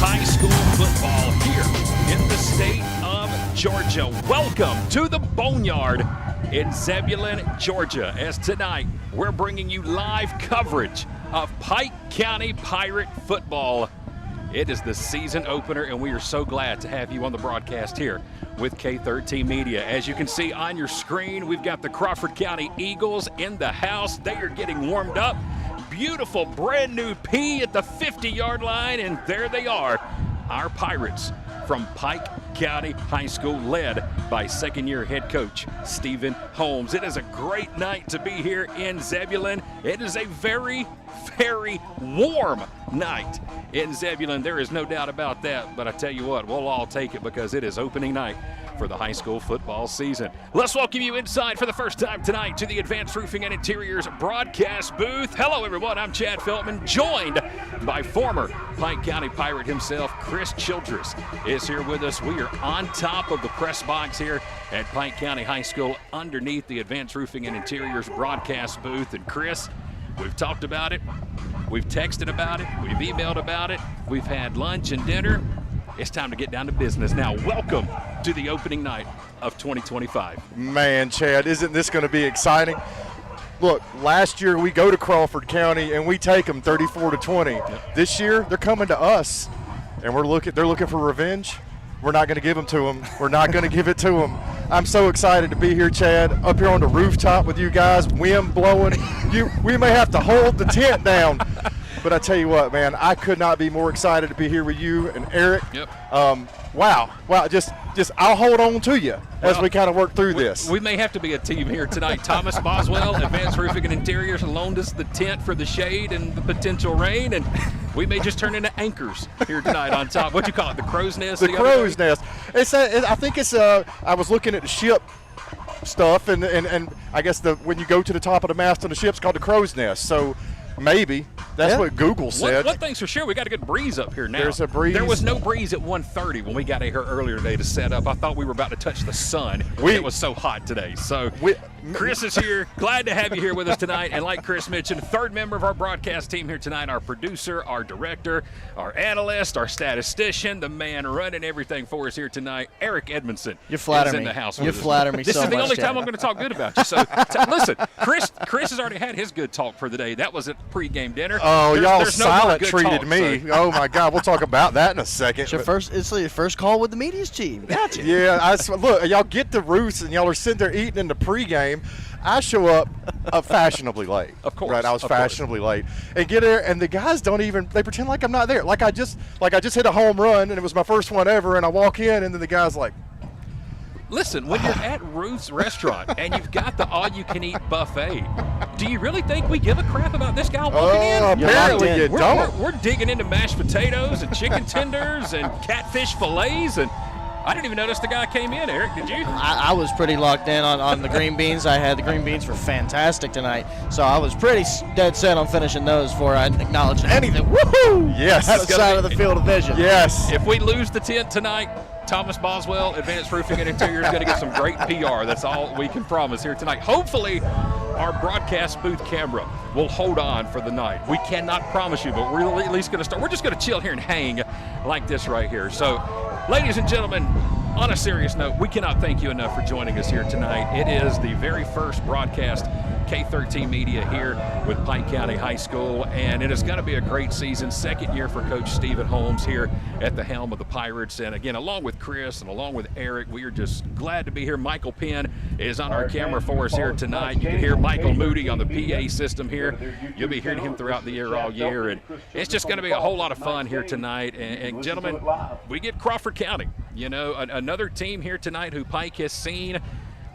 high school football here in the state of Georgia. Welcome to the Boneyard in Zebulon, Georgia, as tonight we're bringing you live coverage of Pike County Pirate football. It is the season opener, and we are so glad to have you on the broadcast here with K13 Media. As you can see on your screen, we've got the Crawford County Eagles in the house. They are getting warmed up. Beautiful brand new P at the 50-yard line, and there they are, our Pirates from Pike County High School, led by second-year head coach Stephen Holmes. It is a great night to be here in Zebulon. It is a very, very warm night in Zebulon. There is no doubt about that, but I tell you what, we'll all take it because it is opening night for the high school football season. Let's welcome you inside for the first time tonight to the Advanced Roofing and Interiors broadcast booth. Hello, everyone. I'm Chad Feltman, joined by former Pike County Pirate himself, Chris Childress, is here with us. We are on top of the press box here at Pike County High School underneath the Advanced Roofing and Interiors broadcast booth. And Chris, we've talked about it, we've texted about it, we've emailed about it, we've had lunch and dinner. It's time to get down to business. Now, welcome to the opening night of 2025. Man, Chad, isn't this going to be exciting? Look, last year we go to Crawford County and we take them 34-20. Yep. This year they're coming to us, and they're looking for revenge. We're not going to give them to them. We're not going to give it to them. I'm so excited to be here, Chad, up here on the rooftop with you guys, wind blowing. We may have to hold the tent down. But I tell you what, man, I could not be more excited to be here with you and Eric. Yep. Wow, just I'll hold on to you as we kind of work through this. We may have to be a team here tonight. Thomas Boswell, Advanced Roofing and Interiors, loaned us the tent for the shade and the potential rain, and we may just turn into anchors here tonight on top. What'd you call it, the crow's nest? The crow's nest. I think it's I was looking at the ship stuff, and I guess when you go to the top of the mast on the ship, it's called the crow's nest. So maybe that's what Google said. One thing's for sure, we got a good breeze up here now. There's a breeze. There was no breeze at 1:30 when we got here earlier today to set up. I thought we were about to touch the sun. It was so hot today. So Chris is here. Glad to have you here with us tonight. And like Chris mentioned, third member of our broadcast team here tonight, our producer, our director, our analyst, our statistician, the man running everything for us here tonight, Eric Edmondson. You flatter me. In the house you flatter me This so is the much, only Chad. time I'm going to talk good about you. So listen, Chris has already had his good talk for the day. That was at pregame dinner. Oh, y'all there's no silent good treated talk, me. so. Oh my God, we'll talk about that in a second. It's your first call with the media's team. Gotcha. Yeah, look, y'all get the roost and y'all are sitting there eating in the pregame. I show up fashionably late. Of course. Right, I was fashionably late. And get there, and the guys they pretend like I'm not there. Like I just hit a home run, and it was my first one ever, and I walk in, and then the guy's like, listen, when you're at Ruth's restaurant and you've got the all-you-can-eat buffet, do you really think we give a crap about this guy walking in? Apparently you don't. We're digging into mashed potatoes and chicken tenders and catfish fillets, and I didn't even notice the guy came in. Eric, did you? I was pretty locked in on the green beans. The green beans were fantastic tonight, so I was pretty dead set on finishing those before I acknowledged anything. Woohoo! Yes. Outside of the field of vision. Yes. If we lose the tent tonight, Thomas Boswell, Advanced Roofing and Interiors, is going to get some great PR. That's all we can promise here tonight. Hopefully, our broadcast booth camera will hold on for the night. We cannot promise you, but we're at least going to start. We're just going to chill here and hang like this right here. So, ladies and gentlemen, on a serious note, we cannot thank you enough for joining us here tonight. It is the very first broadcast K13 Media here with Pike County High School, and it is going to be a great season. Second year for Coach Stephen Holmes here at the helm of the Pirates. And again, along with Chris and along with Eric, we are just glad to be here. Michael Penn is on our camera for us here tonight. You can hear Michael Moody on the PA system here. You'll be hearing him throughout the year all year, and it's just going to be a whole lot of fun here tonight. And gentlemen, we get Crawford County, another team here tonight who Pike has seen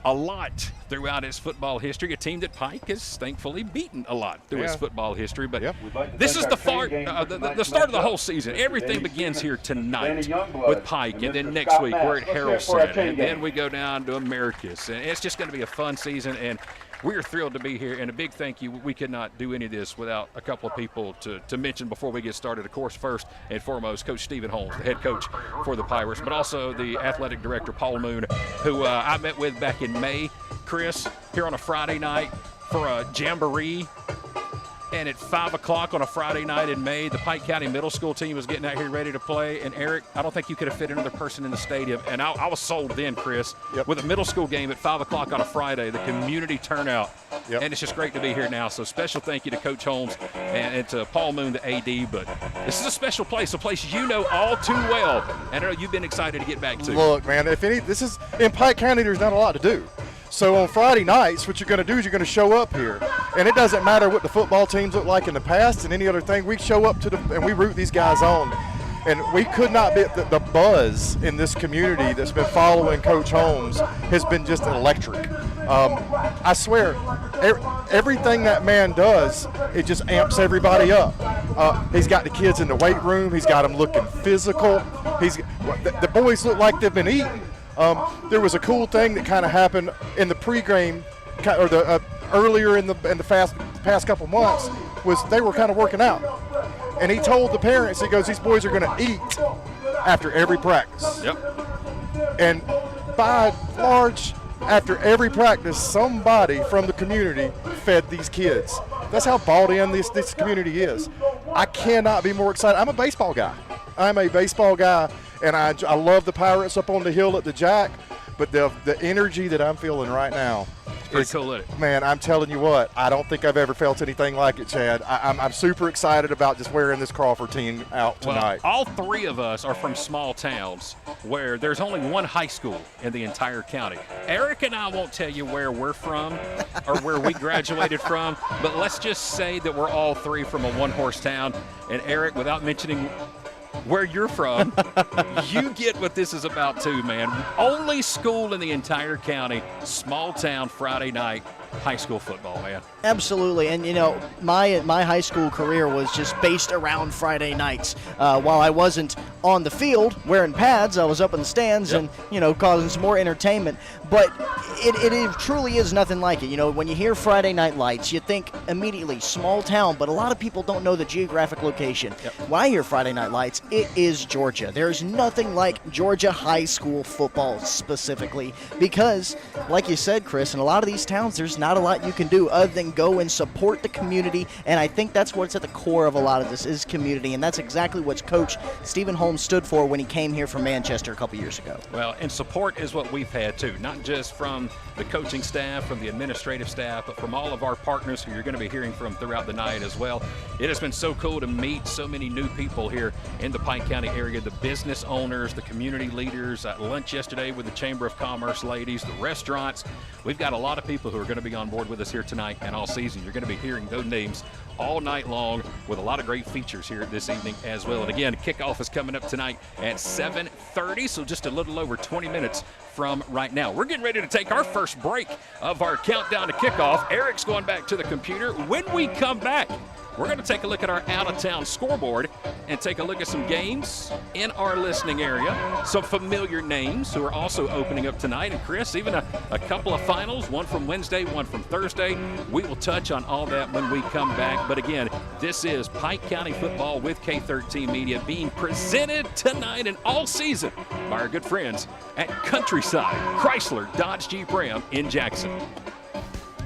a lot throughout its football history, a team that Pike has thankfully beaten a lot through its football history. But this is the start of the whole season. Everything begins here tonight with Pike, and then next week we're at Harrelson, and then we go down to Americus. And it's just going to be a fun season, and we are thrilled to be here, and a big thank you. We could not do any of this without a couple of people to mention before we get started. Of course, first and foremost, Coach Stephen Holmes, the head coach for the Pirates, but also the athletic director, Paul Moon, who I met with back in May, Chris, here on a Friday night for a jamboree. And at 5 o'clock on a Friday night in May, the Pike County Middle School team was getting out here ready to play. And, Eric, I don't think you could have fit another person in the stadium. And I was sold then, Chris, with a middle school game at 5 o'clock on a Friday, the community turnout. And it's just great to be here now. So special thank you to Coach Holmes and to Paul Moon, the AD. But this is a special place, a place you know all too well. And I know you've been excited to get back to. Look, man, this is in Pike County, there's not a lot to do. So on Friday nights, what you're going to do is you're going to show up here. And it doesn't matter what the football teams look like in the past and any other thing. We show up and we root these guys on. And we could not be, the buzz in this community that's been following Coach Holmes has been just electric. I swear, everything that man does, it just amps everybody up. He's got the kids in the weight room. He's got them looking physical. The boys look like they've been eating. There was a cool thing that kind of happened in the pregame, or the earlier in the past couple months, was they were kind of working out. And he told the parents, he goes, these boys are going to eat after every practice. And by and large, after every practice, somebody from the community fed these kids. That's how bought in this community is. I cannot be more excited. I'm a baseball guy. And I love the Pirates up on the hill at the Jack, but the energy that I'm feeling right now Pretty cool, isn't it? Man, I'm telling you what, I don't think I've ever felt anything like it, Chad. I'm super excited about just wearing this Crawford team out tonight. Well, all three of us are from small towns where there's only one high school in the entire county. Eric and I won't tell you where we're from or where we graduated from, but let's just say that we're all three from a one-horse town. And Eric, without mentioning where you're from, you get what this is about too, man. Only school in the entire county, small town, Friday night, high school football, man. Absolutely. And, you know, my high school career was just based around Friday nights. While I wasn't on the field wearing pads, I was up in the stands and, you know, causing some more entertainment. But it truly is nothing like it. You know, when you hear Friday Night Lights, you think immediately small town, but a lot of people don't know the geographic location. When I hear Friday Night Lights, it is Georgia. There's nothing like Georgia high school football specifically because, like you said, Chris, in a lot of these towns, there's not a lot you can do other than go and support the community, and I think that's what's at the core of a lot of this is community, and that's exactly what Coach Stephen Holmes stood for when he came here from Manchester a couple years ago. Well, and support is what we've had too, not just from the coaching staff, from the administrative staff, but from all of our partners who you're going to be hearing from throughout the night as well. It has been so cool to meet so many new people here in the Pike County area, the business owners, the community leaders, at lunch yesterday with the Chamber of Commerce ladies, the restaurants. We've got a lot of people who are going to be on board with us here tonight and all season. You're going to be hearing those names all night long with a lot of great features here this evening as well. And again, kickoff is coming up tonight at 7:30, so just a little over 20 minutes from right now. We're getting ready to take our first break of our countdown to kickoff. Eric's going back to the computer. When we come back, we're going to take a look at our out-of-town scoreboard and take a look at some games in our listening area, some familiar names who are also opening up tonight. And Chris, even a couple of finals, one from Wednesday, one from Thursday. We will touch on all that when we come back. But again, this is Pike County Football with K13 Media being presented tonight and all season by our good friends at Countryside Chrysler Dodge Jeep Ram in Jackson.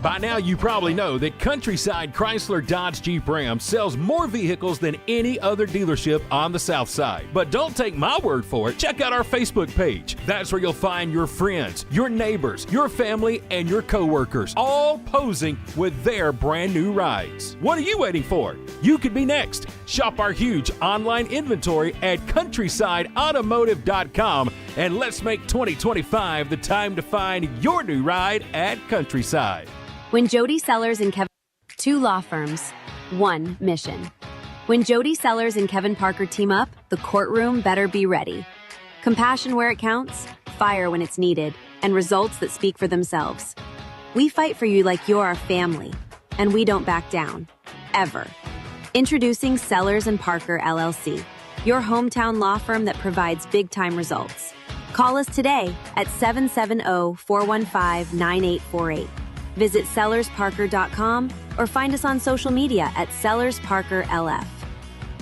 By now, you probably know that Countryside Chrysler Dodge Jeep Ram sells more vehicles than any other dealership on the South Side. But don't take my word for it. Check out our Facebook page. That's where you'll find your friends, your neighbors, your family, and your coworkers, all posing with their brand new rides. What are you waiting for? You could be next. Shop our huge online inventory at countrysideautomotive.com, and let's make 2025 the time to find your new ride at Countryside. When Jody Sellers and Kevin, two law firms, one mission. When Jody Sellers and Kevin Parker team up, the courtroom better be ready. Compassion where it counts, fire when it's needed, and results that speak for themselves. We fight for you like you're our family, and we don't back down, ever. Introducing Sellers and Parker LLC, your hometown law firm that provides big-time results. Call us today at 770-415-9848. Visit sellersparker.com or find us on social media at sellersparkerlf.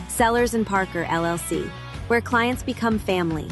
Sellers and Parker LLC, where clients become family.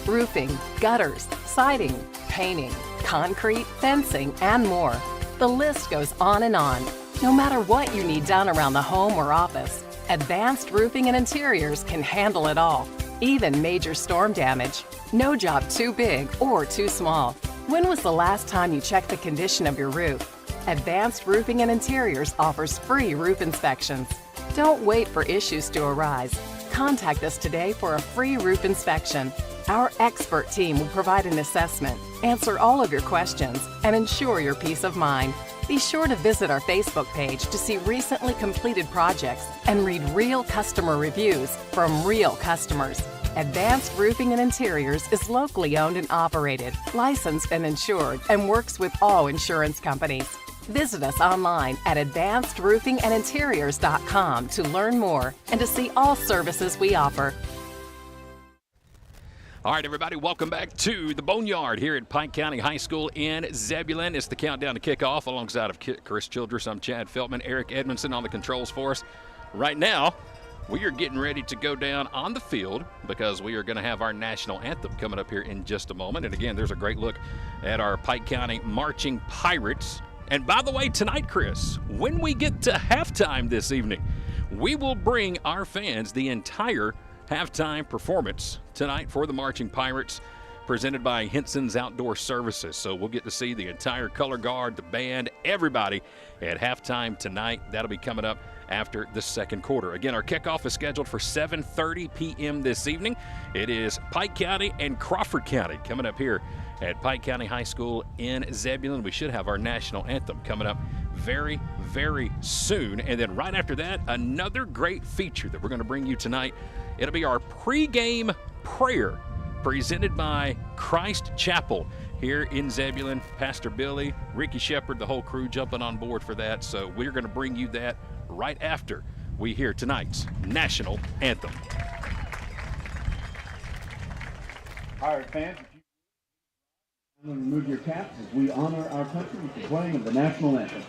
Roofing, gutters, siding, painting, concrete, fencing, and more. The list goes on and on. No matter what you need done around the home or office, Advanced Roofing and Interiors can handle it all, even major storm damage. No job too big or too small. When was the last time you checked the condition of your roof? Advanced Roofing and Interiors offers free roof inspections. Don't wait for issues to arise. Contact us today for a free roof inspection. Our expert team will provide an assessment, answer all of your questions, and ensure your peace of mind. Be sure to visit our Facebook page to see recently completed projects and read real customer reviews from real customers. Advanced Roofing and Interiors is locally owned and operated, licensed and insured, and works with all insurance companies. Visit us online at advancedroofingandinteriors.com to learn more and to see all services we offer. All right, everybody, welcome back to the Boneyard here at Pike County High School in Zebulon. It's the countdown to kickoff alongside of Chris Childress. I'm Chad Feltman, Eric Edmondson on the controls for us. Right now, we are getting ready to go down on the field because we are going to have our national anthem coming up here in just a moment. And again, there's a great look at our Pike County Marching Pirates. And by the way, tonight, Chris, when we get to halftime this evening, we will bring our fans the entire halftime performance tonight for the Marching Pirates, presented by Henson's Outdoor Services. So we'll get to see the entire color guard, the band, everybody at halftime tonight. That'll be coming up after the second quarter. Again, our kickoff is scheduled for 7:30 p.m. this evening. It is Pike County and Crawford County coming up here at Pike County High School in Zebulon. We should have our national anthem coming up very, very soon. And then right after that, another great feature that we're going to bring you tonight. It'll be our pregame prayer presented by Christ Chapel here in Zebulon. Pastor Billy, Ricky Shepard, the whole crew jumping on board for that. So we're going to bring you that right after we hear tonight's national anthem. All right, fans, if you remove your caps as we honor our country with the playing of the national anthem.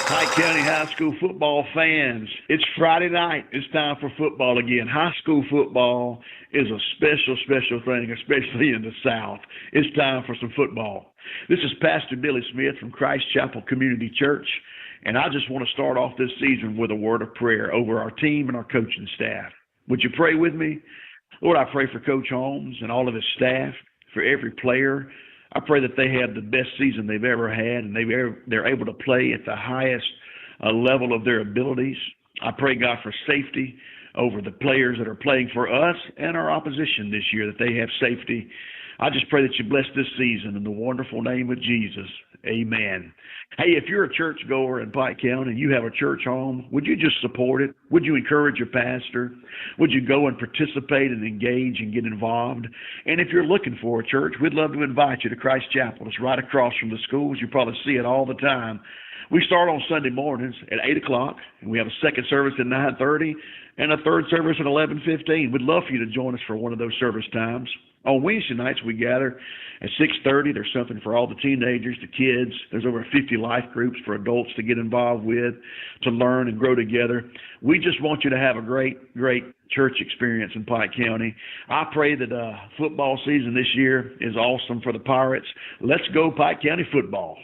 Pike County High School football fans, it's Friday night. It's time for football again. High school football is a special, special thing, especially in the South. It's time for some football. This is Pastor Billy Smith from Christ Chapel Community Church, and I just want to start off this season with a word of prayer over our team and our coaching staff. Would you pray with me? Lord, I pray for Coach Holmes and all of his staff, for every player. I pray that they have the best season they've ever had, and they're able to play at the highest level of their abilities. I pray, God, for safety over the players that are playing for us and our opposition this year, that they have safety. I just pray that you bless this season in the wonderful name of Jesus. Amen. Hey, if you're a church goer in Pike County and you have a church home, would you just support it? Would you encourage your pastor? Would you go and participate and engage and get involved? And if you're looking for a church, we'd love to invite you to Christ Chapel. It's right across from the schools. You probably see it all the time. We start on Sunday mornings at 8 o'clock, and we have a second service at 9:30 and a third service at 11:15. We'd love for you to join us for one of those service times. On Wednesday nights, we gather at 6:30. There's something for all the teenagers, the kids. There's over 50 life groups for adults to get involved with, to learn and grow together. We just want you to have a great, great church experience in Pike County. I pray that football season this year is awesome for the Pirates. Let's go Pike County football.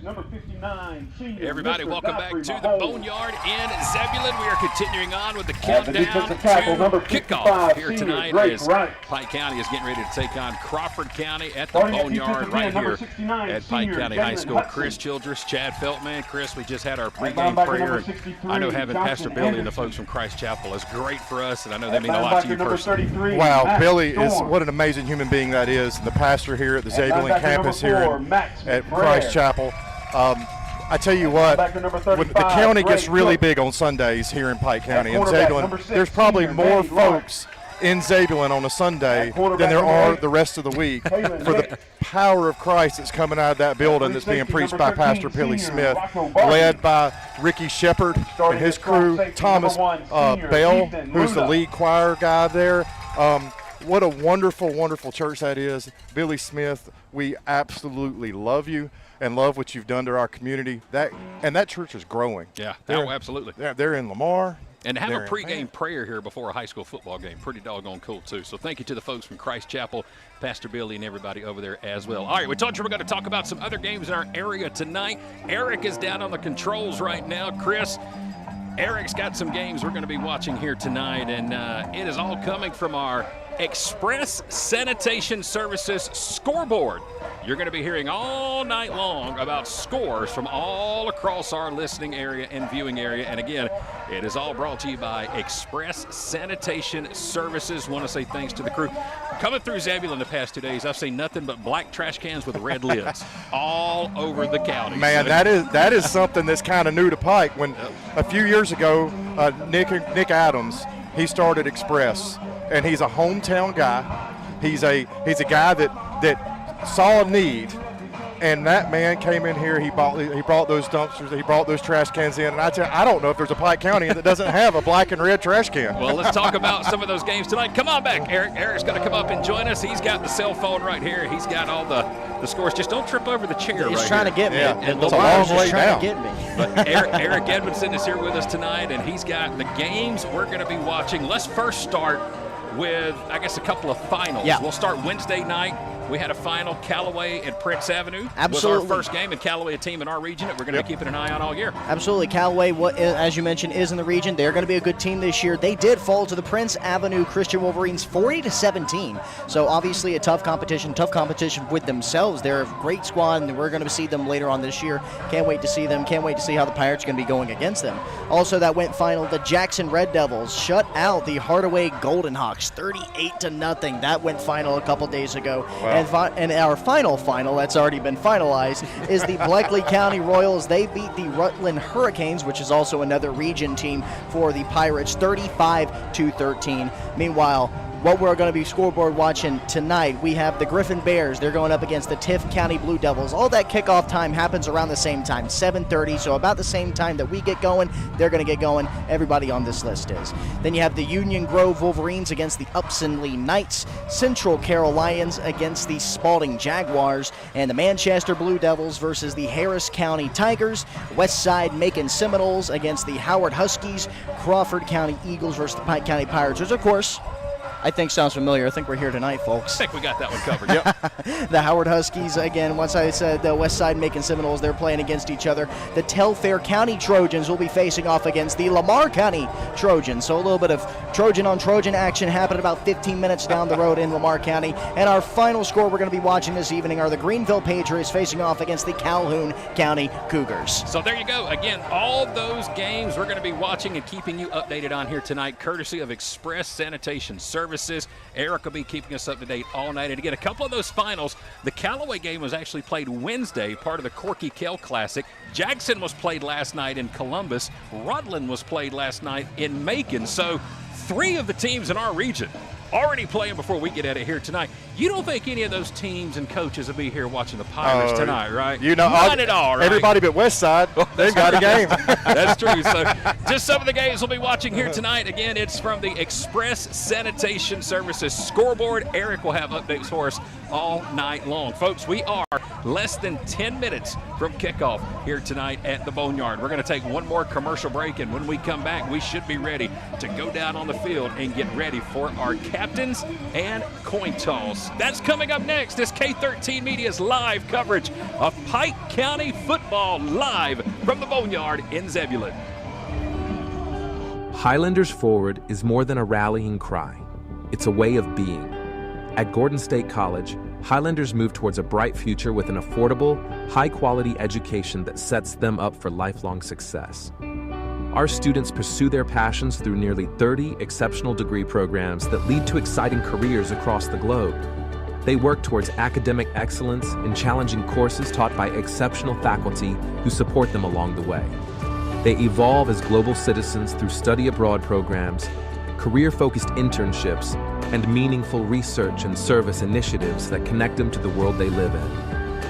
Number 59, senior Everybody, Mr. welcome back Godfrey to the Mahomes. Boneyard in Zebulon. We are continuing on with the the countdown defensive tackle, to number kickoff 55, here senior tonight Drake as Wright. Pike County is getting ready to take on Crawford County at the Starting at Boneyard defensive right end, number here 69, at Pike senior County High Jalen School. Hudson. Chris Childress, Chad Feltman. Chris, we just had our At pregame linebacker, prayer. number And 63, I know having Johnson Pastor Billy and the Anderson. folks from Christ Chapel is great for us, and I know they At mean a lot to you linebacker, number personally. 33, Wow, Max Billy is Storm. what an amazing human being that is. The pastor here at the At Zebulon linebacker, campus number here 4, Max at McBrayer. Christ Chapel. I tell you what, Linebacker number when the 35, county gets Greg really Cook. big on Sundays here in Pike County, in quarterback, Zebulon, number 6, there's probably senior more Danny Lawrence. folks in Zebulon on a Sunday At quarterback, than there number are 8, the rest of the week Taylor for the Nick. power of Christ that's coming out of that building that's being safety, preached number by 13, Pastor Billy senior Smith, Rocco Barton. led by Ricky Shepard Starting and his at strong crew, safety, Thomas number 1, senior Bell, Ethan who's the Luna. lead choir guy there. What a wonderful, wonderful church that is. Billy Smith, we absolutely love you and love what you've done to our community. That church is growing. Yeah, They're- absolutely. They're in Lamar. And to have They're a in pregame prayer here before a high school football game, pretty doggone cool, too. So thank you to the folks from Christ Chapel, Pastor Billy, and everybody over there as well. All right, we told you we're going to talk about some other games in our area tonight. Eric is down on the controls right now. Chris, Eric's got some games we're going to be watching here tonight, and it is all coming from our Express Sanitation Services scoreboard. You're going to be hearing all night long about scores from all across our listening area and viewing area. And again, it is all brought to you by Express Sanitation Services. Want to say thanks to the crew. Coming through Zebulon the past 2 days, I've seen nothing but black trash cans with red lids all over the county. Man, that is something that's kind of new to Pike. When a few years ago, Nick Adams, he started Express, and he's a hometown guy. He's a guy that saw a need, and that man came in here. He brought those dumpsters. He brought those trash cans in, and I don't know if there's a Pike County that doesn't have a black and red trash can. Well, let's talk about some of those games tonight. Come on back, Eric. Eric's going to come up and join us. He's got the cell phone right here. He's got all the scores. Just don't trip over the chair. He's right trying here. to get me. Yeah, And it's a Lamar's long way just trying down. to get me. But Eric Edmondson is here with us tonight, and he's got the games we're going to be watching. Let's first start with, I guess, a couple of finals. Yeah. We'll start Wednesday night. We had a final, Callaway and Prince Avenue. Absolutely. Was our first game, and Callaway, a team in our region that we're going to be keeping an eye on all year. Absolutely. Callaway, as you mentioned, is in the region. They're going to be a good team this year. They did fall to the Prince Avenue Christian Wolverines 40-17. So obviously a tough competition with themselves. They're a great squad, and we're going to see them later on this year. Can't wait to see them. Can't wait to see how the Pirates are going to be going against them. Also, that went final. The Jackson Red Devils shut out the Hardaway Golden Hawks 38-0. That went final a couple days ago. Wow. And our final that's already been finalized is the Bleckley County Royals. They beat the Rutland Hurricanes, which is also another region team for the Pirates, 35-13. Meanwhile, what we're going to be scoreboard watching tonight, we have the Griffin Bears. They're going up against the Tiff County Blue Devils. All that kickoff time happens around the same time, 7:30. So about the same time that we get going, they're going to get going. Everybody on this list is. Then you have the Union Grove Wolverines against the Upson-Lee Knights, Central Carroll Lions against the Spalding Jaguars, and the Manchester Blue Devils versus the Harris County Tigers, West Side Macon Seminoles against the Howard Huskies, Crawford County Eagles versus the Pike County Pirates, which of course I think sounds familiar. I think we're here tonight, folks. I think we got that one covered. Yep. The Howard Huskies, again, once I said the West Side Macon Seminoles, they're playing against each other. The Telfair County Trojans will be facing off against the Lamar County Trojans. So a little bit of Trojan on Trojan action happened about 15 minutes down the road in Lamar County. And our final score we're going to be watching this evening are the Greenville Patriots facing off against the Calhoun County Cougars. So there you go. Again, all those games we're going to be watching and keeping you updated on here tonight, courtesy of Express Sanitation Services. Eric will be keeping us up to date all night. And again, a couple of those finals, the Callaway game was actually played Wednesday, part of the Corky Kell Classic. Jackson was played last night in Columbus. Rutland was played last night in Macon. So 3 of the teams in our region already playing before we get at it here tonight. You don't think any of those teams and coaches will be here watching the Pirates tonight, right? Not at all, right? Everybody but Westside, they've got a game. That's true. So just some of the games we'll be watching here tonight. Again, it's from the Express Sanitation Services scoreboard. Eric will have updates for us all night long. Folks, we are less than 10 minutes from kickoff here tonight at the Boneyard. We're going to take one more commercial break, and when we come back, we should be ready to go down on the field and get ready for our captains and coin toss. That's coming up next. This K13 Media's live coverage of Pike County football live from the Boneyard in Zebulon. Highlanders Forward is more than a rallying cry. It's a way of being. At Gordon State College, Highlanders move towards a bright future with an affordable, high-quality education that sets them up for lifelong success. Our students pursue their passions through nearly 30 exceptional degree programs that lead to exciting careers across the globe. They work towards academic excellence in challenging courses taught by exceptional faculty who support them along the way. They evolve as global citizens through study abroad programs, career-focused internships, and meaningful research and service initiatives that connect them to the world they live in.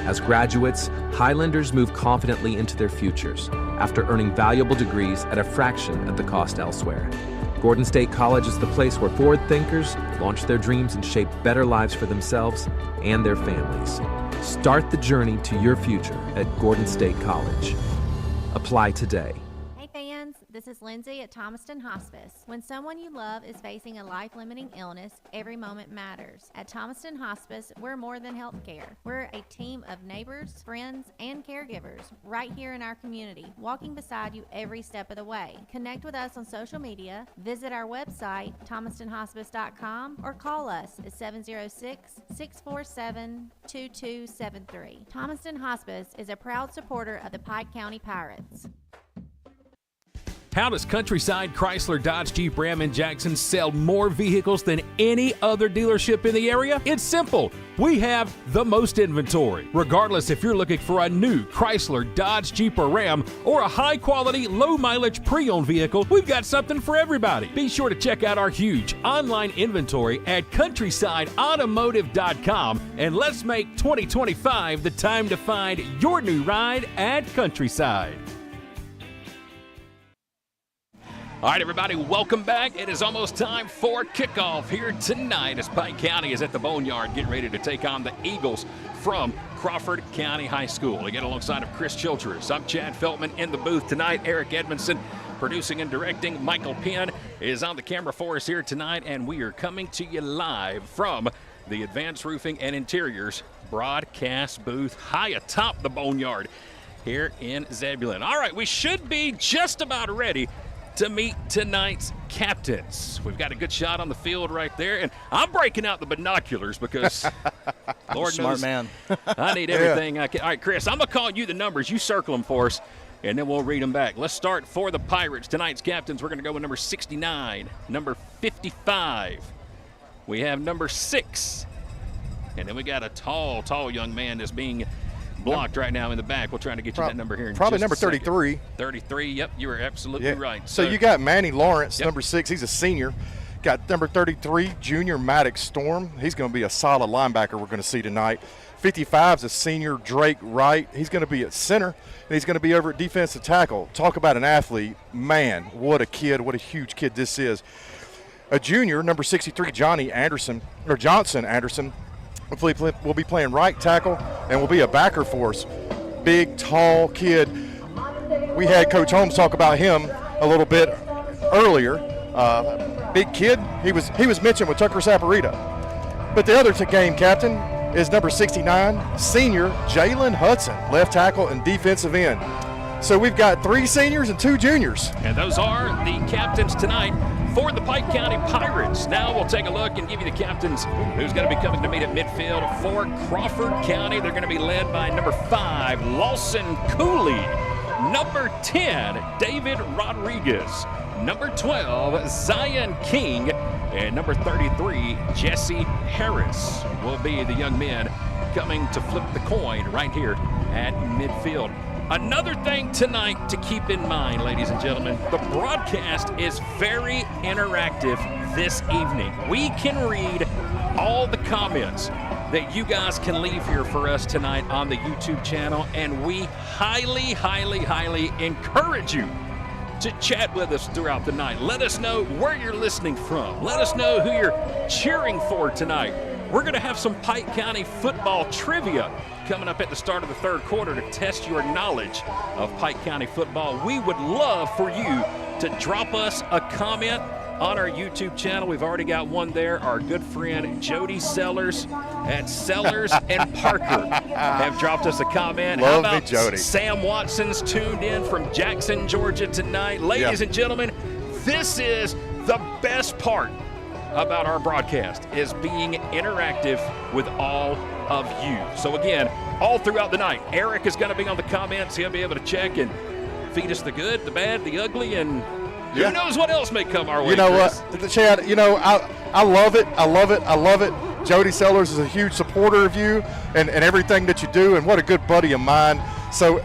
As graduates, Highlanders move confidently into their futures after earning valuable degrees at a fraction of the cost elsewhere. Gordon State College is the place where forward thinkers launch their dreams and shape better lives for themselves and their families. Start the journey to your future at Gordon State College. Apply today. This is Lindsay at Thomaston Hospice. When someone you love is facing a life-limiting illness, every moment matters. At Thomaston Hospice, we're more than healthcare. We're a team of neighbors, friends, and caregivers right here in our community, walking beside you every step of the way. Connect with us on social media, visit our website, thomastonhospice.com, or call us at 706-647-2273. Thomaston Hospice is a proud supporter of the Pike County Pirates. How does Countryside Chrysler Dodge Jeep Ram in Jackson sell more vehicles than any other dealership in the area? It's simple. We have the most inventory. Regardless if you're looking for a new Chrysler, Dodge, Jeep, or Ram, or a high-quality, low-mileage pre-owned vehicle, we've got something for everybody. Be sure to check out our huge online inventory at countrysideautomotive.com, and let's make 2025 the time to find your new ride at Countryside. All right, everybody, welcome back. It is almost time for kickoff here tonight as Pike County is at the Boneyard getting ready to take on the Eagles from Crawford County High School. Again, alongside of Chris Childress, I'm Chad Feltman in the booth tonight. Eric Edmondson producing and directing. Michael Penn is on the camera for us here tonight, and we are coming to you live from the Advanced Roofing and Interiors broadcast booth high atop the Boneyard here in Zebulon. All right, we should be just about ready to meet tonight's captains. We've got a good shot on the field right there, and I'm breaking out the binoculars because Lord Smart knows man. I need everything I can. All right, Chris, I'm going to call you the numbers. You circle them for us, and then we'll read them back. Let's start for the Pirates. Tonight's captains, we're going to go with number 69, number 55. We have number 6, and then we got a tall young man that's being blocked right now in the back. We'll try to get you that number here in probably just number a second. 33. 33, yep, you were absolutely right. So you got Manny Lawrence, number 6. He's a senior. Got number 33, junior Maddox Storm. He's going to be a solid linebacker we're going to see tonight. 55 is a senior Drake Wright. He's going to be at center, and he's going to be over at defensive tackle. Talk about an athlete. Man, what a kid, what a huge kid this is. A junior, number 63, Johnson Anderson. Hopefully we'll be playing right tackle and will be a backer for us. Big, tall kid. We had Coach Holmes talk about him a little bit earlier. Big kid. He was mentioned with Tucker Saporita. But the other game captain is number 69, senior Jalen Hudson, left tackle and defensive end. So we've got 3 seniors and 2 juniors. And those are the captains tonight for the Pike County Pirates. Now we'll take a look and give you the captains who's going to be coming to meet at midfield for Crawford County. They're going to be led by number 5, Lawson Cooley. Number 10, David Rodriguez. Number 12, Zion King. And number 33, Jesse Harris will be the young men coming to flip the coin right here at midfield. Another thing tonight to keep in mind, ladies and gentlemen, the broadcast is very interactive this evening. We can read all the comments that you guys can leave here for us tonight on the YouTube channel, and we highly, highly, highly encourage you to chat with us throughout the night. Let us know where you're listening from. Let us know who you're cheering for tonight. We're going to have some Pike County football trivia coming up at the start of the third quarter to test your knowledge of Pike County football. We would love for you to drop us a comment on our YouTube channel. We've already got one there. Our good friend Jody Sellers at Sellers and Parker have dropped us a comment. Love How about me, Jody. Sam Watson's tuned in from Jackson, Georgia tonight. Ladies and gentlemen, this is the best part about our broadcast, is being interactive with all of you. So again, all throughout the night, Eric is going to be on the comments. He'll be able to check and feed us the good, the bad, the ugly, and who knows what else may come our way. You know Chris. what, Chad, I love it. I love it. I love it. Jody Sellers is a huge supporter of you and everything that you do, and what a good buddy of mine. So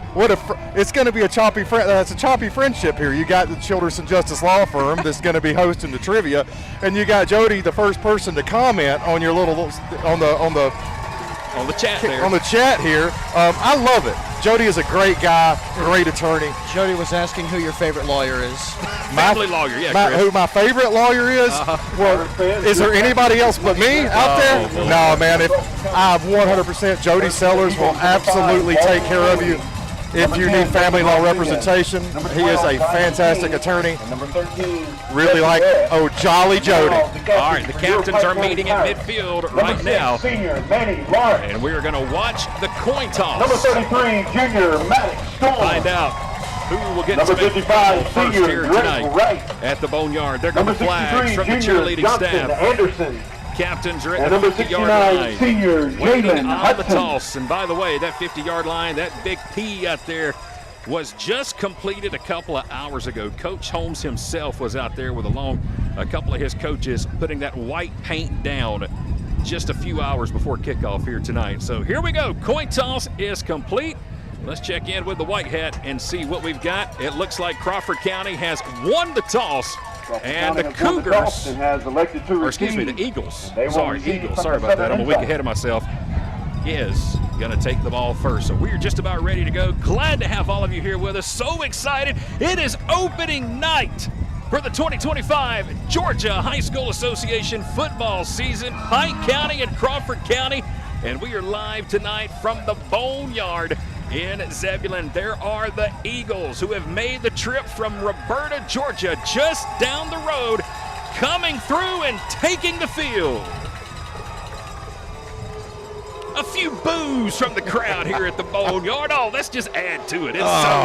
it's going to be a choppy friendship here. You got the Childress Justice Law Firm that's going to be hosting the trivia, and you got Jody, the first person to comment on your on the chat there. On the chat here. I love it. Jody is a great guy, great attorney. Jody was asking who your favorite lawyer is. Family lawyer, Chris. Who my favorite lawyer is? Well, is there anybody else but me out there? No, man. If I 100%, Jody Sellers will absolutely take care of you. If you need family law representation, he is a fantastic attorney. Really like, Jolly Jody. All right, the captains are meeting at midfield right now. And we are going to watch the coin toss. Number 33, junior Maddox Storm. Find out who will get Number to make 55, first senior here Greg tonight Wright. at the Boneyard. They're going to Number flags 63, from the junior cheerleading Johnson staff. Anderson. Captains are at And the number 50-yard 69, line. senior Waiting Jalen on the Hudson. toss. And by the way, that 50-yard line, that big P out there, was just completed a couple of hours ago. Coach Holmes himself was out there with a couple of his coaches putting that white paint down just a few hours before kickoff here tonight. So here we go. Coin toss is complete. Let's check in with the white hat and see what we've got. It looks like Crawford County has won the toss. And the Cougars, the Eagles. Sorry about that. I'm a week ahead of myself. Is going to take the ball first. So we're just about ready to go. Glad to have all of you here with us. So excited. It is opening night for the 2025 Georgia High School Association football season. Pike County and Crawford County. And we are live tonight from the Boneyard in Zebulon. There are the Eagles, who have made the trip from Roberta, Georgia, just down the road, coming through and taking the field. A few boos from the crowd here at the Boneyard. Oh, let's just add to it. It's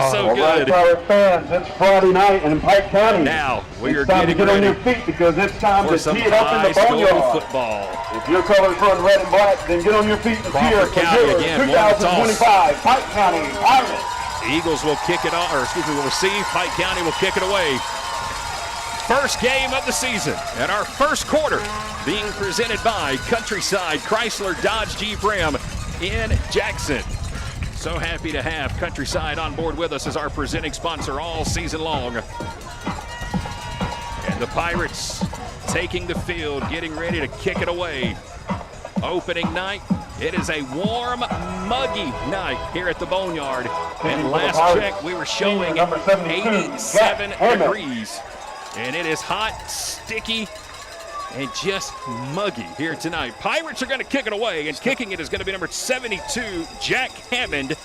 so good. All right, fans, it's Friday night in Pike County. Now we are time to getting get on ready your feet because it's time for to some tee it up in high the school Boneyard. football. If your colors run red and black, then get on your feet and cheer Crawford for County your again, won the toss. 2025 Pike County Pirates. Eagles will kick it off, will receive. Pike County will kick it away. First game of the season and our first quarter being presented by Countryside Chrysler Dodge Jeep Ram in Jackson. So happy to have Countryside on board with us as our presenting sponsor all season long. And the Pirates taking the field, getting ready to kick it away. Opening night, it is a warm, muggy night here at the Boneyard. And last check, we were showing 87 degrees. And it is hot, sticky, and just muggy here tonight. Pirates are going to kick it away, and kicking it is going to be number 72, Jack Hammond.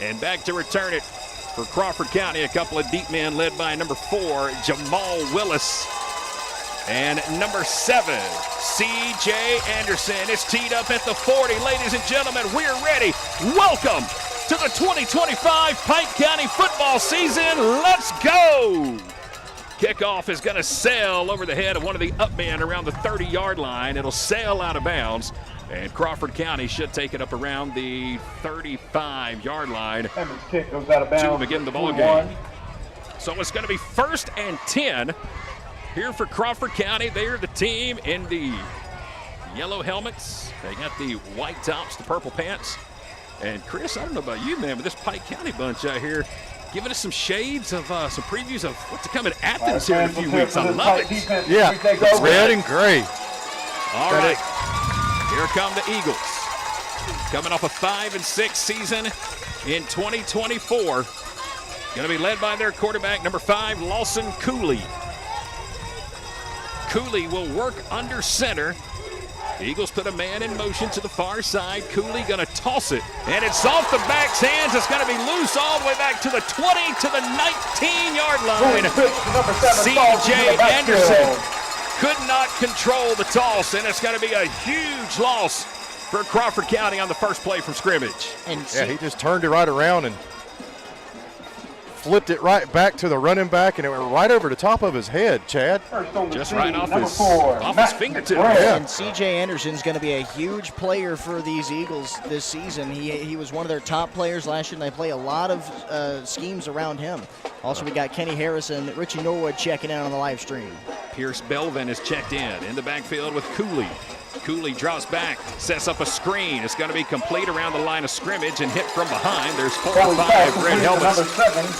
And back to return it for Crawford County, a couple of deep men led by number 4, Jamal Willis. And number 7, C.J. Anderson. It's teed up at the 40. Ladies and gentlemen, we're ready. Welcome to the 2025 Pike County football season. Let's go! Kickoff is going to sail over the head of one of the up men around the 30-yard line. It'll sail out of bounds, and Crawford County should take it up around the 35-yard line Kick goes out of bounds to begin the ball game. So it's going to be 1st and 10 here for Crawford County. They're the team in the yellow helmets. They got the white tops, the purple pants. And Chris, I don't know about you, man, but this Pike County bunch out here giving us some shades of some previews of what's to come in Athens here in a few weeks. I love it. Yeah, red and gray. All right, here come the Eagles. Coming off a 5-6 season in 2024. Going to be led by their quarterback, number 5, Lawson Cooley. Cooley will work under center. The Eagles put a man in motion to the far side. Cooley going to toss it, and it's off the back's hands. It's going to be loose all the way back to the 20 to the 19-yard line. C.J. Anderson could not control the toss, and it's going to be a huge loss for Crawford County on the first play from scrimmage. And yeah, he just turned it right around and flipped it right back to the running back, and it went right over the top of his head, Chad. Just right off his fingertip. Yeah. And C.J. Anderson's going to be a huge player for these Eagles this season. He was one of their top players last year, and they play a lot of schemes around him. Also, we got Kenny Harris and Richie Norwood checking in on the live stream. Pierce Belvin is checked in the backfield with Cooley. Cooley drops back, sets up a screen. It's going to be complete around the line of scrimmage and hit from behind. There's 4 or 5 red helmets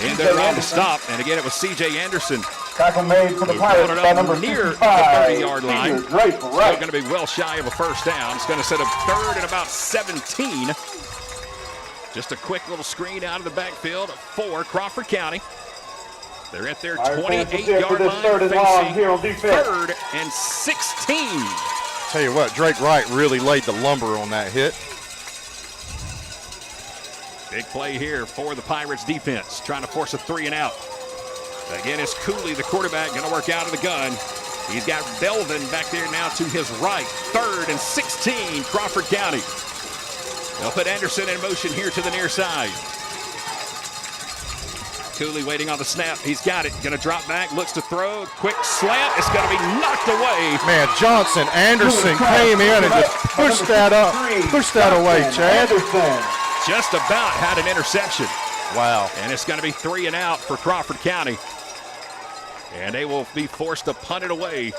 in there on the stop. And again, it was C.J. Anderson. Tackle made for the Pirates by number near 55. the 30-yard line. Still going to be well shy of a first down. It's going to set up third and about 17. Just a quick little screen out of the backfield for Crawford County. They're at their 28-yard line, facing third and 16. Tell you what, Drake Wright really laid the lumber on that hit. Big play here for the Pirates defense, trying to force a 3 and out. Again, it's Cooley, the quarterback, going to work out of the gun. He's got Belvin back there now to his right. Third and 16, Crawford County. They'll put Anderson in motion here to the near side. Cooley waiting on the snap. He's got it. Going to drop back, looks to throw. Quick slant. It's going to be knocked away. Man, Anderson came in and just pushed that away, Chad. Just about had an interception. Wow. And it's going to be 3 and out for Crawford County. And they will be forced to punt it away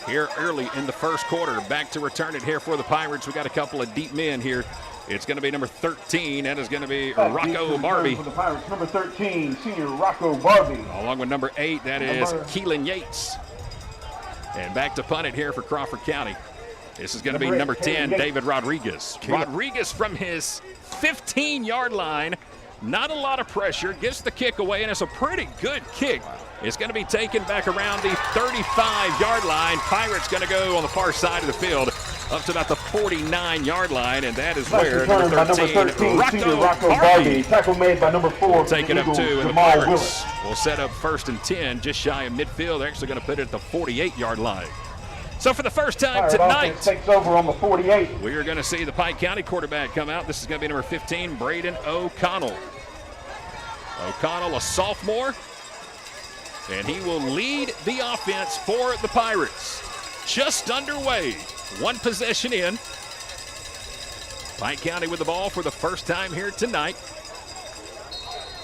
here early in the first quarter. Back to return it here for the Pirates. We got a couple of deep men here. It's going to be number 13. That is going to be Rocco Barbie. For the Pirates, number 13, senior Rocco Barbie. Along with number 8, that is Keelan Yates. And back to punt it here for Crawford County. This is going to be number 10, David Rodriguez. Rodriguez from his 15-yard line. Not a lot of pressure. Gets the kick away, and it's a pretty good kick. It's going to be taken back around the 35-yard line. Pirates going to go on the far side of the field up to about the 49-yard line, and that is where number 13 Rocco Barbie. Tackle made by number 4. Take it up 2, and the Pirates will set up 1st and 10, just shy of midfield. They're actually going to put it at the 48-yard line. So for the first time tonight, takes over on the 48. We are going to see the Pike County quarterback come out. This is going to be number 15, Braden O'Connell. O'Connell, a sophomore, and he will lead the offense for the Pirates. Just underway, 1 possession in. Pike County with the ball for the first time here tonight.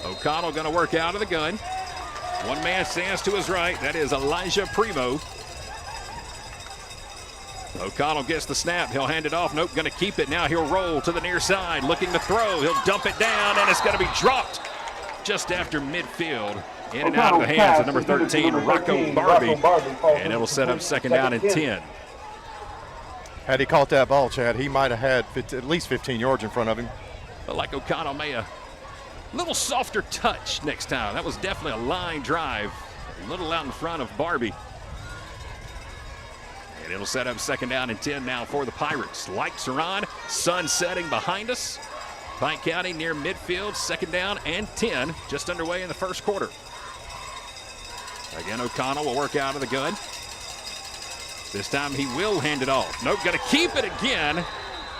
O'Connell going to work out of the gun. 1 man stands to his right. That is Elijah Primo. O'Connell gets the snap. He'll hand it off. Nope, going to keep it. Now he'll roll to the near side, looking to throw. He'll dump it down, and it's going to be dropped just after midfield. In and out of the hands of number 13, Rocco Barbie. And it'll set up 2nd down and 10. Had he caught that ball, Chad, he might have had at least 15 yards in front of him. But like O'Connell may a little softer touch next time. That was definitely a line drive. A little out in front of Barbie. And it'll set up 2nd down and 10 now for the Pirates. Lights are on, sun setting behind us. Pike County near midfield, 2nd down and 10, just underway in the first quarter. Again, O'Connell will work out of the gun. This time he will hand it off. Nope, going to keep it again.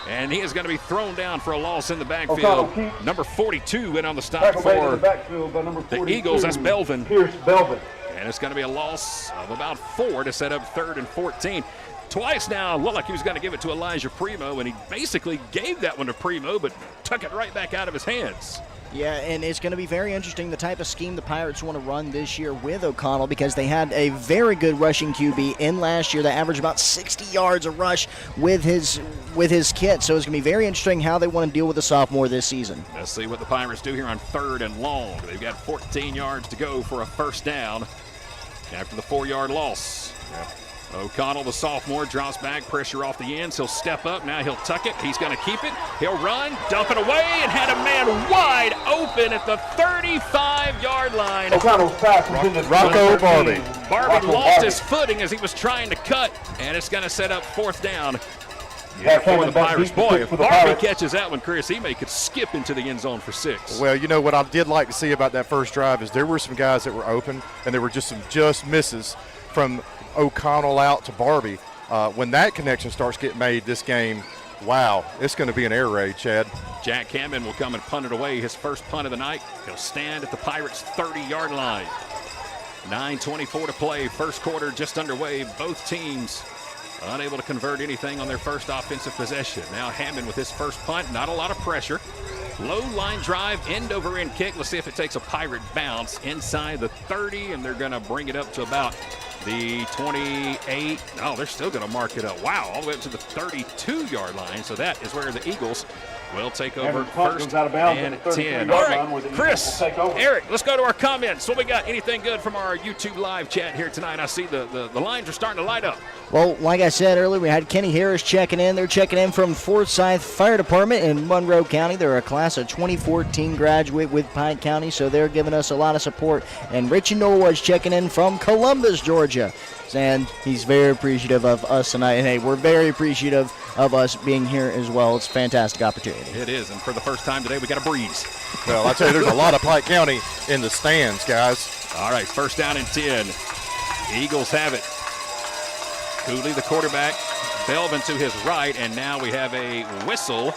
And he is going to be thrown down for a loss in the backfield. Number 42 went on the stop for the Eagles. That's Belvin. Pierce Belvin. And it's going to be a loss of about 4 to set up 3rd and 14. Twice now, looked like he was going to give it to Elijah Primo, and he basically gave that one to Primo, but took it right back out of his hands. Yeah, and it's going to be very interesting the type of scheme the Pirates want to run this year with O'Connell, because they had a very good rushing QB in last year that averaged about 60 yards a rush with his kit. So it's going to be very interesting how they want to deal with the sophomore this season. Let's see what the Pirates do here on 3rd and long. They've got 14 yards to go for a first down after the 4-yard loss. O'Connell, the sophomore, drops back, pressure off the ends. He'll step up. Now he'll tuck it. He's going to keep it. He'll run, dump it away, and had a man wide open at the 35-yard line. O'Connell's pass was intended for Rocco number 13. Barbie. Barbie lost his footing as he was trying to cut, and it's going to set up 4th down. Yeah, for the Pirates. Boy, if Barbie catches that one, Chris, he could skip into the end zone for 6. Well, you know what I did like to see about that first drive is there were some guys that were open, and there were just some misses from O'Connell out to Barbie. When that connection starts getting made this game, wow, it's going to be an air raid, Chad. Jack Hammond will come and punt it away, his first punt of the night. He'll stand at the Pirates' 30-yard line. 9:24 to play, first quarter just underway. Both teams unable to convert anything on their first offensive possession. Now Hammond with his first punt, not a lot of pressure. Low line drive, end-over-end kick. Let's see if it takes a Pirate bounce inside the 30, and they're going to bring it up to about the 28. No, they're still going to mark it up. Wow, all the way up to the 32-yard line. So that is where the Eagles will take over first and 10. All right, Chris, Eric, let's go to our comments. What we got? Anything good from our YouTube live chat here tonight? I see the lines are starting to light up. Well, like I said earlier, we had Kenny Harris checking in. They're checking in from Forsyth Fire Department in Monroe County. They're a class of 2014 graduate with Pike County, so they're giving us a lot of support. And Richie Norwood's checking in from Columbus, Georgia. And he's very appreciative of us tonight. And, hey, we're very appreciative of us being here as well. It's a fantastic opportunity. It is, and for the first time today, we got a breeze. Well, I tell you, there's a lot of Pike County in the stands, guys. All right, first down and 10. Eagles have it. Cooley, the quarterback, Belvin to his right, and now we have a whistle.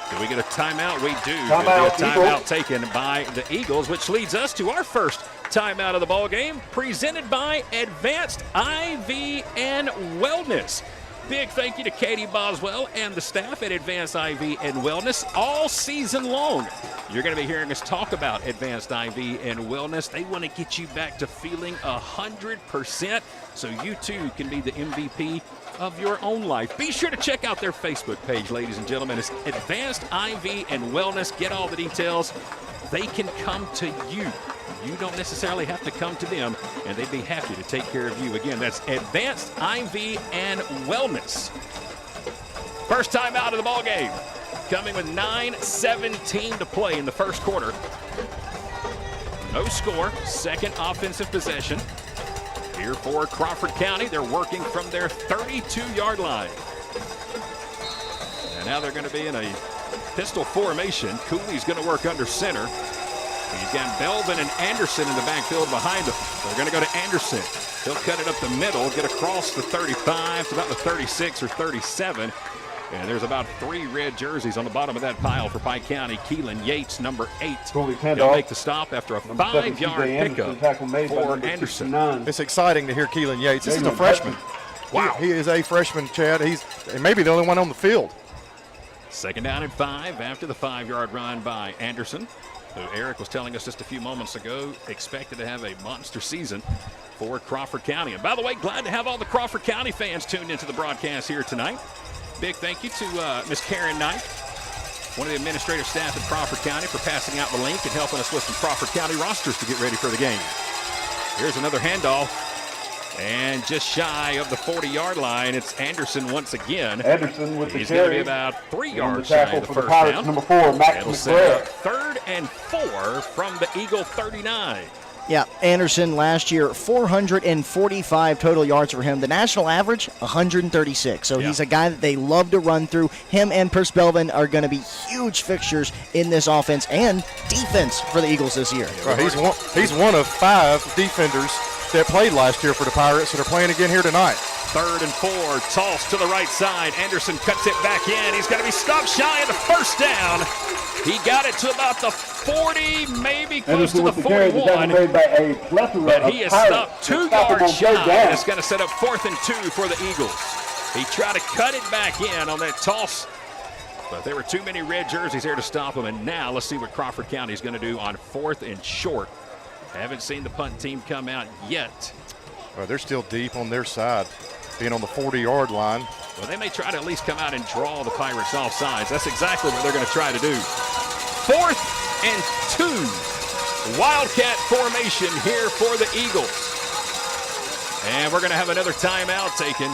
Do we get a timeout? We do. A timeout taken by the Eagles, which leads us to our first timeout of the ball game, presented by Advanced IV and Wellness. Big thank you to Katie Boswell and the staff at Advanced IV and Wellness all season long. You're going to be hearing us talk about Advanced IV and Wellness. They want to get you back to feeling 100% so you too can be the MVP of your own life. Be sure to check out their Facebook page, ladies and gentlemen. It's Advanced IV and Wellness. Get all the details. They can come to you. You don't necessarily have to come to them, and they'd be happy to take care of you. Again, that's Advanced IV and Wellness. First time out of the ball game, coming with 9:17 to play in the first quarter. No score, second offensive possession. Here for Crawford County, they're working from their 32-yard line. And now they're going to be in a pistol formation. Cooley's going to work under center. He's got Belvin and Anderson in the backfield behind him. They're going to go to Anderson. He'll cut it up the middle, get across the 35 to about the 36 or 37. And there's about 3 red jerseys on the bottom of that pile for Pike County. Keelan Yates, number 8. He'll make the stop after a 5-yard pickup for Anderson. It's exciting to hear Keelan Yates. This is a freshman. Wow. He is a freshman, Chad. He's maybe the only one on the field. Second down and 5 after the 5-yard run by Anderson, who Eric was telling us just a few moments ago expected to have a monster season for Crawford County. And by the way, glad to have all the Crawford County fans tuned into the broadcast here tonight. Big thank you to Miss Karen Knight, one of the administrative staff at Crawford County, for passing out the link and helping us with some Crawford County rosters to get ready for the game. Here's another handoff. And just shy of the 40-yard line, it's Anderson once again. Anderson with the He's going to be about 3 yards shy of the first down. Number 4, Max It'll set up 3rd and 4 from the Eagle 39. Yeah, Anderson last year, 445 total yards for him. The national average, 136. So he's a guy that they love to run through. Him and Purse Belvin are going to be huge fixtures in this offense and defense for the Eagles this year. Right, he's one of 5 defenders that played last year for the Pirates that are playing again here tonight. 3rd and 4, toss to the right side. Anderson cuts it back in. He's going to be stopped shy of the first down. He got it to about the 40, maybe close to the 41. But he is stopped 2 yards shy, and it's going to set up 4th and 2 for the Eagles. He tried to cut it back in on that toss But there were too many red jerseys there to stop them. And now let's see what Crawford County is going to do on 4th and short. Haven't seen the punt team come out yet. Well, they're still deep on their side, being on the 40-yard line. Well, they may try to at least come out and draw the Pirates off sides. That's exactly what they're going to try to do. 4th and 2. Wildcat formation here for the Eagles. And we're going to have another timeout taken.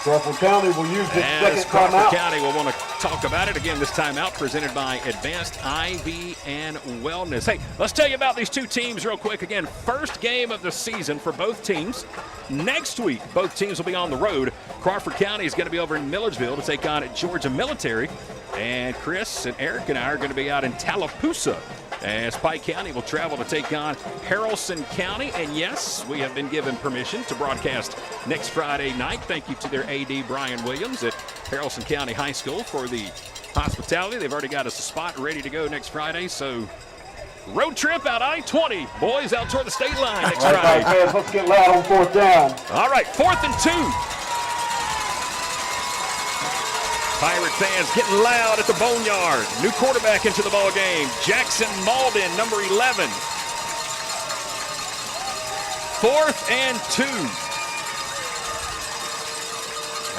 Crawford County will use this second Crawford timeout. County will want to talk about it. Again, this timeout presented by Advanced IV and Wellness. Hey, let's tell you about these two teams real quick. Again, first game of the season for both teams. Next week, both teams will be on the road. Crawford County is going to be over in Milledgeville to take on Georgia Military. And Chris and Eric and I are going to be out in Tallapoosa as Pike County will travel to take on Haralson County. And yes, we have been given permission to broadcast next Friday night. Thank you to their AD, Brian Williams, at Haralson County High School for the hospitality. They've already got us a spot ready to go next Friday. So road trip out I-20. Boys, out toward the state line next Friday. Fans, let's get loud on 4th down. All right, 4th and 2. Pirate fans getting loud at the Boneyard. New quarterback into the ball game, Jackson Malden, number 11. 4th and 2.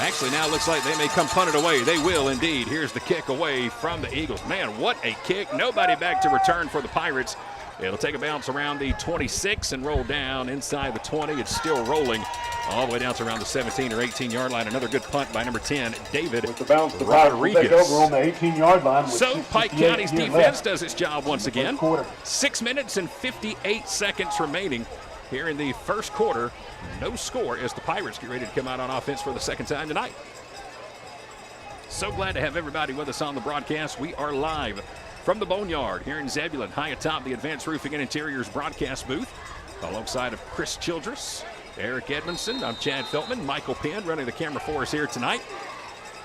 Actually, now it looks like they may come punt it away. They will indeed. Here's the kick away from the Eagles. Man, what a kick. Nobody back to return for the Pirates. It'll take a bounce around the 26 and roll down inside the 20. It's still rolling all the way down to around the 17 or 18-yard line. Another good punt by number 10, David With the bounce, the Pirates will take over on the 18-yard line. So Pike County's defense left. does its job once again. 6 minutes and 58 seconds remaining here in the first quarter. No score as the Pirates get ready to come out on offense for the second time tonight. So glad to have everybody with us on the broadcast. We are live from the Boneyard here in Zebulon, high atop the Advanced Roofing and Interiors broadcast booth, alongside of Chris Childress, Eric Edmondson. I'm Chad Feltman, Michael Penn running the camera for us here tonight.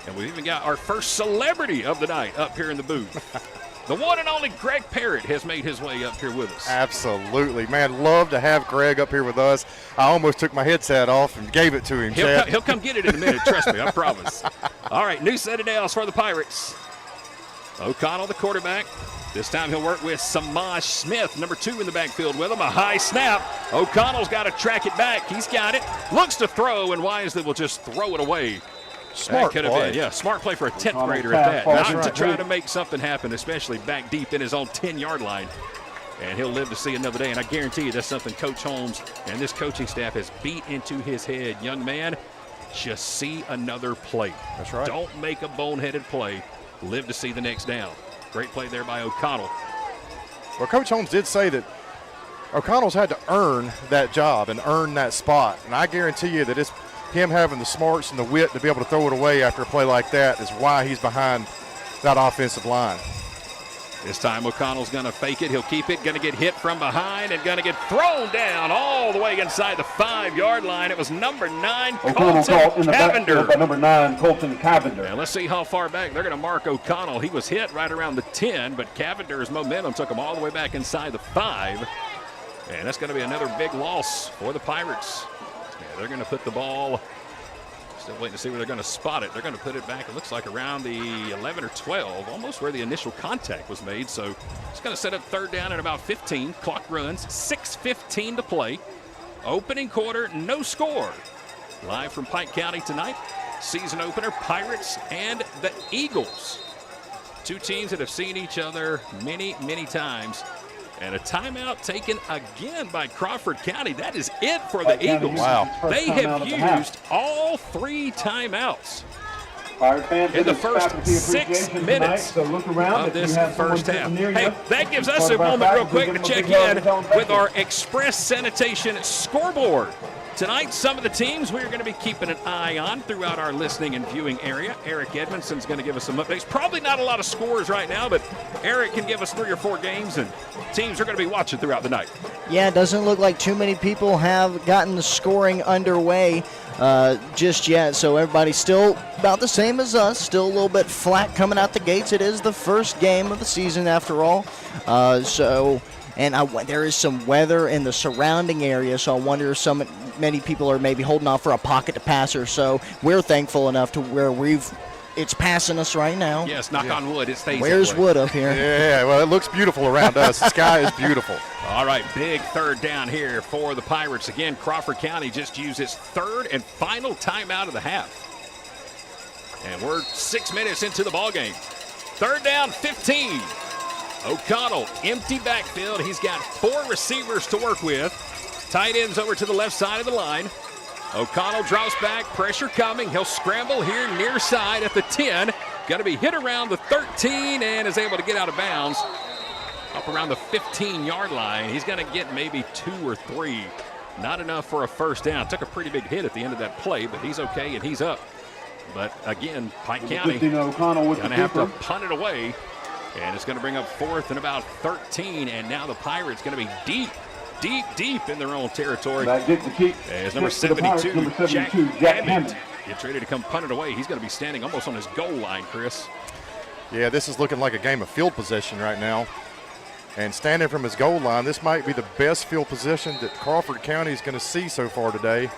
And we've even got our first celebrity of the night up here in the booth. The one and only Greg Parrott has made his way up here with us. Absolutely. Man, love to have Greg up here with us. I almost took my headset off and gave it to him, Chad. He'll come get it in a minute, trust me, I promise. All right, new set of downs for the Pirates. O'Connell, the quarterback. This time he'll work with Samaj Smith, number 2 in the backfield with him. A high snap. O'Connell's got to track it back. He's got it. Looks to throw, and Wisely will just throw it away. Smart that could play. have been, smart play for a 10th grader at that. Not to try to make something happen, especially back deep in his own 10-yard line. And he'll live to see another day. And I guarantee you that's something Coach Holmes and this coaching staff has beat into his head. Young man, just see another play. That's right. Don't make a boneheaded play. Live to see the next down. Great play there by O'Connell. Well, Coach Holmes did say that O'Connell's had to earn that job and earn that spot. And I guarantee you that it's him having the smarts and the wit to be able to throw it away after a play like that is why he's behind that offensive line. This time O'Connell's going to fake it. He'll keep it. Going to get hit from behind and going to get thrown down all the way inside the 5-yard line. It was number 9, Colton Cavender. By number 9, Colton Cavender. And let's see how far back they're going to mark O'Connell. He was hit right around the 10, but Cavender's momentum took him all the way back inside the 5. And that's going to be another big loss for the Pirates. Yeah, they're going to put the ball, still waiting to see where they're going to spot it. They're going to put it back, it looks like around the 11 or 12, almost where the initial contact was made. So it's going to set up third down at about 15. Clock runs, 6:15 to play. Opening quarter, no score. Live from Pike County tonight. Season opener, Pirates and the Eagles. Two teams that have seen each other many, many times. And a timeout taken again by Crawford County. That is it for the Eagles. Wow. They have used all 3 timeouts Fans, in the first 6 minutes so look around of this first half. Hey, that gives us a moment real quick to check in with our Express Sanitation scoreboard. Tonight, some of the teams we're going to be keeping an eye on throughout our listening and viewing area. Eric Edmondson's going to give us some updates. Probably not a lot of scores right now, but Eric can give us 3 or 4 games, and teams are going to be watching throughout the night. Yeah, it doesn't look like too many people have gotten the scoring underway just yet, so everybody's still about the same as us, still a little bit flat coming out the gates. It is the first game of the season after all, and there is some weather in the surrounding area, so I wonder if many people are maybe holding off for a pocket to pass or so. We're thankful enough to where we've It's passing us right now. Yes, knock on wood, it stays Where's that way. wood up here? Yeah, well, it looks beautiful around us. The sky is beautiful. All right, big third down here for the Pirates. Again, Crawford County just used its third and final timeout of the half. And we're 6 minutes into the ballgame. Third down, 15. O'Connell, empty backfield. He's got 4 receivers to work with. Tight ends over to the left side of the line. O'Connell drops back, pressure coming. He'll scramble here near side at the 10. Got to be hit around the 13 and is able to get out of bounds. Up around the 15-yard line. He's going to get maybe 2 or 3. Not enough for a first down. Took a pretty big hit at the end of that play, but he's okay and he's up. But again, Pike County going to have to punt it away. And it's going to bring up 4th and about 13. And now the Pirates going to be deep in their own territory. As number 72, Jack Hammond gets ready to come punt it away. He's going to be standing almost on his goal line, Chris. Yeah, this is looking like a game of field possession right now. And standing from his goal line, this might be the best field position that Crawford County is going to see so far today.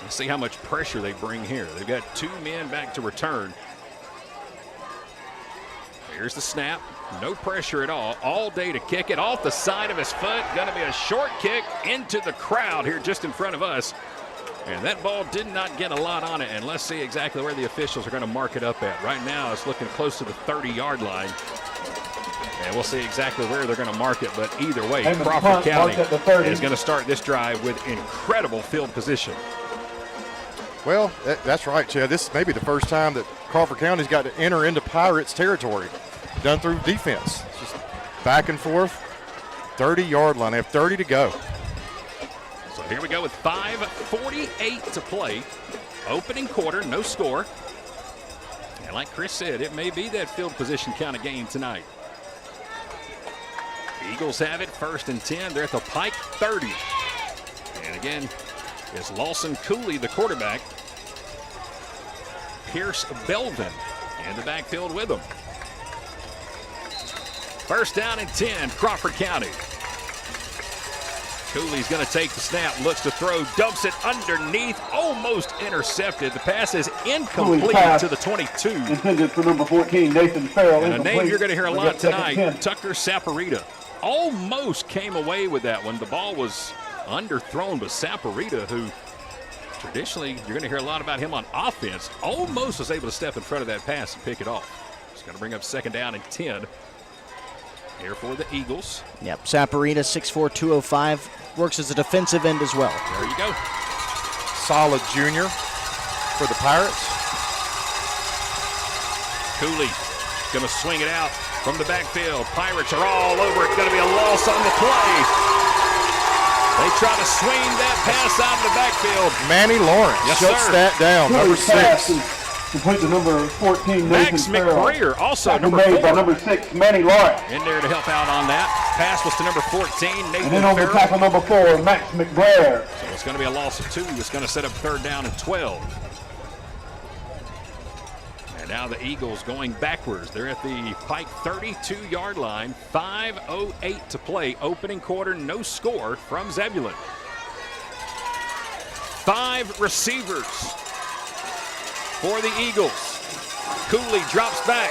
Let's see how much pressure they bring here. They've got 2 men back to return. Here's the snap. No pressure at all day to kick it off the side of his foot. Going to be a short kick into the crowd here just in front of us. And that ball did not get a lot on it. And let's see exactly where the officials are going to mark it up at. Right now it's looking close to the 30-yard line. And we'll see exactly where they're going to mark it. But either way, Crawford County is going to start this drive with incredible field position. Well, that's right, Chad. This is maybe the first time that Crawford County's got to enter into Pirates territory, done through defense. It's just back and forth, 30-yard line. They have 30 to go. So here we go with 5:48 to play. Opening quarter, no score. And like Chris said, it may be that field position kind of game tonight. Eagles have it, 1st and 10. They're at the Pike 30. And again, it's Lawson Cooley, the quarterback. Pierce Belvin in the backfield with him. 1st down and 10, Crawford County. Cooley's going to take the snap, looks to throw, dumps it underneath, almost intercepted. The pass is incomplete to the 22. Intended for number 14, Nathan Farrell. And a name you're going to hear a lot tonight, Tucker Saporita. Almost came away with that one. The ball was underthrown, but Saporita, who traditionally you're going to hear a lot about him on offense, almost was able to step in front of that pass and pick it off. It's going to bring up 2nd down and 10 here for the Eagles. Yep, Saporita, 6'4", 205, works as a defensive end as well. There you go. Solid junior for the Pirates. Cooley going to swing it out from the backfield. Pirates are all over it. Going to be a loss on the play. They try to swing that pass out of the backfield. Manny Lawrence shuts that down, number 6. Complete to number 14, Max Nathan Farrell. McBreer, also number 4. By number 6, Manny Lawrence. In there to help out on that. Pass was to number 14, Nathan And then over Farrell. tackle number 4, Max McBreer. So it's going to be a loss of 2. It's going to set up 3rd down and 12. And now the Eagles going backwards. They're at the Pike 32-yard line. 5:08 to play. Opening quarter, no score from Zebulon. 5 receivers for the Eagles. Cooley drops back,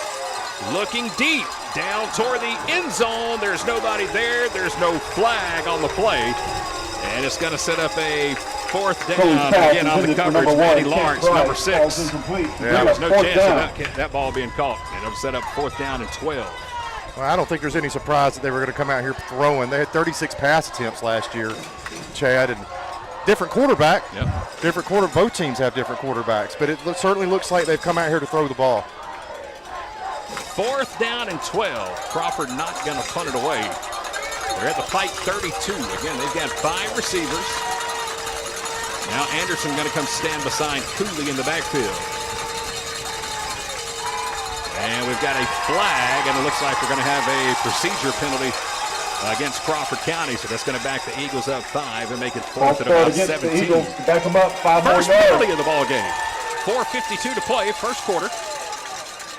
looking deep, down toward the end zone. There's nobody there. There's no flag on the play. And it's going to set up a 4th down. Again on the coverage, Manny Lawrence, number 6. There was no chance of that ball being caught. And it'll set up 4th down and 12. Well, I don't think there's any surprise that they were going to come out here throwing. They had 36 pass attempts last year, Chad, and different quarterback. Yep. Different quarter. Both teams have different quarterbacks, but it certainly looks like they've come out here to throw the ball. 4th down and 12. Crawford not going to punt it away. They're at the Pike 32. Again, they've got 5 receivers. Now Anderson going to come stand beside Cooley in the backfield. And we've got a flag, and it looks like we're going to have a procedure penalty against Crawford County. So that's going to back the Eagles up 5 and make it 4th and about 17. The Eagles to back them up 5 more First yards. penalty of the ball game. 4:52 to play, 1st quarter.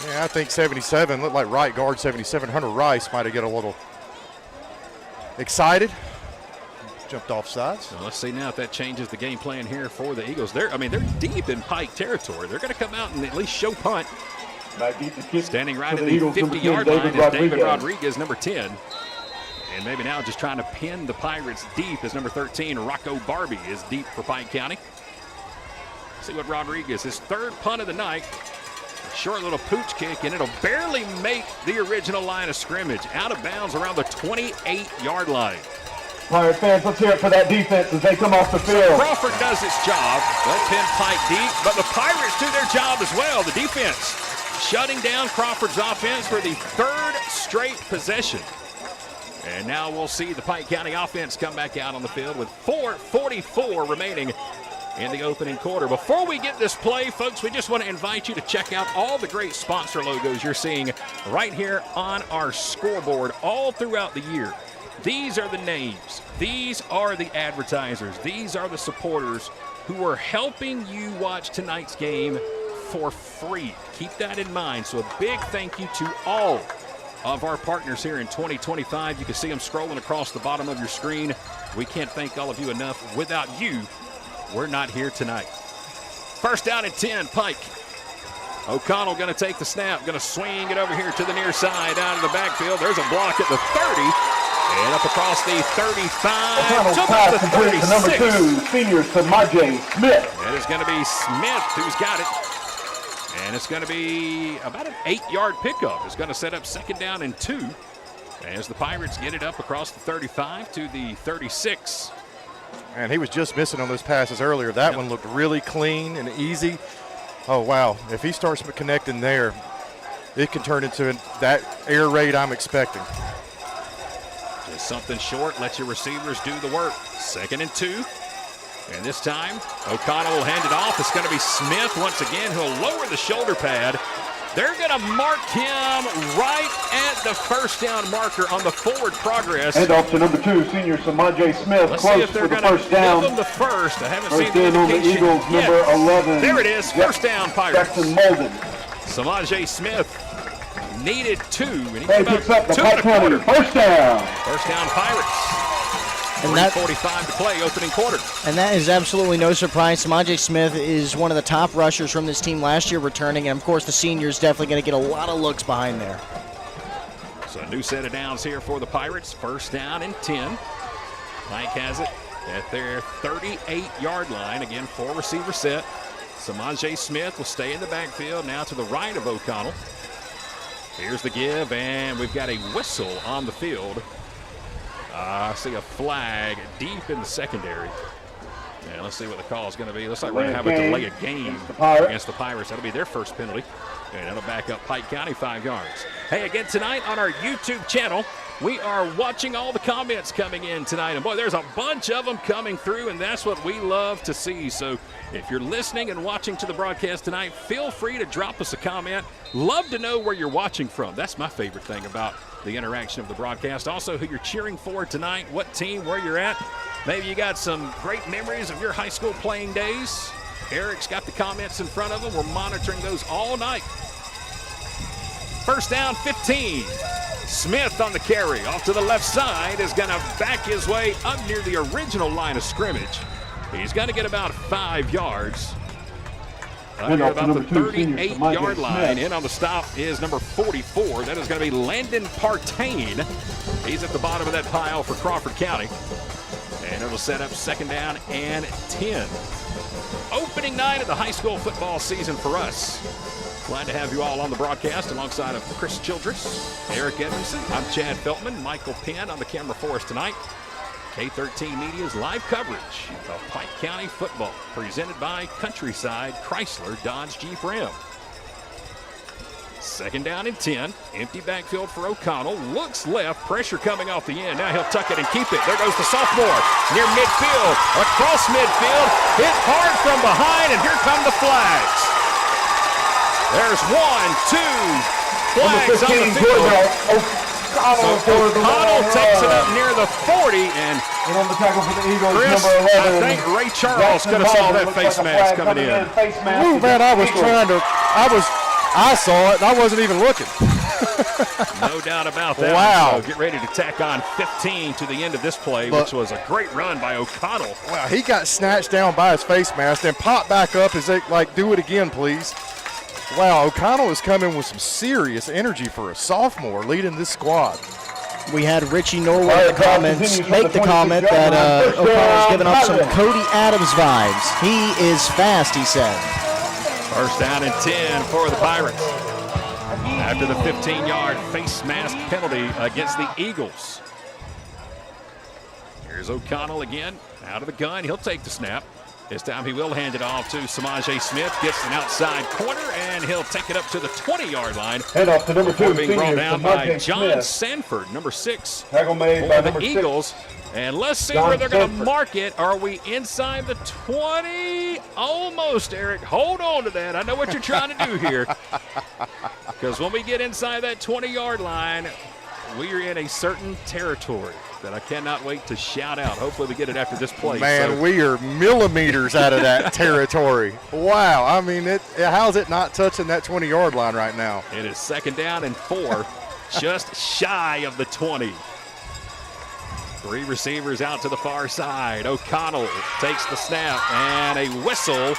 Yeah, I think 77 looked like right guard 77. Hunter Rice might have get a little excited. Jumped off sides. So let's see now if that changes the game plan here for the Eagles. They're deep in Pike territory. They're going to come out and at least show punt. Back deep to kick Standing right for at the Eagles, number 10, 50-yard line is David Rodriguez. Rodriguez, number 10. And maybe now just trying to pin the Pirates deep as number 13, Rocco Barbie, is deep for Pike County. See what Rodriguez, his third punt of the night. A short little pooch kick, and it'll barely make the original line of scrimmage. Out of bounds around the 28-yard line. Pirate fans, let's hear it for that defense as they come off the field. So Crawford does its job. They'll pin Pike deep, but the Pirates do their job as well. The defense shutting down Crawford's offense for the third straight possession. And now we'll see the Pike County offense come back out on the field with 4:44 remaining in the opening quarter. Before we get this play, folks, we just want to invite you to check out all the great sponsor logos you're seeing right here on our scoreboard all throughout the year. These are the names. These are the advertisers. These are the supporters who are helping you watch tonight's game for free. Keep that in mind. So a big thank you to all of our partners here in 2025. You can see them scrolling across the bottom of your screen. We can't thank all of you enough. Without you, we're not here tonight. First down and 10, Pike. O'Connell going to take the snap, going to swing it over here to the near side, out of the backfield. There's a block at the 30, and up across the 35 to about the 36. Number 2, senior Samaje Smith. That is going to be Smith who's got it. And it's going to be about an 8-yard pickup. It's going to set up second down and 2 as the Pirates get it up across the 35 to the 36. And he was just missing on those passes earlier. That one looked really clean and easy. Oh, wow. If he starts connecting there, it can turn into that air raid I'm expecting. Just something short. Let your receivers do the work. Second and 2. And this time, O'Connell will hand it off. It's going to be Smith once again who'll lower the shoulder pad. They're going to mark him right at the first down marker on the forward progress. And off to number 2, senior Samaje Smith. Let's close see if they're for the going first to down. give them the first. I haven't First seen the down on the indication Eagles, yet. number 11. There it is. First down, Pirates. Jackson Molden. Samaje Smith needed 2. And he Hey, got picks up about the 2 Pike and a County. quarter. First down. First down, Pirates. And that 3:45 to play, opening quarter. And that is absolutely no surprise. Samaje Smith is one of the top rushers from this team last year returning, and of course the senior is definitely going to get a lot of looks behind there. So a new set of downs here for the Pirates. First down and 10. Pike has it at their 38-yard line. Again, 4-receiver set. Samaje Smith will stay in the backfield now to the right of O'Connell. Here's the give, and we've got a whistle on the field. I see a flag deep in the secondary. And let's see what the call is going to be. Looks like we're going to have a delay of game against the Pirates. That'll be their first penalty. And that'll back up Pike County 5 yards. Hey, again, tonight on our YouTube channel, we are watching all the comments coming in tonight. And boy, there's a bunch of them coming through, and that's what we love to see. So if you're listening and watching to the broadcast tonight, feel free to drop us a comment. Love to know where you're watching from. That's my favorite thing about the interaction of the broadcast. Also, who you're cheering for tonight, what team, where you're at. Maybe you got some great memories of your high school playing days. Eric's got the comments in front of him. We're monitoring those all night. First down, 15. Smith on the carry. Off to the left side is going to back his way up near the original line of scrimmage. He's going to get about 5 yards. Up here about the 38-yard line. In on the stop is number 44. That is going to be Landon Partain. He's at the bottom of that pile for Crawford County. And it'll set up second down and 10. Opening night of the high school football season for us. Glad to have you all on the broadcast alongside of Chris Childress, Eric Edmondson. I'm Chad Feltman, Michael Penn on the camera for us tonight. K13 Media's live coverage of Pike County football, presented by Countryside Chrysler Dodge Jeep Ram. Second down and 10. Empty backfield for O'Connell. Looks left. Pressure coming off the end. Now he'll tuck it and keep it. There goes the sophomore. Near midfield. Across midfield. Hit hard from behind, and here come the flags. There's 1, 2 flags on the field. O'Connell takes it up near the 40, and on the tackle for the Eagles, Chris, number 11. I think Ray Charles could have saw that face mask coming in. Ooh, man, I saw it, and I wasn't even looking. No doubt about that. Wow. So get ready to tack on 15 to the end of this play, which was a great run by O'Connell. Wow, he got snatched down by his face mask, then popped back up as they, like, do it again, please. Wow, O'Connell is coming with some serious energy for a sophomore leading this squad. We had Richie Norwood in the comments make the comment that O'Connell's giving up some Cody Adams vibes. He is fast, he said. First down and 10 for the Pirates. After the 15-yard face mask penalty against the Eagles. Here's O'Connell again, out of the gun. He'll take the snap. This time he will hand it off to Samaje Smith. Gets an outside corner, and he'll take it up to the 20-yard line. Hand off to number 2, being brought down by John Smith. Sanford, number 6, Tackle made for by the number Eagles. 6. And let's see John where they're going to Sanford. mark it. Are we inside the 20? Almost, Eric. Hold on to that. I know what you're trying to do here. Because when we get inside that 20-yard line, we are in a certain territory that I cannot wait to shout out. Hopefully we get it after this play. Man, we are millimeters out of that territory. Wow, I mean, how's it not touching that 20-yard line right now? It is 2nd down and 4, just shy of the 20. 3 receivers out to the far side. O'Connell takes the snap and a whistle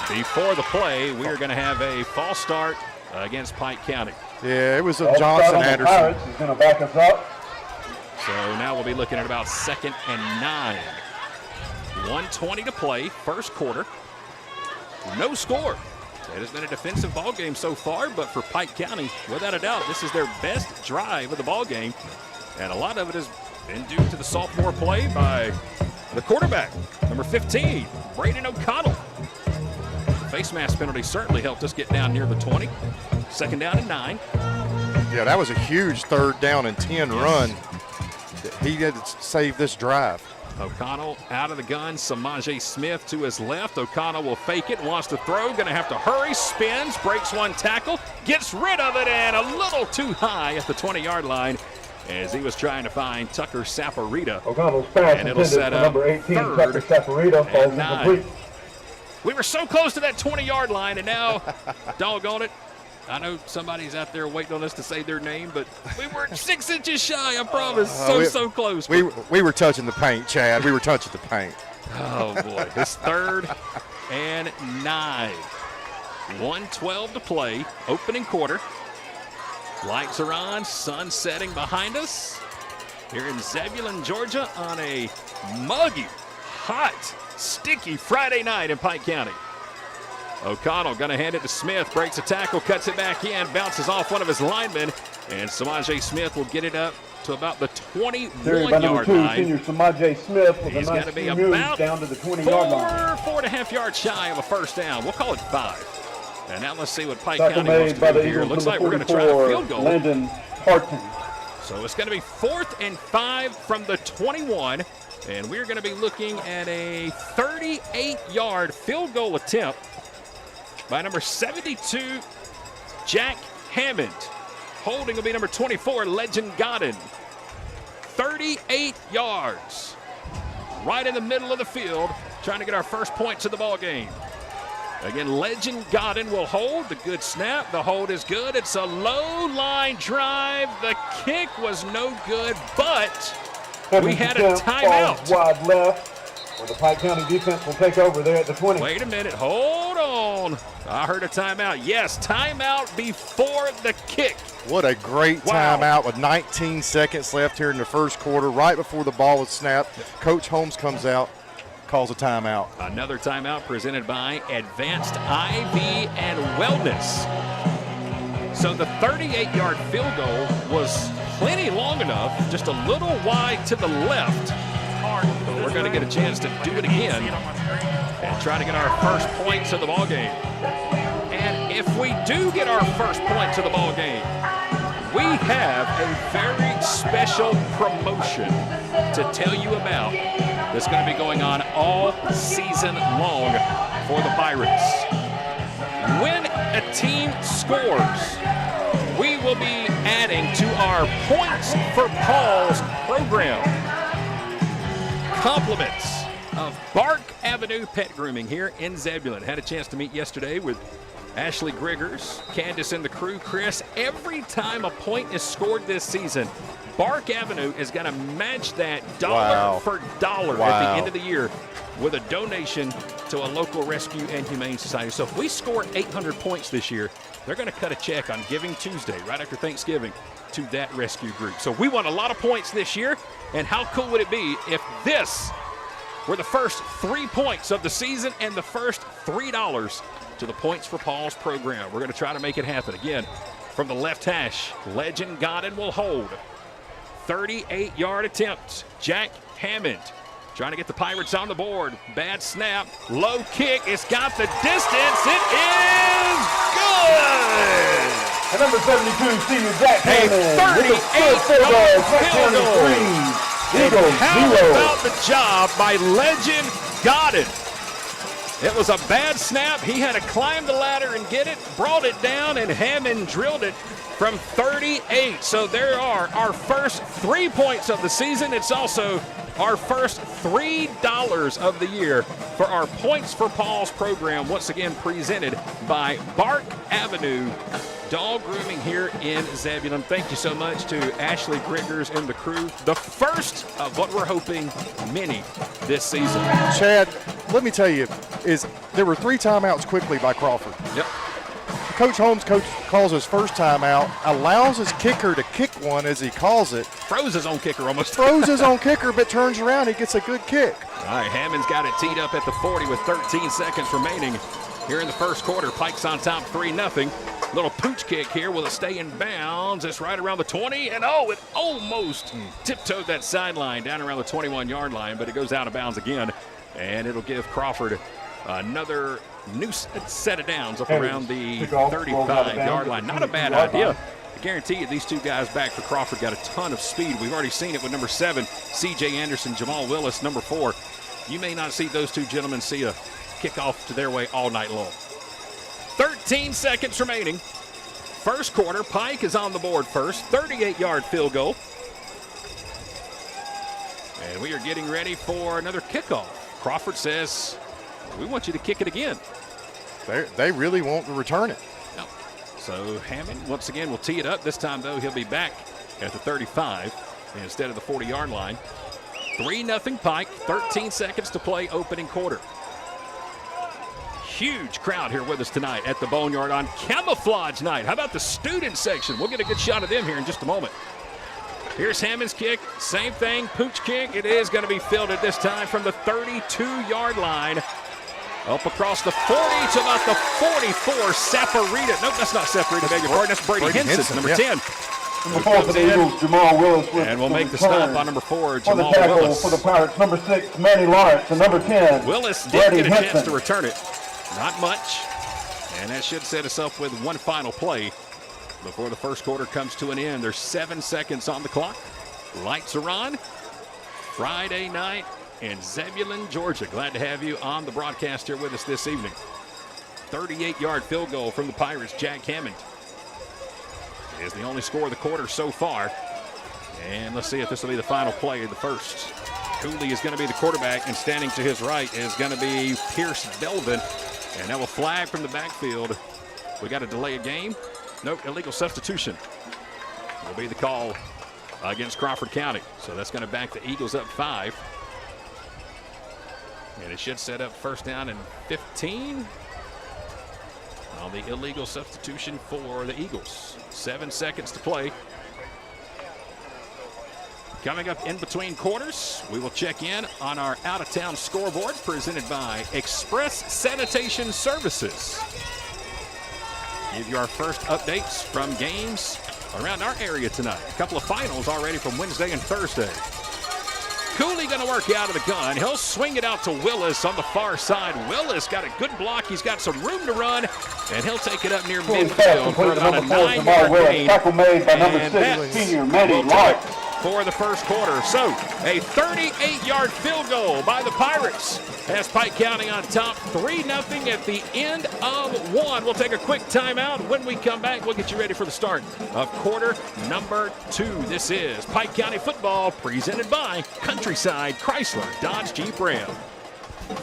before the play. We are going to have a false start against Pike County. Yeah, it was a Johnson Anderson. Pirates is going to back us up. So now we'll be looking at about 2nd and 9. 1:20 to play, first quarter. No score. It has been a defensive ball game so far, but for Pike County, without a doubt, this is their best drive of the ball game. And a lot of it has been due to the sophomore play by the quarterback, number 15, Braden O'Connell. The face mask penalty certainly helped us get down near the 20. 2nd down and 9. Yeah, that was a huge 3rd down and 10 run. He had to save this drive. O'Connell out of the gun. Samaje Smith to his left. O'Connell will fake it, wants to throw. Going to have to hurry. Spins, breaks one tackle, gets rid of it, and a little too high at the 20-yard line as he was trying to find Tucker Saporita. O'Connell's pass And it'll intended set for up number 18, 3rd Tucker Saporita, falls and 9. incomplete. We were so close to that 20-yard line, and now, doggone it, I know somebody's out there waiting on us to say their name, but we were 6 inches shy, I promise. So close. We were touching the paint, Chad. We were touching the paint. Oh, boy. It's 3rd and 9. 1:12 to play, opening quarter. Lights are on, sun setting behind us here in Zebulon, Georgia on a muggy, hot, sticky Friday night in Pike County. O'Connell going to hand it to Smith, breaks a tackle, cuts it back in, bounces off one of his linemen, and Samaje Smith will get it up to about the 21-yard line. Senior Samaje Smith with He's a got to nice be move about down to the 20-yard line. 4.5 yards shy of a first down. We'll call it 5. And now let's see what Pike Tackle County wants made by to do the here. Eagles, Looks like we're number going to try a 44, field goal. Landon Harton. So it's going to be 4th and 5 from the 21. And we're going to be looking at a 38-yard field goal attempt by number 72, Jack Hammond. Holding will be number 24, Legend Godin. 38 yards. Right in the middle of the field, trying to get our first points of the ball game. Again, Legend Godin will hold. The good snap. The hold is good. It's a low line drive. The kick was no good, but we had a timeout. Wide left, where the Pike County defense will take over there at the 20. Wait a minute. Hold on. I heard a timeout. Yes, timeout before the kick. What a great timeout with 19 seconds left here in the first quarter, right before the ball was snapped. Coach Holmes comes out, calls a timeout. Another timeout presented by Advanced IV and Wellness. So the 38-yard field goal was plenty long enough, just a little wide to the left. But we're going to get a chance to do it again and try to get our first points of the ball game. And if we do get our first points of the ball game, we have a very special promotion to tell you about that's going to be going on all season long for the Pirates. When a team scores, we will be adding to our Points for Paul's program. Compliments of Bark Avenue Pet Grooming here in Zebulon. Had a chance to meet yesterday with Ashley Griggers, Candace and the crew, Chris, every time a point is scored this season, Bark Avenue is going to match that dollar for dollar at the end of the year with a donation to a local rescue and humane society. So if we score 800 points this year, they're going to cut a check on Giving Tuesday, right after Thanksgiving, to that rescue group. So we won a lot of points this year, and how cool would it be if this were the first 3 points of the season and the first $3 to the Points for Paul's program. We're going to try to make it happen. Again, from the left hash, Legend Godin will hold. 38-yard attempt. Jack Hammond trying to get the Pirates on the board. Bad snap. Low kick. It's got the distance. It is good. And number 72, senior Jack Hammond. 38-yard field goal. Eagles, How 0. about the job by Legend Godin? It was a bad snap. He had to climb the ladder and get it, brought it down, and Hammond drilled it from 38. So there are our first 3 points of the season. It's also our first $3 of the year for our Points for Paul's program, once again presented by Bark Avenue Dog Grooming here in Zebulon. Thank you so much to Ashley Griggers and the crew. The first of what we're hoping many this season. Chad, let me tell you, there were 3 timeouts quickly by Crawford. Yep. Coach Holmes calls his first timeout, allows his kicker to kick one as he calls it. Froze his own kicker almost. Throws his own kicker, but turns around, he gets a good kick. All right, Hammond's got it teed up at the 40 with 13 seconds remaining here in the first quarter. Pike's on top 3-0. Little pooch kick here. Will it stay in bounds? It's right around the 20, and it almost tiptoed that sideline down around the 21-yard line, but it goes out of bounds again, and it'll give Crawford another new set of downs up around the 35-yard line. Not a bad idea. I guarantee you these two guys back for Crawford got a ton of speed. We've already seen it with number 7, C.J. Anderson, Jamal Willis, number 4. You may not see those two gentlemen see a kickoff to their way all night long. 13 seconds remaining. First quarter, Pike is on the board first. 38-yard field goal. And we are getting ready for another kickoff. Crawford says, we want you to kick it again. They really want to return it. No. So Hammond, once again, will tee it up. This time, though, he'll be back at the 35 instead of the 40-yard line. 3-0 Pike, 13 seconds to play opening quarter. Huge crowd here with us tonight at the Boneyard on Camouflage Night. How about the student section? We'll get a good shot of them here in just a moment. Here's Hammond's kick. Same thing, pooch kick. It is going to be fielded this time from the 32-yard line. Up across the 40 to about the 44. Safarita. Nope, that's not Safarita. Beg your pardon. That's Brady Henson, number 10. Number 4 for the Eagles, Jamal Willis. And we'll make the stop on number 4, Jamal Willis. For the Pirates, number 6, Manny Lawrence, and number 10, Willis did Brady get a Henson. chance to return it. Not much. And that should set us up with one final play before the first quarter comes to an end. There's 7 seconds on the clock. Lights are on. Friday night in Zebulon, Georgia. Glad to have you on the broadcast here with us this evening. 38-yard field goal from the Pirates. Jack Hammond is the only score of the quarter so far. And let's see if this will be the final play of the first. Cooley is going to be the quarterback, and standing to his right is going to be Pierce Belvin. And that will flag from the backfield. We got to delay a game. Nope, illegal substitution will be the call against Crawford County. So that's going to back the Eagles up 5. And it should set up first down and 15 on the illegal substitution for the Eagles. 7 seconds to play. Coming up in between quarters, we will check in on our out-of-town scoreboard presented by Express Sanitation Services. Give you our first updates from games around our area tonight. A couple of finals already from Wednesday and Thursday. Cooley going to work out of the gun. He'll swing it out to Willis on the far side. Willis got a good block. He's got some room to run, and he'll take it up near midfield for about a 9-yard gain. Tackle made by number 6, senior Manny Lawrence. For the first quarter. So a 38-yard field goal by the Pirates has Pike County on top 3-0 at the end of 1. We'll take a quick timeout. When we come back, we'll get you ready for the start of quarter number 2. This is Pike County football presented by Countryside Chrysler Dodge Jeep Ram.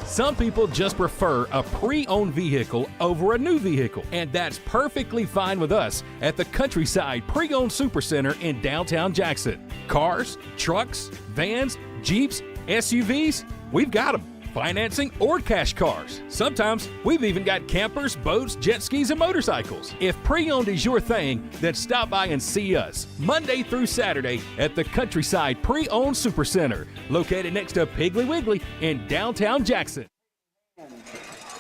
Some people just prefer a pre-owned vehicle over a new vehicle, and that's perfectly fine with us at the Countryside Pre-Owned Supercenter in downtown Jackson. Cars, trucks, vans, Jeeps, SUVs, we've got them. Financing or cash cars. Sometimes we've even got campers, boats, jet skis, and motorcycles. If pre-owned is your thing, then stop by and see us Monday through Saturday at the Countryside Pre-Owned Supercenter, located next to Piggly Wiggly in downtown Jackson.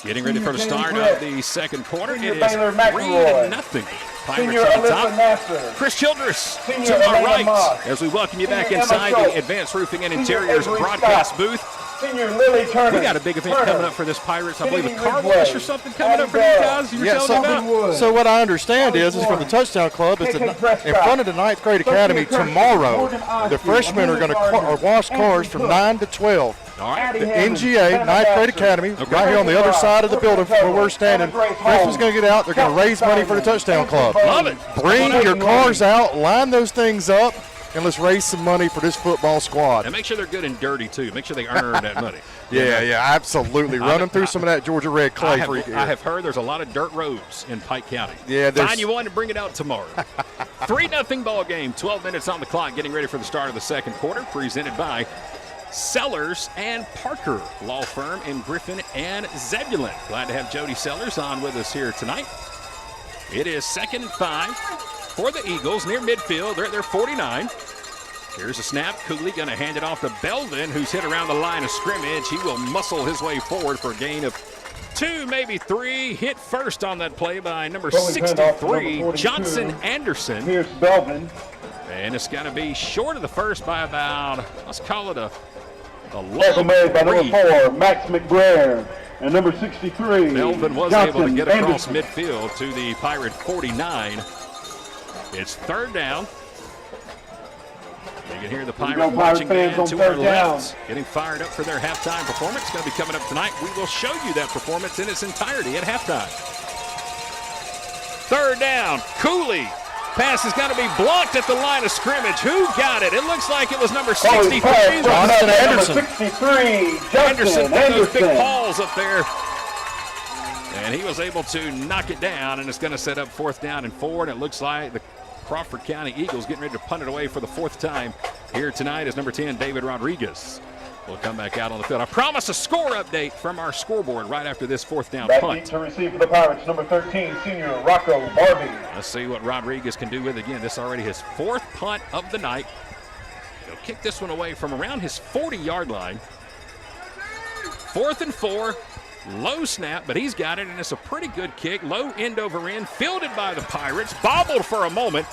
Getting ready for the start of the second quarter. It is 3-0. Pirates on the top. Chris Childress to our right as we welcome you back inside the Advanced Roofing and Interiors broadcast booth. We got a big event coming up for this Pirates. I believe a car wash or something coming up for you guys. You were telling me about. So what I understand is from the Touchdown Club, is in front of the 9th grade academy tomorrow. The freshmen are going to wash cars from 9 to 12. All right. The NGA, 9th grade academy, right here on the other side of the building where we're standing. Chris is going to get out. They're going to raise money for the Touchdown Club. Love it. Bring your cars out, line those things up, and let's raise some money for this football squad. And make sure they're good and dirty, too. Make sure they earn that money. Yeah, absolutely. Run them through some of that Georgia red clay. I have heard there's a lot of dirt roads in Pike County. Yeah, find you one and bring it out tomorrow. 3-0 ball game, 12 minutes on the clock, getting ready for the start of the second quarter, presented by Sellers and Parker Law Firm in Griffin and Zebulon. Glad to have Jody Sellers on with us here tonight. It is 2nd and 5 for the Eagles near midfield. They're at their 49. Here's a snap. Cooley going to hand it off to Belvin, who's hit around the line of scrimmage. He will muscle his way forward for a gain of 2, maybe 3. Hit first on that play by number 63, Johnson Anderson. Here's Belvin. And it's going to be short of the first by about, let's call it a Tackle made by number 4, Max McBrayer. And number 63, Melvin was Johnson able to get across Anderson. midfield to the Pirate 49. It's 3rd down. You can hear the Pirate marching band to our left, getting fired up for their halftime performance. It's going to be coming up tonight. We will show you that performance in its entirety at halftime. 3rd down, Cooley. Pass is going to be blocked at the line of scrimmage. Who got it? It looks like it was number 63. Johnson Anderson. Number 63, Anderson put those big Anderson. balls up there. And he was able to knock it down, and it's going to set up 4th down and 4. And it looks like the Crawford County Eagles getting ready to punt it away for the 4th time here tonight as number 10, David Rodriguez, will come back out on the field. I promise a score update from our scoreboard right after this 4th down punt. To receive for the Pirates, number 13, senior Rocco Barbie. Let's see what Rodriguez can do with it again. This already his 4th punt of the night. He'll kick this one away from around his 40-yard line. 4th and 4. Low snap, but he's got it, and it's a pretty good kick. Low end over end, fielded by the Pirates, bobbled for a moment.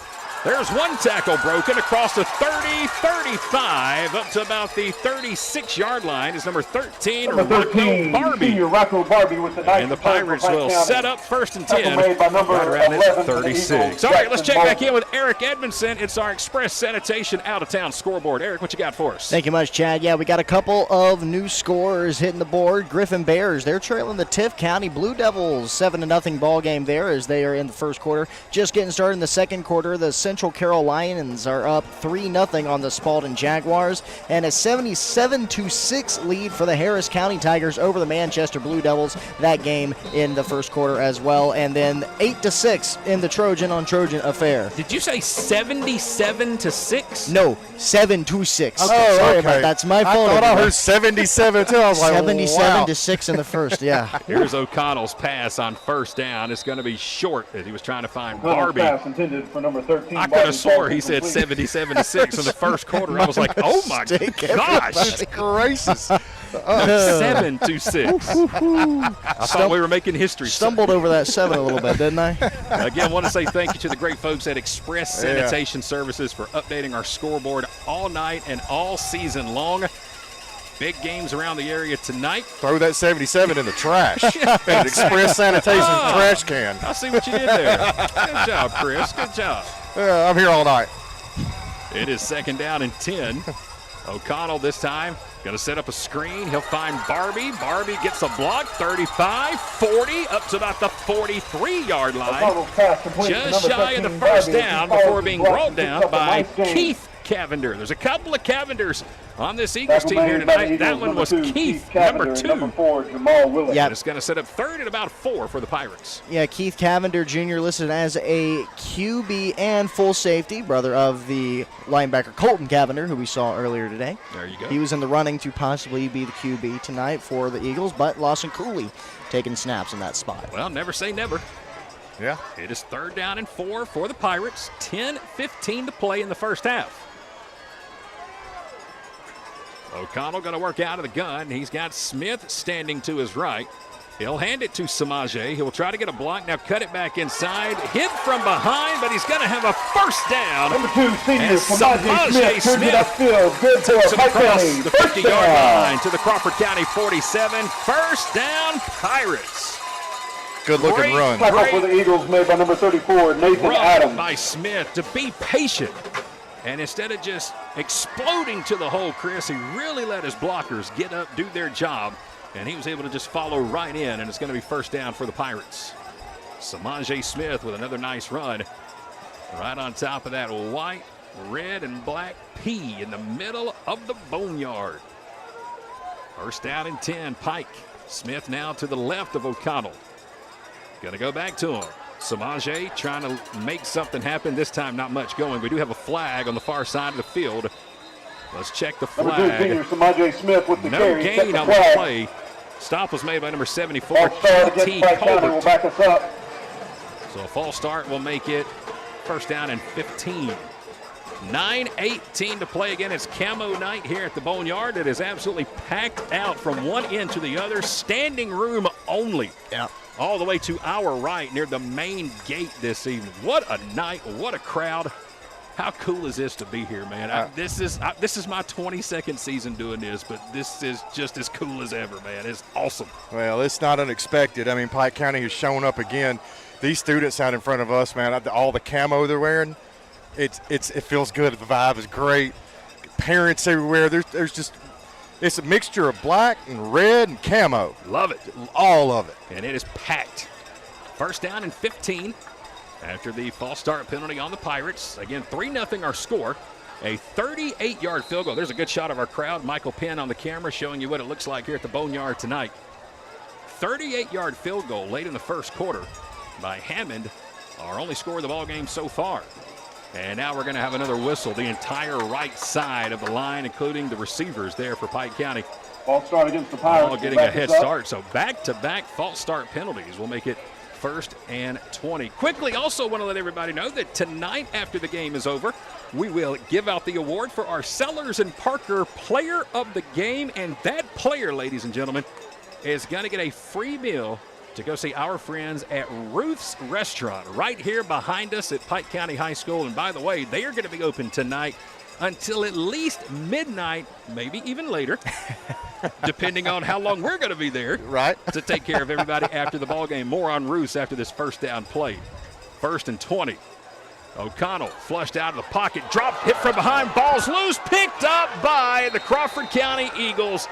There's one tackle broken across the 30, 35, up to about the 36-yard line is number 13, Rocco Barbie. Senior Rocco Barbie with the nice And the Pirates will set up 1st and 10 made by number right around at 11 for the 36. Eagles, All right, let's check Jackson back in with Eric Edmondson. It's our Express Sanitation out-of-town scoreboard. Eric, what you got for us? Thank you much, Chad. Yeah, we got a couple of new scores hitting the board. Griffin Bears, they're trailing the Tiff County Blue Devils. 7-0 ball game there as they are in the first quarter. Just getting started in the second quarter. The Central Carroll Lions are up 3-0 on the Spalding Jaguars, and a 77-6 lead for the Harris County Tigers over the Manchester Blue Devils. That game in the first quarter as well, and then 8-6 in the Trojan on Trojan affair. Did you say 77-6? No, 7-6. Okay, Sorry about that's my fault. I thought I heard 77 too. I was like, 77-6 in the first. Yeah. Here's O'Connell's pass on 1st down. It's going to be short as he was trying to find O'Connell's Barbie. pass intended for number 13. I could have swore he said 77-6 in the first quarter. I was like, oh my gosh. gracious. 7-6. I thought we were making history. Stumbled over that 7 a little bit, didn't I? Again, want to say thank you to the great folks at Express Sanitation Services for updating our scoreboard all night and all season long. Big games around the area tonight. Throw that 77 in the trash. In an Express Sanitation trash can. I see what you did there. Good job, Chris. Good job. I'm here all night. It is 2nd down and 10. O'Connell this time going to set up a screen. He'll find Barbie. Barbie gets a block. 35, 40, up to about the 43-yard line. Just shy of the first down before being brought down by Keith Cavender. There's a couple of Cavenders on this Eagles team here tonight. That one was Keith, number 2. Number 4, Jamal Willis. Yeah, it's going to set up third and about 4 for the Pirates. Yeah, Keith Cavender Jr. listed as a QB and full safety, brother of the linebacker Colton Cavender, who we saw earlier today. There you go. He was in the running to possibly be the QB tonight for the Eagles, but Lawson Cooley taking snaps in that spot. Well, never say never. Yeah. It is 3rd down and 4 for the Pirates. 10:15 to play in the first half. O'Connell going to work out of the gun. He's got Smith standing to his right. He'll hand it to Samaje. He'll try to get a block. Now cut it back inside. Hit from behind, but he's going to have a first down. Number 2, senior And Samaje Smith turns it upfield. Good for takes it Pike across County. the First 50-yard down. line to the Crawford County 47. First down, Pirates. Good-looking Great run. Tackle for the Eagles made by number 34, Nathan Run Adams. by Smith to be patient. And instead of just exploding to the hole, Chris, he really let his blockers get up, do their job, and he was able to just follow right in, and it's going to be first down for the Pirates. Samaje Smith with another nice run. Right on top of that white, red, and black P in the middle of the Boneyard. First down and 10, Pike. Smith now to the left of O'Connell. Going to go back to him. Samaje trying to make something happen. This time not much going. We do have a flag on the far side of the field. Let's check the Number 2, senior flag. Samaje Smith with the No carry. gain on the flag. play. Stop was made by number 74, False start against T. Pike County will Colbert. back us up. So a false start will make it first down and 15. 9:18 to play again. It's camo night here at the Boneyard. It is absolutely packed out from one end to the other. Standing room only. Yeah. All the way to our right near the main gate this evening. What a night. What a crowd. How cool is this to be here, man? This is my 22nd season doing this, but this is just as cool as ever, man. It's awesome. Well, it's not unexpected. I mean, Pike County has shown up again. These students out in front of us, man, all the camo they're wearing, it feels good. The vibe is great. Parents everywhere. There's just – it's a mixture of black and red and camo. Love it. All of it. And it is packed. First down and 15 after the false start penalty on the Pirates. Again, 3-0 our score. A 38-yard field goal. There's a good shot of our crowd. Michael Penn on the camera showing you what it looks like here at the Boneyard tonight. 38-yard field goal late in the first quarter by Hammond, our only score of the ball game so far. And now we're going to have another whistle. The entire right side of the line, including the receivers there for Pike County. False start against the Pirates. All getting a head start. So back-to-back false start penalties will make it first and 20. Quickly, also want to let everybody know that tonight after the game is over, we will give out the award for our Sellers and Parker Player of the Game. And that player, ladies and gentlemen, is going to get a free meal to go see our friends at Ruth's Restaurant right here behind us at Pike County High School. And by the way, they are going to be open tonight until at least midnight, maybe even later, depending on how long we're going to be there to take care of everybody after the ball game. More on Ruth's after this first down play. First and 20. O'Connell flushed out of the pocket, dropped, hit from behind, ball's loose, picked up by the Crawford County Eagles.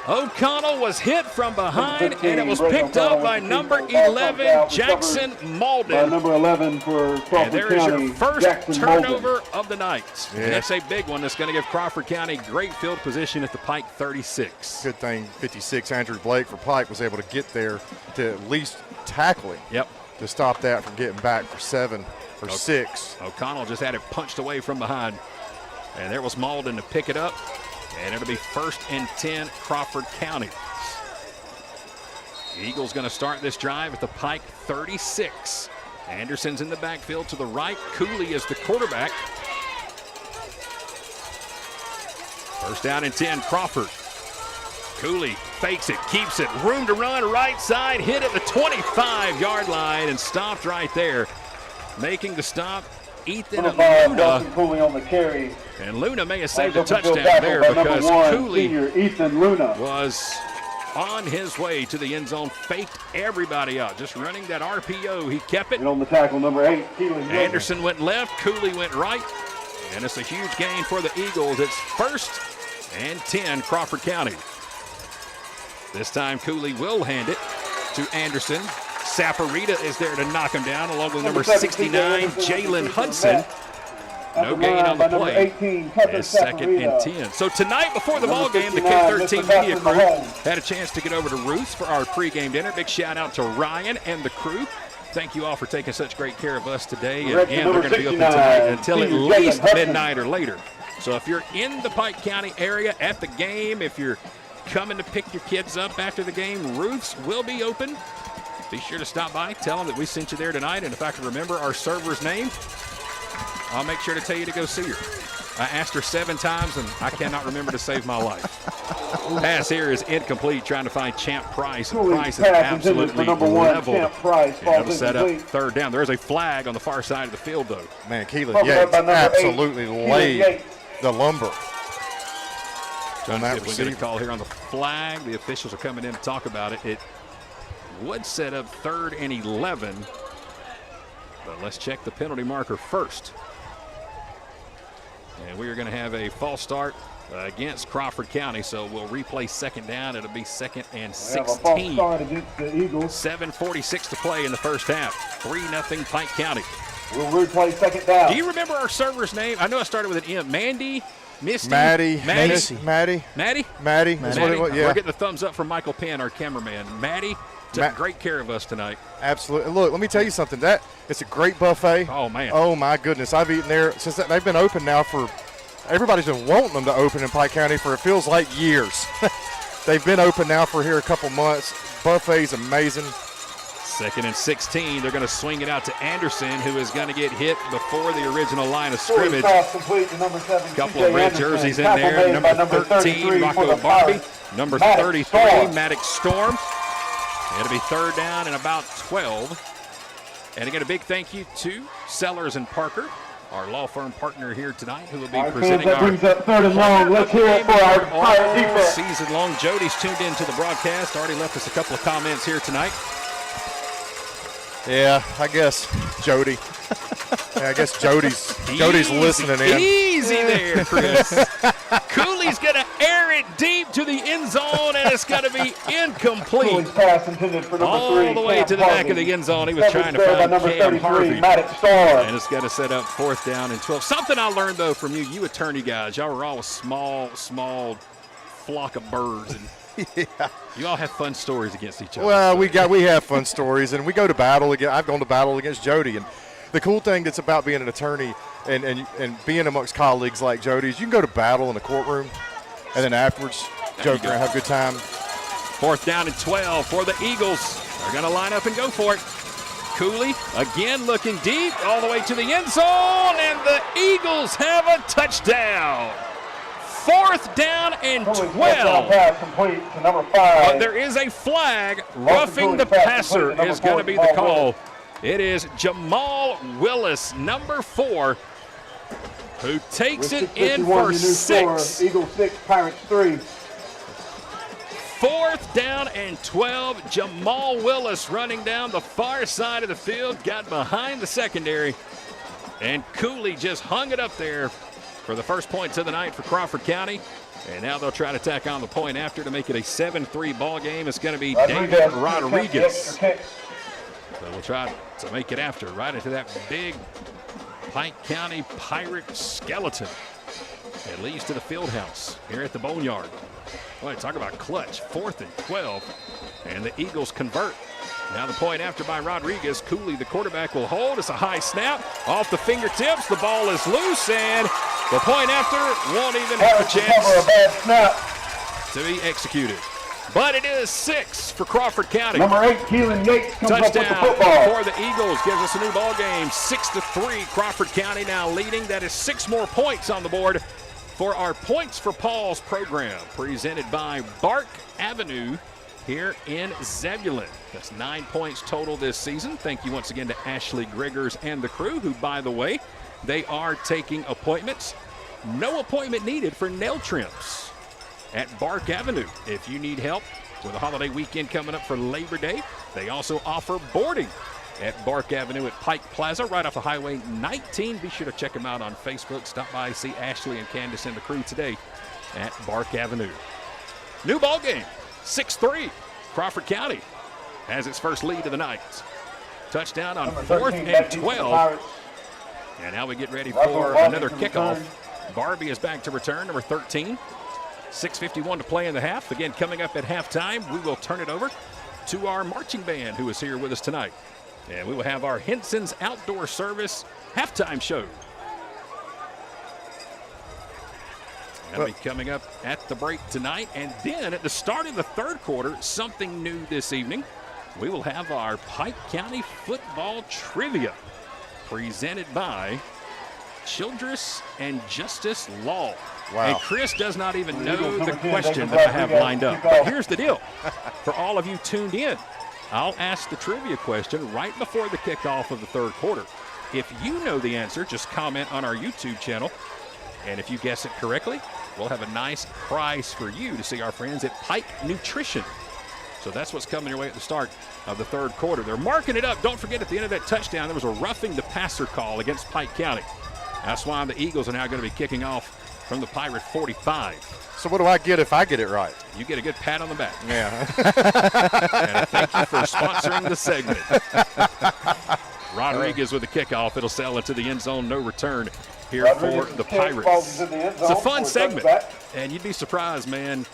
O'Connell was hit from behind, and it was picked up by number 11, Jackson Malden. Number 11 for Crawford And there is County, your first Jackson turnover Malden. of the night. Yeah. And that's a big one that's going to give Crawford County great field position at the Pike 36. Good thing 56 Andrew Blake for Pike was able to get there to at least tackle him. Yep. To stop that from getting back for 7 or 6. O'Connell just had it punched away from behind. And there was Malden to pick it up. And it'll be first and 10 Crawford County. The Eagles going to start this drive at the Pike 36. Anderson's in the backfield to the right. Cooley is the quarterback. First down and 10, Crawford. Cooley fakes it, keeps it. Room to run, right side, hit at the 25-yard line and stopped right there. Making the stop, Ethan Luna. Cooley on the carry. And Luna may have saved a touchdown there because Cooley Ethan Luna was on his way to the end zone, faked everybody out, just running that RPO. He kept it. And on the tackle, number 8, Keelan Anderson went left, Cooley went right, and it's a huge gain for the Eagles. It's first and 10 Crawford County. This time Cooley will hand it to Anderson. Saporita is there to knock him down, along with number 69, Jalen Hudson. No gain on the play. 18, It's second and 10. So tonight before the ball game, the K13 media crew had a chance to get over to Ruth's for our pregame dinner. Big shout out to Ryan and the crew. Thank you all for taking such great care of us today. And again, they're going to be open tonight until at least midnight or later. So if you're in the Pike County area at the game, if you're coming to pick your kids up after the game, Ruth's will be open. Be sure to stop by, tell them that we sent you there tonight. And if I can remember our server's name, I'll make sure to tell you to go see her. I asked her 7 times, and I cannot remember to save my life. Pass here is incomplete, trying to find Champ Price. And Price is absolutely leveled. That'll set up third down. There is a flag on the far side of the field, though. Man, Keelan Yates absolutely laid the lumber. Trying to see if we get a call here on the flag. The officials are coming in to talk about it. It would set up 3rd and 11. But let's check the penalty marker first. And we are going to have a false start against Crawford County, so we'll replay second down. It'll be 2nd and 16. 7:46 to play in the first half. 3-0 Pike County. We'll replay second down. Do you remember our server's name? I know I started with an M. Mandy? Misty? Maddie. Maddie? Maddie. Maddie? Maddie. That's what it was, yeah. We're getting the thumbs up from Michael Penn, our cameraman. Maddie took great care of us tonight. Absolutely. Look, let me tell you something. It's a great buffet. Oh, man. Oh, my goodness. I've eaten there since they've been open now for – everybody's been wanting them to open in Pike County for it feels like years. They've been open now for here a couple months. Buffet's amazing. 2nd and 16. They're going to swing it out to Anderson, who is going to get hit before the original line of scrimmage. A couple of red jerseys in there. Number 13, Rocco Barbie. Number 33, Maddox Storm. It'll be 3rd down and about 12. And again, a big thank you to Sellers and Parker, our law firm partner here tonight, who will be presenting our brings up 3rd and long. Let's hear it for our Pirate defense. Season long. Jody's tuned into the broadcast. Already left us a couple of comments here tonight. Yeah, I guess Jody. I guess Jody's listening in. Easy there, Chris. Cooley's going to air it deep to the end zone, and it's going to be incomplete. Pass intended for number 3, all the way to the back of the end zone. He was trying to find Cam Harvey. And it's going to set up 4th down and 12. Something I learned, though, from you attorney guys, y'all were all a small flock of birds. And yeah. You all have fun stories against each other. Well, we have fun stories, and we go to battle again. I've gone to battle against Jody, and the cool thing that's about being an attorney and being amongst colleagues like Jody is you can go to battle in the courtroom, and then afterwards joke around, have a good time. 4th down and 12 for the Eagles. They're going to line up and go for it. Cooley again looking deep all the way to the end zone, and the Eagles have a touchdown. 4th down and 12. Complete to number 5. There is a flag. Roughing the passer is going to be the call. It is Jamal Willis, number 4, who takes it in for 6. Eagles 6, Pirates 3. 4th down and 12. Jamal Willis running down the far side of the field, got behind the secondary, and Cooley just hung it up there for the first points of the night for Crawford County. And now they'll try to tack on the point after to make it a 7-3 ball game. It's going to be David Rodriguez. So we'll try to make it after, right into that big Pike County Pirate skeleton. It leads to the field house here at the Boneyard. Boy, talk about clutch. 4th and 12. And the Eagles convert. Now the point after by Rodriguez. Cooley, the quarterback, will hold. It's a high snap. Off the fingertips. The ball is loose, and the point after won't even have a chance to be executed. But it is 6 for Crawford County. Number 8, Keelan Yates comes touchdown up with the football for the Eagles. Gives us a new ball game. 6-3. Crawford County now leading. That is 6 more points on the board for our Points for Paul's program, presented by Bark Avenue here in Zebulon. That's 9 points total this season. Thank you once again to Ashley Griggers and the crew, who, by the way, they are taking appointments. No appointment needed for nail trims at Bark Avenue. If you need help with a holiday weekend coming up for Labor Day, they also offer boarding at Bark Avenue at Pike Plaza, right off of Highway 19. Be sure to check them out on Facebook. Stop by, see Ashley and Candace and the crew today at Bark Avenue. New ball game, 6-3. Crawford County has its first lead of the night. Touchdown on 4th and 12. And now we get ready for another kickoff. Barbie is back to return, number 13. 6:51 to play in the half. Again, coming up at halftime, we will turn it over to our marching band who is here with us tonight. And we will have our Henson's Outdoor Service halftime show. That'll be coming up at the break tonight. And then at the start of the third quarter, something new this evening. We will have our Pike County football trivia presented by Childress and Justice Law. Wow. And Chris does not even know the question that I have lined up. But here's the deal. For all of you tuned in, I'll ask the trivia question right before the kickoff of the third quarter. If you know the answer, just comment on our YouTube channel. And if you guess it correctly, we'll have a nice prize for you to see our friends at Pike Nutrition. So that's what's coming your way at the start of the third quarter. They're marking it up. Don't forget, at the end of that touchdown, there was a roughing the passer call against Pike County. That's why the Eagles are now going to be kicking off from the Pirate 45. So what do I get if I get it right? You get a good pat on the back. Yeah. And I thank you for sponsoring the segment. Rodriguez with the kickoff. It'll sail into the end zone. No return here for the Pirates. It's a fun segment. And you'd be surprised, man,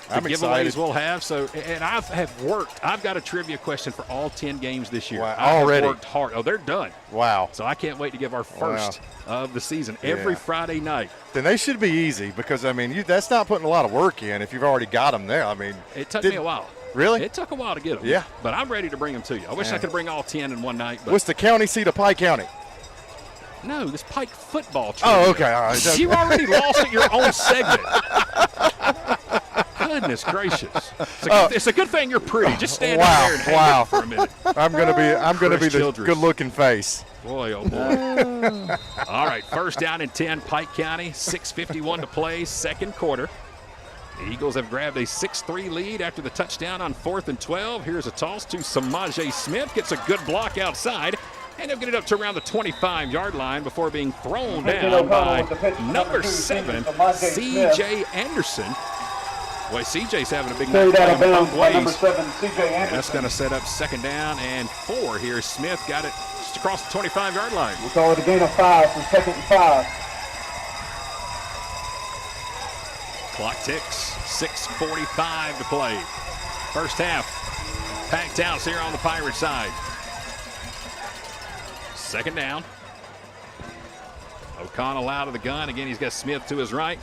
the I'm giveaways excited. we'll have. So, and I've got a trivia question for all 10 games this year. Wow. I have Already? worked hard. Oh, they're done. Wow. So I can't wait to give our first of the season every Friday night. Then they should be easy because, I mean, that's not putting a lot of work in if you've already got them there. I mean, It took me a while. Really? It took a while to get them. Yeah. But I'm ready to bring them to you. I wish I could bring all 10 in one night. But What's the county seat of Pike County? no, this Pike football trivia. Oh, okay. All right. You already lost at your own segment. Goodness gracious! It's a good thing you're pretty. Just stand there and hang it for a minute. I'm gonna be Chris the Childress. good-looking face. Boy, oh boy! All right, first down and 10, Pike County. 6:51 to play, second quarter. The Eagles have grabbed a 6-3 lead after the touchdown on 4th and 12. Here's a toss to Samaje Smith. Gets a good block outside. And they'll get it up to around the 25-yard line before being thrown down by number 7, C.J. Anderson. Boy, C.J.'s having a big night playing both ways. Number 7, C.J. Anderson. That's going to set up second down and 4 here. Smith got it just across the 25-yard line. We'll call it a gain of 5 for second and 5. Clock ticks. 6:45 to play. First half. Packed house here on the Pirate side. Second down. O'Connell out of the gun. Again, he's got Smith to his right.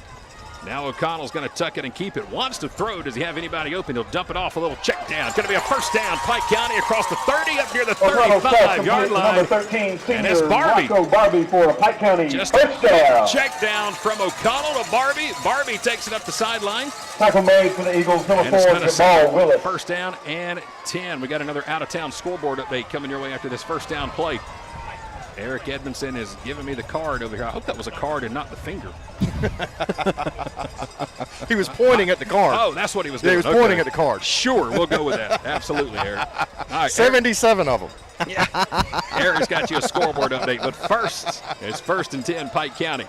Now O'Connell's going to tuck it and keep it. Wants to throw. Does he have anybody open? He'll dump it off. A little check down. Going to be a first down. Pike County across the 30 up near the 35-yard line. Number 13, And it's Barbie. Barbie for a Pike County Just first a down. check down from O'Connell to Barbie. Barbie takes it up the sideline. Tackle made for the Eagles. Number And it's 4, going to set Jamal Willis. first down and 10. We got another out-of-town scoreboard update coming your way after this first down play. Eric Edmondson is giving me the card over here. I hope that was a card and not the finger. He was pointing at the card. Oh, that's what he was Yeah, doing. he was pointing at the card. Sure, we'll go with that. Absolutely, Eric. All right, 77 of them. Eric's got you a scoreboard update. But first, it's 1st and 10, Pike County.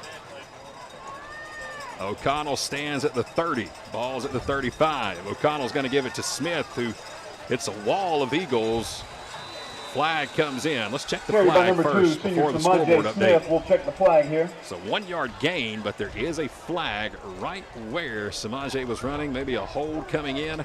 O'Connell stands at the 30. Ball's at the 35. O'Connell's going to give it to Smith, who hits a wall of Eagles. Flag comes in. Let's check the Carried by flag number 2, first senior before the scoreboard Samaje update. Smith. We'll check the flag here. It's a 1-yard gain, but there is a flag right where Samaje was running. Maybe a hold coming in.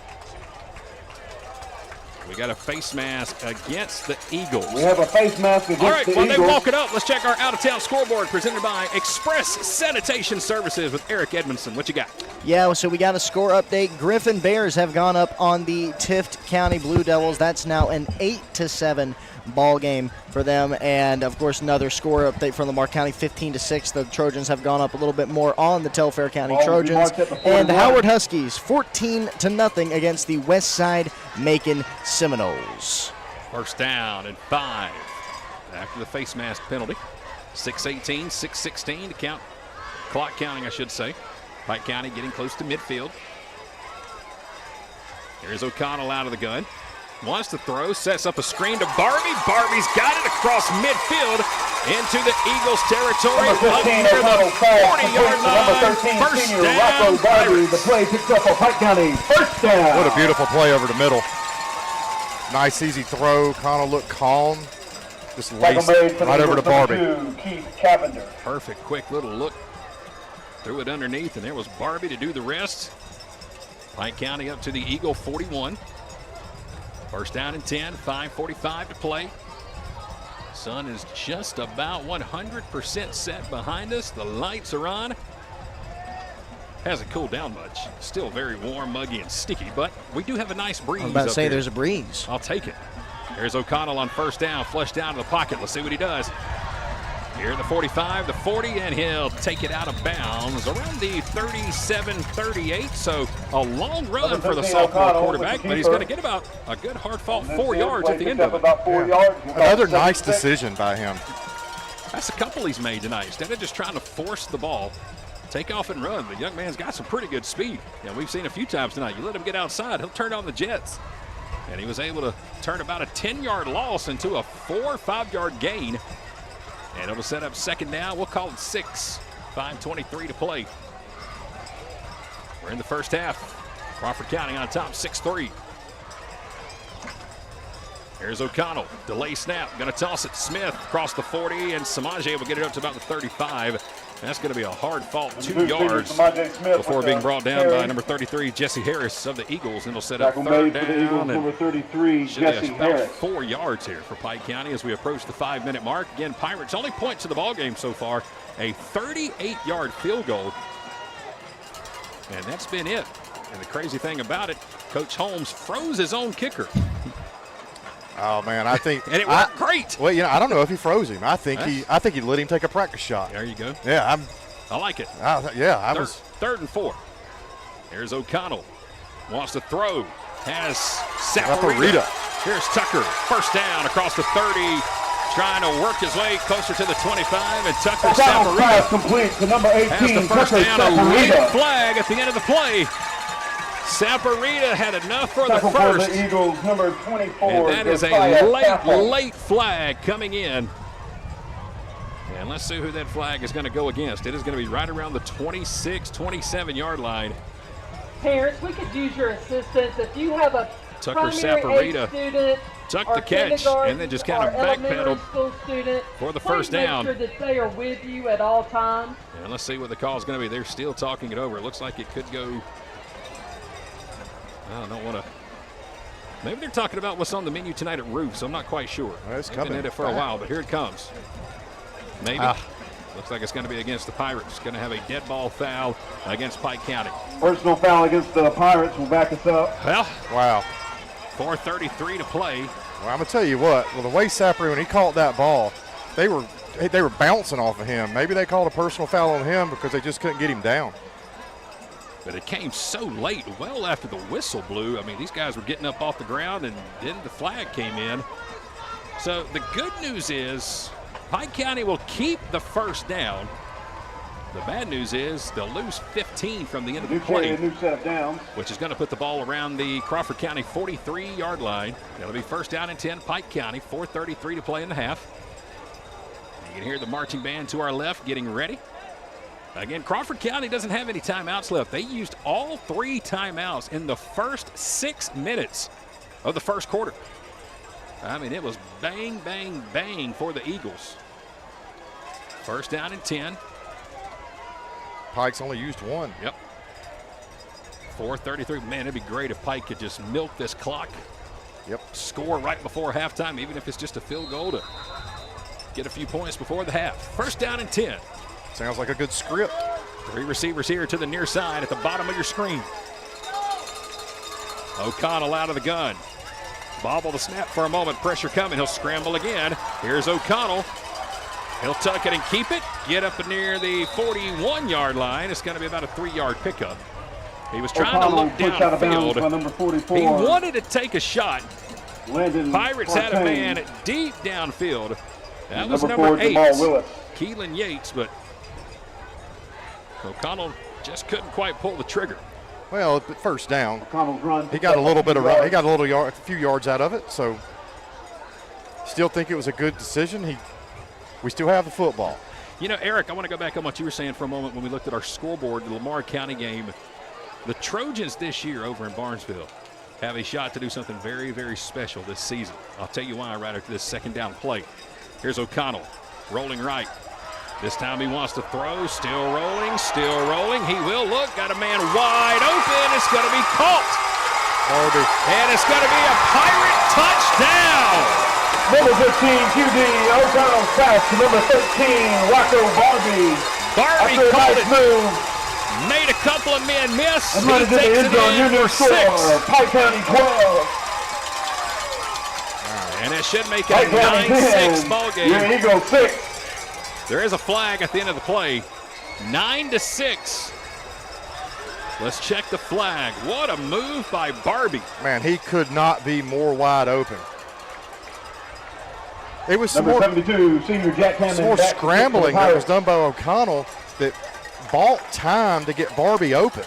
We got a face mask against the Eagles. We have a face mask against All right, the while they Eagles. walk it up, let's check our out-of-town scoreboard presented by Express Sanitation Services with Eric Edmondson. What you got? Yeah, so we got a score update. Griffin Bears have gone up on the Tift County Blue Devils. That's now an 8-7 ball game for them. And, of course, another score update from Lamar County, 15-6. The Trojans have gone up a little bit more on the Telfair County Trojans. And the Howard Huskies, 14-0 against the Westside Macon Seminoles. First down and 5 after the face mask penalty. 6:18, 6:16 to count. Clock counting, I should say. Pike County getting close to midfield. Here's O'Connell out of the gun. Wants to throw, sets up a screen to Barbie. Barbie's got it across midfield into the Eagles territory. Up near the 40-yard line. First down, Barbie. The play picks up a Pike County first down. What a beautiful play over the middle. Nice, easy throw. Connell looked calm. Just laced right over to Barbie. Keith Cavender. Perfect, quick little look. Threw it underneath, and there was Barbie to do the rest. Pike County up to the Eagle 41. First down and 10, 5:45 to play. Sun is just about 100% set behind us. The lights are on. Hasn't cooled down much. Still very warm, muggy, and sticky, but we do have a nice breeze. I was about to say here. there's a breeze. I'll take it. There's O'Connell on first down, flushed down to the pocket. Let's see what he does. Here at the 45, the 40, and he'll take it out of bounds around the 37-38. So a long run for the sophomore quarterback, but he's going to get about a good hard-fought 4 yards at the end of it. About 4 yards. Another nice decision by him. That's a couple he's made tonight. Instead of just trying to force the ball, take off and run. The young man's got some pretty good speed. Yeah, we've seen a few times tonight. You let him get outside, he'll turn on the jets. And he was able to turn about a 10-yard loss into a 4 or 5-yard gain. And it'll set up second down. We'll call it 6. 5:23 to play. We're in the first half. Crawford County on top, 6-3. Here's O'Connell. Delay snap. Going to toss it. Smith across the 40, and Samaje will get it up to about the 35. That's going to be a hard-fought 2 yards before being brought down by number 33, Jesse Harris of the Eagles. And it'll set up third down. Number 33, Jesse Harris. 4 yards here for Pike County as we approach the 5-minute mark. Again, Pirates only point to the ball game so far. A 38-yard field goal. And that's been it. And the crazy thing about it, Coach Holmes froze his own kicker. Oh man, I think and it worked great. Well, I don't know if he froze him. I think he let him take a practice shot. There you go. Yeah, I like it. I was third and 4. Here's O'Connell. Wants to throw. Has Saparita. Here's Tucker. First down across the 30. Trying to work his way closer to the 25, and Tucker Saparita complete to number 18. has the first Tucker down. A late flag at the end of the play. Saparita had enough for the first. The Eagles, number 24. And that is a late flag coming in. And let's see who that flag is going to go against. It is going to be right around the 26, 27-yard line. Parents, we could use your assistance if you have a Tucker primary age Saparita student tucked the catch and then just kind of backpedaled for the first down. Make sure that they are with you at all times. And let's see what the call is going to be. They're still talking it over. It looks like it could go. I don't want to. Maybe they're talking about what's on the menu tonight at Roofs. I'm not quite sure. Well, it's They've coming been in it for a while, but here it comes. Maybe. Looks like it's going to be against the Pirates. Going to have a dead ball foul against Pike County. Personal foul against the Pirates will back us up. Well, wow. 4:33 to play. Well, I'm gonna tell you what. Well, the way Saparita, when he caught that ball, they were bouncing off of him. Maybe they called a personal foul on him because they just couldn't get him down. But it came so late, well after the whistle blew. I mean, these guys were getting up off the ground, and then the flag came in. So the good news is Pike County will keep the first down. The bad news is they'll lose 15 from the end of the play, A new set of downs. which is going to put the ball around the Crawford County 43-yard line. That'll be first down and 10, Pike County, 4:33 to play in the half. You can hear the marching band to our left getting ready. Again, Crawford County doesn't have any timeouts left. They used all 3 timeouts in the first 6 minutes of the first quarter. I mean, it was bang, bang, bang for the Eagles. First down and 10. Pike's only used 1. Yep. 4:33. Man, it'd be great if Pike could just milk this clock. Yep. Score right before halftime, even if it's just a field goal to get a few points before the half. First down and 10. Sounds like a good script. 3 receivers here to the near side at the bottom of your screen. O'Connell out of the gun. Bobble the snap for a moment. Pressure coming. He'll scramble again. Here's O'Connell. He'll tuck it and keep it. Get up near the 41-yard line. It's going to be about a 3-yard pickup. He was trying to look downfield. Number 44. He wanted to take a shot. Landon Pirates had a Fontaine. man deep downfield. That was Number number 4, 8, Jamal Willis. Keelan Yates, but O'Connell just couldn't quite pull the trigger. Well, at first down, O'Connell's run. he got a few yards out of it. So, still think it was a good decision. We still have the football. You know, Eric, I want to go back on what you were saying for a moment when we looked at our scoreboard, the Lamar County game. The Trojans this year over in Barnesville have a shot to do something very, very special this season. I'll tell you why right after this second down play. Here's O'Connell, rolling right. This time he wants to throw, still rolling, still rolling. He will look, got a man wide open. It's going to be caught. Barbie. And it's going to be a Pirate touchdown. Number 15, QD, O'Connell pass to number 13, Rocco Barbie. Barbie After a called nice it. move. Made a couple of men miss. And He running to the takes end it zone, in junior for 6. score, Pike County 12. And it should make it Pike a County 9-6 10. ball game. Your Eagles 6. There is a flag at the end of the play. 9-6. Let's check the flag. What a move by Barbie. Man, he could not be more wide open. It was some Number more, 72, senior Jack Hammond. some more back to scrambling the that was Pirates. done by O'Connell that bought time to get Barbie open.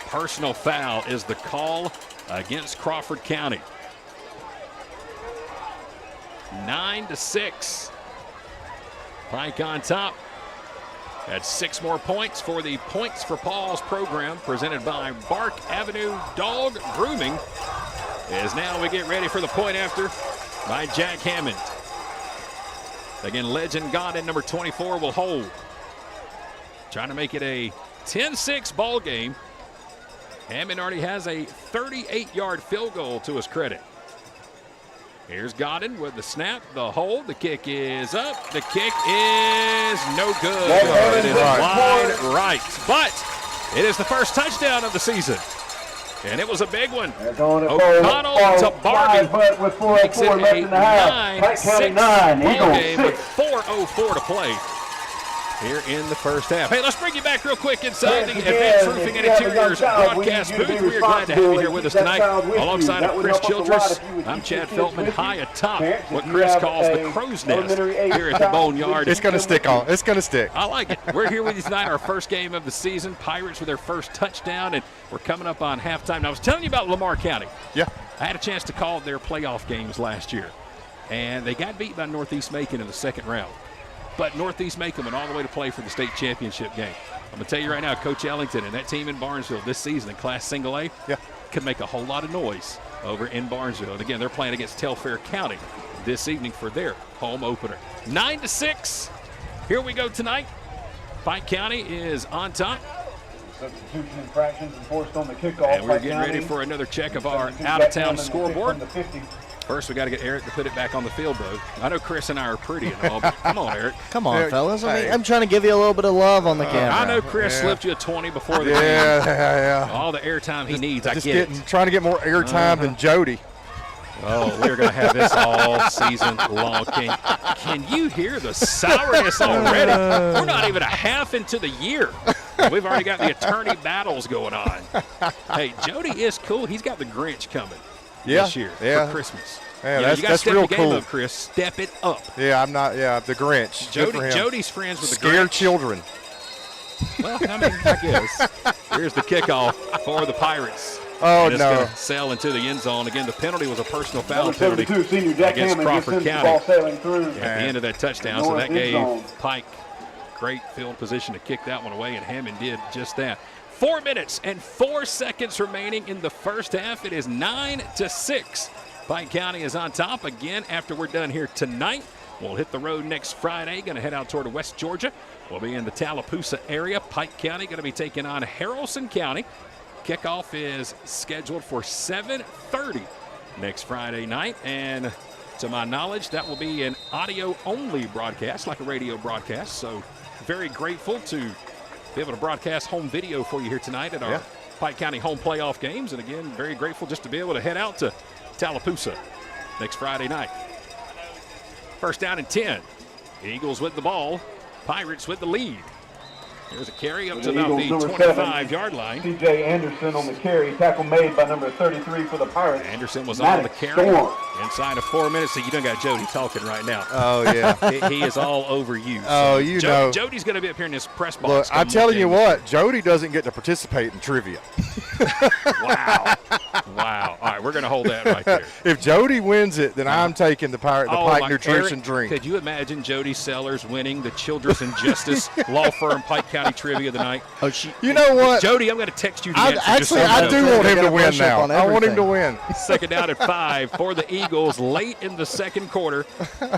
Personal foul is the call against Crawford County. 9-6. Pike on top. Had 6 more points for the Points for Paul's program presented by Bark Avenue Dog Grooming. As now we get ready for the point after by Jack Hammond. Again, legend Godin, number 24, will hold. Trying to make it a 10-6 ball game. Hammond already has a 38-yard field goal to his credit. Here's Godin with the snap, the hold, the kick is up, the kick is no good. It is wide right, but it is the first touchdown of the season. And it was a big one. O'Connell to Barbie makes it a 9-6 ball game with 4:04 to play here in the first half. Hey, let's bring you back real quick inside the Advanced Roofing and Interiors broadcast booth. We are glad to have you here with us tonight. Alongside of Chris Childress, I'm Chad Feltman, high atop what Chris calls the crow's nest here at the Boneyard. It's going to stick on. It's going to stick. I like it. We're here with you tonight, our first game of the season. Pirates with their first touchdown, and we're coming up on halftime. Now, I was telling you about Lamar County. Yeah. I had a chance to call their playoff games last year, and they got beat by Northeast Macon in the second round. But Northeast Macon went all the way to play for the state championship game. I'm going to tell you right now, Coach Ellington and that team in Barnesville this season in Class Single A could make a whole lot of noise over in Barnesville. And again, they're playing against Telfair County this evening for their home opener. 9-6. Here we go tonight. Pike County is on top. Substitution infractions enforced on the kickoff. And we're getting ready for another check of our out-of-town scoreboard. First, we got to get Eric to put it back on the field, though. I know Chris and I are pretty and all, but come on, Eric. Come on, fellas. I'm trying to give you a little bit of love on the camera. I know Chris slipped you a 20 before the game. Yeah. All the airtime he needs, I get it. Trying to get more airtime than Jody. Oh, we're going to have this all season long. Can you hear the sourness already? We're not even a half into the year. We've already got the attorney battles going on. Hey, Jody is cool. He's got the Grinch coming this year for Christmas. Yeah, you got to step real the game cool. up, Chris. Step it up. Yeah, I'm not. Yeah, the Grinch. Jody's friends with the Scared Grinch. children. Well, I mean, I guess. Here's the kickoff for the Pirates. Oh, and it's no. going to sail into the end zone. Again, the penalty was a personal foul Number penalty 72, senior Jack against Hammond Crawford just sends the County ball sailing through. at the end of that touchdown. So North that end gave zone. Pike great field position to kick that one away, and Hammond did just that. 4 minutes and 4 seconds remaining in the first half. It is 9-6. Pike County is on top again after we're done here tonight. We'll hit the road next Friday. Going to head out toward West Georgia. We'll be in the Tallapoosa area. Pike County going to be taking on Haralson County. Kickoff is scheduled for 7:30 next Friday night. And to my knowledge, that will be an audio-only broadcast, like a radio broadcast. So very grateful to be able to broadcast home video for you here tonight at our Pike County home playoff games. And again, very grateful just to be able to head out to Tallapoosa next Friday night. First down and 10. Eagles with the ball. Pirates with the lead. There's a carry up to about the 25-yard line. C.J. Anderson on the carry. Tackle made by number 33 for the Pirates. Anderson was on the carry inside of 4 minutes. So you done got Jody talking right now. Oh, yeah. he is all over you. Oh, you know. Jody's going to be up here in this press box. Look, I'm telling you what, Jody doesn't get to participate in trivia. Wow. All right, we're going to hold that right there. If Jody wins it, then I'm taking the Pike Nutrition Eric, drink. Could you imagine Jody Sellers winning the Childress and Justice Law Firm Pike County County trivia tonight. Oh, you know what? Jody, I'm going to text you the answer. Actually, I do want him to win now. I want him to win. Second down at 5 for the Eagles late in the second quarter.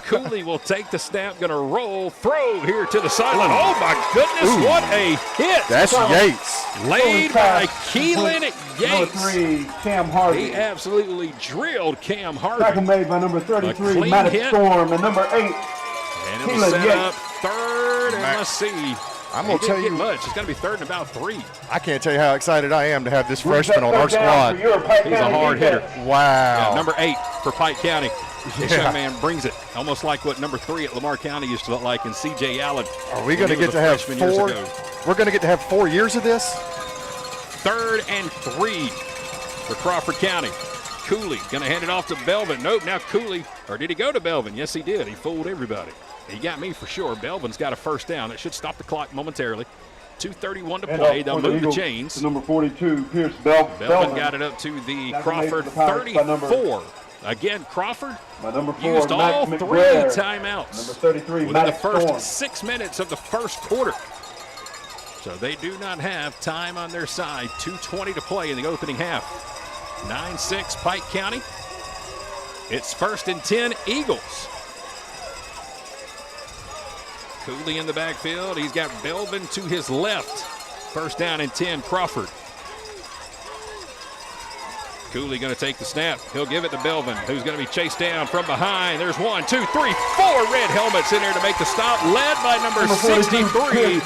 Cooley will take the snap, going to roll, throw here to the sideline. Oh, my goodness, what a hit. That's Yates. Laid by Keelan Yates. Number 3, Cam Harvey. He absolutely drilled Cam Harvey. Tackle made by number 33, Maddox Storm, and number 8, and it'll set up third, and let's see. I'm going to tell you much. It's going to be third and about 3. I can't tell you how excited I am to have this freshman on our squad. He's a hard hitter. Wow. Yeah, number 8 for Pike County. This young man brings it, almost like what number 3 at Lamar County used to look like in C.J. Allen. Are we going to get to have 4? We're going to get to have 4 years of this? 3rd and 3 for Crawford County. Cooley going to hand it off to Belvin. Nope, now Cooley, or did he go to Belvin? Yes, he did. He fooled everybody. He got me for sure. Belvin's got a first down. That should stop the clock momentarily. 2:31 to play. They'll move the chains. To number 42, Pierce Belvin. Belvin got it up to the Crawford 34. Again, Crawford used all 3 timeouts number 33, within the first 6 minutes of the first quarter. So they do not have time on their side. 2:20 to play in the opening half. 9-6 Pike County. It's 1st and 10 Eagles. Cooley in the backfield. He's got Belvin to his left. 1st down and 10 Crawford. Cooley going to take the snap. He'll give it to Belvin, who's going to be chased down from behind. There's 1, 2, 3, 4 red helmets in there to make the stop, led by number 63,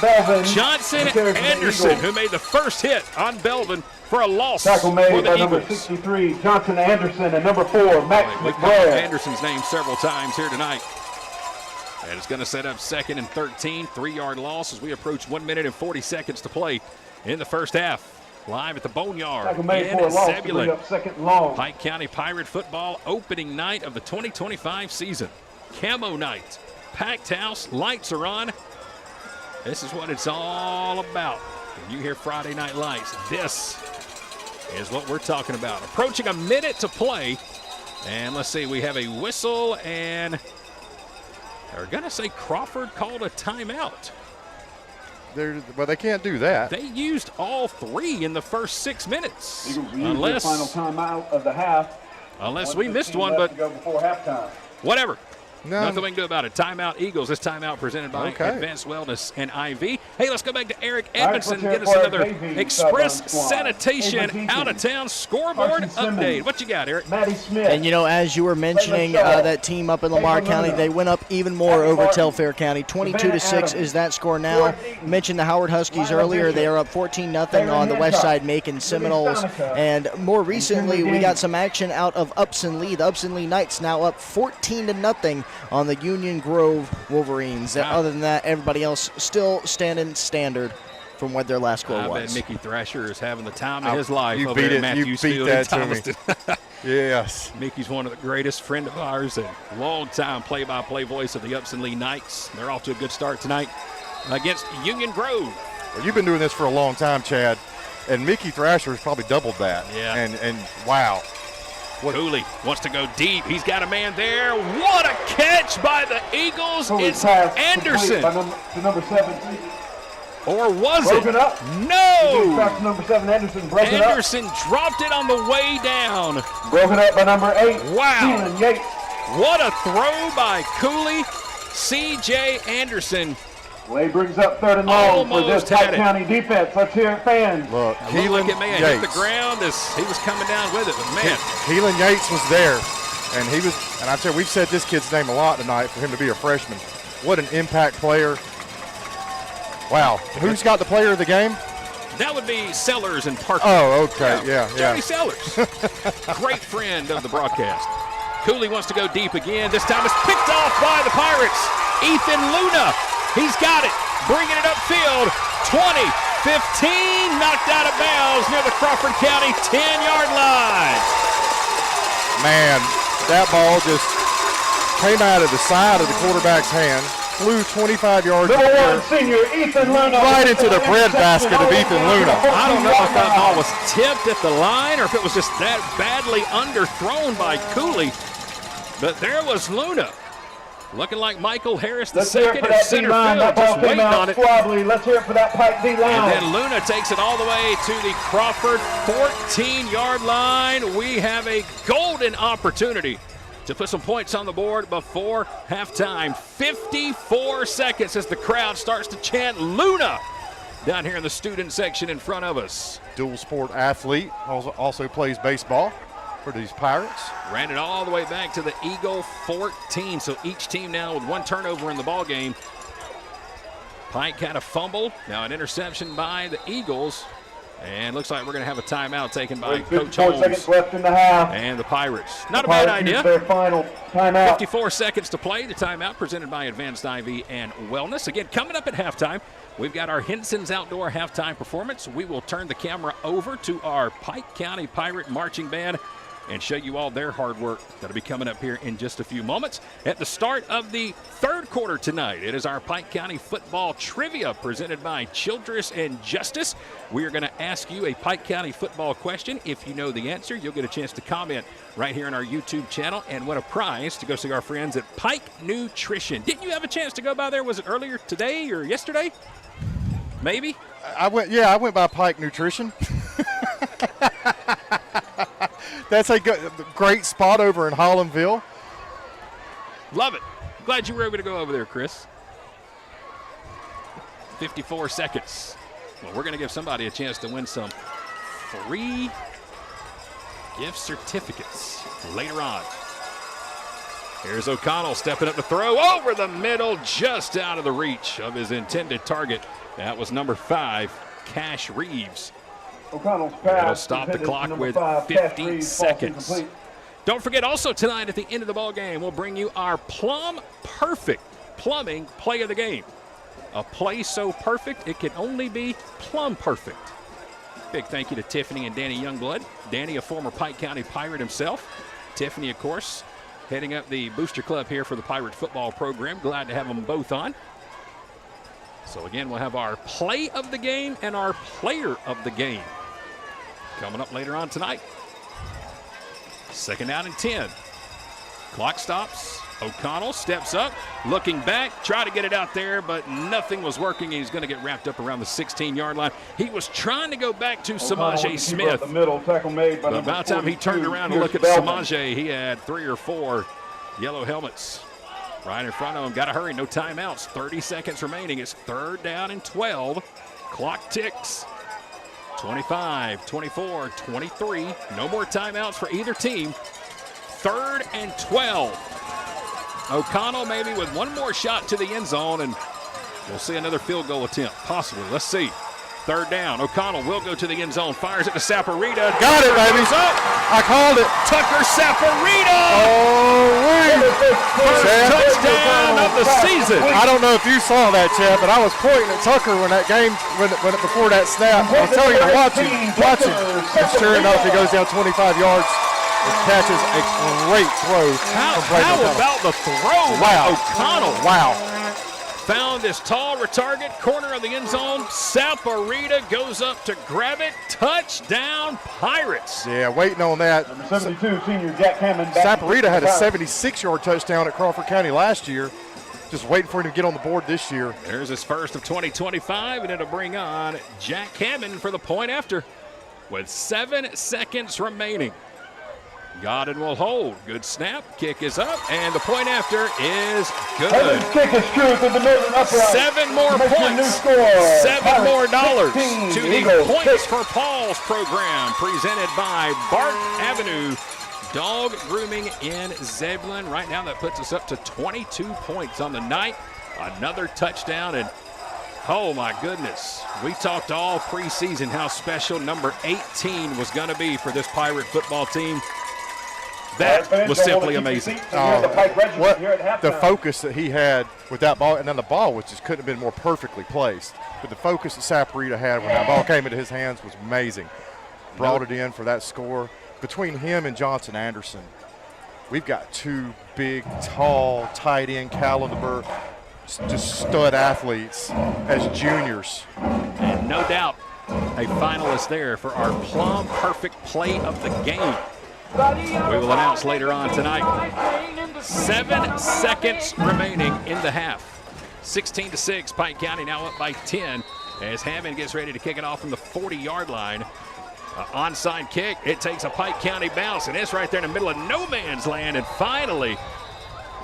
Johnson Anderson, who made the first hit on Belvin for a loss Tackle made for the by Eagles. number 63, Johnson Anderson, and number 4, Max We called McBride. Anderson's name several times here tonight. And it's going to set up 2nd and 13, 3-yard loss as we approach 1 minute and 40 seconds to play in the first half. Live at the Boneyard in Zebulon. Pike County Pirate football opening night of the 2025 season. Camo night, packed house, lights are on. This is what it's all about. When you hear Friday Night Lights, this is what we're talking about. Approaching a minute to play. And let's see, we have a whistle, and they're going to say Crawford called a timeout. Well, they can't do that. They used all 3 in the first 6 minutes. Eagles used their final timeout of the half. Unless we missed one, but go before halftime. Whatever. No. Nothing we can do about it. Timeout Eagles. This timeout presented by Advanced Wellness and IV. Hey, let's go back to Eric Edmondson. Get us another Express Sanitation out-of-town scoreboard update. What you got, Eric? Maddie Smith. And, as you were mentioning that team up in Lamar County, they went up even more over Telfair County. 22-6 is that score now. Mentioned the Howard Huskies earlier. They are up 14-0 on the west side, Macon Seminoles. And more recently, we got some action out of Upson Lee. The Upson Lee Knights now up 14-0 on the Union Grove Wolverines. Other than that, everybody else still standing standard from what their last score was. I bet Mickey Thrasher is having the time of his life you over beat there it. at Matthews You beat Field that in to me. Thomaston. Yes. Mickey's one of the greatest friend of ours and longtime play-by-play voice of the Upson Lee Knights. They're off to a good start tonight against Union Grove. Well, you've been doing this for a long time, Chad, and Mickey Thrasher has probably doubled that. Yeah. And wow. Cooley wants to go deep. He's got a man there. What a catch by the Eagles. It's pass Anderson. To number 17. Or was Broken it? up. No. Back to number 7, Anderson. Broken Anderson dropped it on the way down. Broken up by number 8. Wow. Keelan Yates. What a throw by Cooley. C.J. Anderson. Well, he brings up 3rd and long for this Pike County defense. Let's hear it, fans. Look, Keelan like may have hit the ground as he was coming down with it, but man. Keelan Yates was there, and I tell you, we've said this kid's name a lot tonight for him to be a freshman. What an impact player. Wow. Who's got the player of the game? That would be Sellers and Parker. Oh, okay. Yeah. Jody Sellers. Great friend of the broadcast. Cooley wants to go deep again. This time it's picked off by the Pirates. Ethan Luna. He's got it. Bringing it upfield. 20, 15, knocked out of bounds near the Crawford County 10-yard line. Man, that ball just came out of the side of the quarterback's hand, flew 25 yards Number 1 senior Ethan Luna. Right into the breadbasket of Ethan Luna. I don't know if that ball was tipped at the line or if it was just that badly underthrown by Cooley. But there was Luna. Looking like Michael Harris, the Let's hear it second for in that center D-line. field, That ball just came waiting on out it. suavely. Let's hear it for that Pike D-line. And then Luna takes it all the way to the Crawford 14-yard line. We have a golden opportunity to put some points on the board before halftime. 54 seconds as the crowd starts to chant Luna down here in the student section in front of us. Dual sport athlete, also plays baseball for these Pirates. Ran it all the way back to the Eagle 14. So each team now with one turnover in the ball game. Pike had a fumble. Now an interception by the Eagles. And looks like we're going to have a timeout taken by Coach 54 Holmes seconds left in the half. and the Pirates. Not a Pirates bad idea. use their final timeout. 54 seconds to play. The timeout presented by Advanced IV and Wellness. Again, coming up at halftime, we've got our Henson's Outdoor halftime performance. We will turn the camera over to our Pike County Pirate Marching Band and show you all their hard work. That'll be coming up here in just a few moments. At the start of the third quarter tonight, it is our Pike County football trivia presented by Childress and Justice. We are going to ask you a Pike County football question. If you know the answer, you'll get a chance to comment right here on our YouTube channel and win a prize to go see our friends at Pike Nutrition. Didn't you have a chance to go by there? Was it earlier today or yesterday? Maybe? I went by Pike Nutrition. That's a great spot over in Hollandville. Love it. Glad you were able to go over there, Chris. 54 seconds. Well, we're going to give somebody a chance to win some free gift certificates later on. Here's O'Connell stepping up to throw over the middle, just out of the reach of his intended target. That was number 5, Cash Reeves. O'Connell's pass. It'll stop the clock with 50 seconds. Don't forget, also tonight at the end of the ball game, we'll bring you our Plum Perfect Plumbing Play of the Game. A play so perfect, it can only be plum perfect. Big thank you to Tiffany and Danny Youngblood. Danny, a former Pike County Pirate himself. Tiffany, of course, heading up the booster club here for the Pirate football program. Glad to have them both on. So again, we'll have our play of the game and our player of the game coming up later on tonight. Second down and 10. Clock stops. O'Connell steps up, looking back, try to get it out there, but nothing was working. He's going to get wrapped up around the 16-yard line. He was trying to go back to Samaje Smith. The middle tackle made by but about the time he turned around to look at Samaje, he had 3 or 4 yellow helmets right in front of him. Got to hurry, no timeouts. 30 seconds remaining. It's third down and 12. Clock ticks. 25, 24, 23. No more timeouts for either team. Third and 12. O'Connell maybe with one more shot to the end zone, and we'll see another field goal attempt, possibly. Let's see. Third down. O'Connell will go to the end zone. Fires it to Saporita. Got it, baby. Up. I called it. Tucker Saporita. Oh, First touchdown of the season. I don't know if you saw that, Chad, but I was pointing at Tucker when that game, before that snap. I was telling you to watch him. And sure enough, he goes down 25 yards. It catches a great throw. How about the throw by O'Connell? Wow. Found his tall target, corner of the end zone. Saporita goes up to grab it. Touchdown, Pirates. Yeah, waiting on that. Number 72, senior Jack Hammond. Saporita had a 76-yard touchdown at Crawford County last year. Just waiting for him to get on the board this year. There's his first of 2025, and it'll bring on Jack Hammond for the point after with 7 seconds remaining. Godin will hold. Good snap. Kick is up, and the point after is good. Kick is true to the northern upright. 7 more points. $7 more dollars to the Points for Paul's program, presented by Bart Avenue Dog Grooming in Zebulon. Right now, that puts us up to 22 points on the night. Another touchdown, and oh my goodness, we talked all preseason how special number 18 was going to be for this Pirate football team. That was simply amazing. The focus that he had with that ball, and then the ball just couldn't have been more perfectly placed. But the focus that Saporita had when that ball came into his hands was amazing. Brought it in for that score. Between him and Johnson Anderson, we've got 2 big, tall, tight end caliber, just stud athletes as juniors. And no doubt a finalist there for our Plum Perfect Play of the Game. We will announce later on tonight. 7 seconds remaining in the half. 16-6, Pike County now up by 10 as Hammond gets ready to kick it off from the 40-yard line. Onside kick, it takes a Pike County bounce, and it's right there in the middle of no man's land, and finally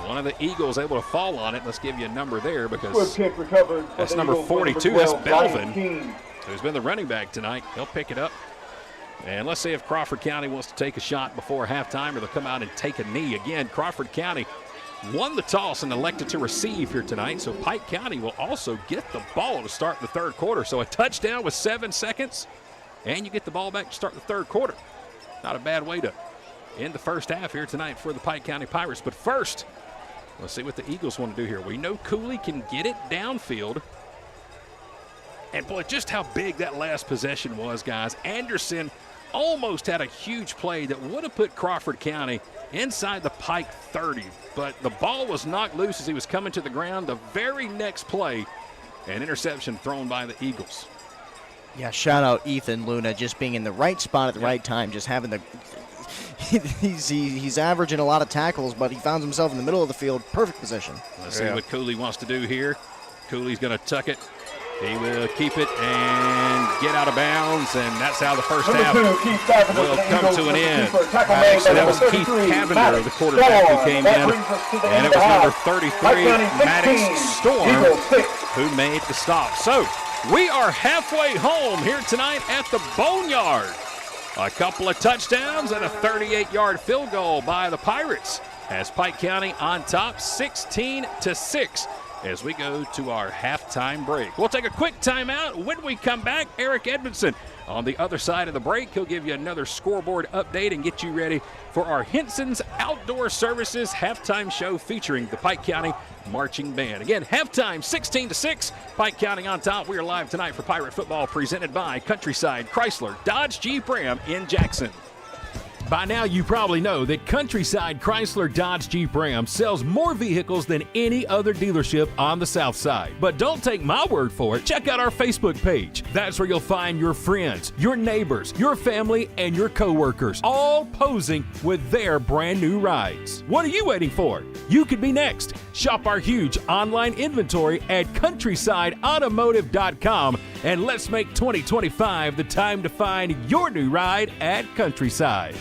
one of the Eagles able to fall on it. Let's give you a number there because that's number 42. That's Belvin, who's been the running back tonight. He'll pick it up. And let's see if Crawford County wants to take a shot before halftime or they'll come out and take a knee. Again, Crawford County won the toss and elected to receive here tonight, so Pike County will also get the ball to start the third quarter. So a touchdown with 7 seconds, and you get the ball back to start the third quarter. Not a bad way to end the first half here tonight for the Pike County Pirates. But first, let's see what the Eagles want to do here. We know Cooley can get it downfield. And boy, just how big that last possession was, guys. Anderson almost had a huge play that would have put Crawford County inside the Pike 30, but the ball was knocked loose as he was coming to the ground. The very next play, an interception thrown by the Eagles. Yeah, shout out Ethan Luna, just being in the right spot at the right time, just having the he's averaging a lot of tackles, but he found himself in the middle of the field, perfect position. Let's see what Cooley wants to do here. Cooley's going to tuck it. He will keep it and get out of bounds, and that's how the first half will come to an end. Actually, that was Keith Cavender, the quarterback, who came in, and it was number 33, Maddox Storm, who made the stop. So we are halfway home here tonight at the Boneyard. A couple of touchdowns and a 38-yard field goal by the Pirates has Pike County on top, 16-6. As we go to our halftime break. We'll take a quick timeout. When we come back, Eric Edmondson on the other side of the break. He'll give you another scoreboard update and get you ready for our Henson's Outdoor Services halftime show featuring the Pike County Marching Band. Again, halftime 16-6, Pike County on top. We are live tonight for Pirate Football presented by Countryside Chrysler Dodge Jeep Ram in Jackson. By now, you probably know that Countryside Chrysler Dodge Jeep Ram sells more vehicles than any other dealership on the South Side. But don't take my word for it. Check out our Facebook page. That's where you'll find your friends, your neighbors, your family, and your coworkers, all posing with their brand new rides. What are you waiting for? You could be next. Shop our huge online inventory at countrysideautomotive.com, and let's make 2025 the time to find your new ride at Countryside.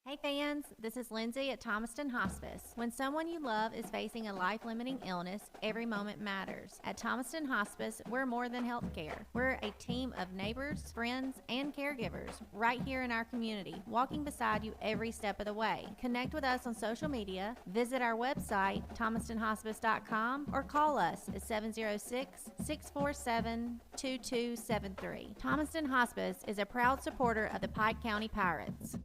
Hey fans, this is Lindsay at Thomaston Hospice. When someone you love is facing a life-limiting illness, every moment matters. At Thomaston Hospice, we're more than healthcare. We're a team of neighbors, friends, and caregivers right here in our community, walking beside you every step of the way. Connect with us on social media, visit our website, thomastonhospice.com, or call us at 706-647-2273. Thomaston Hospice is a proud supporter of the Pike County Pirates.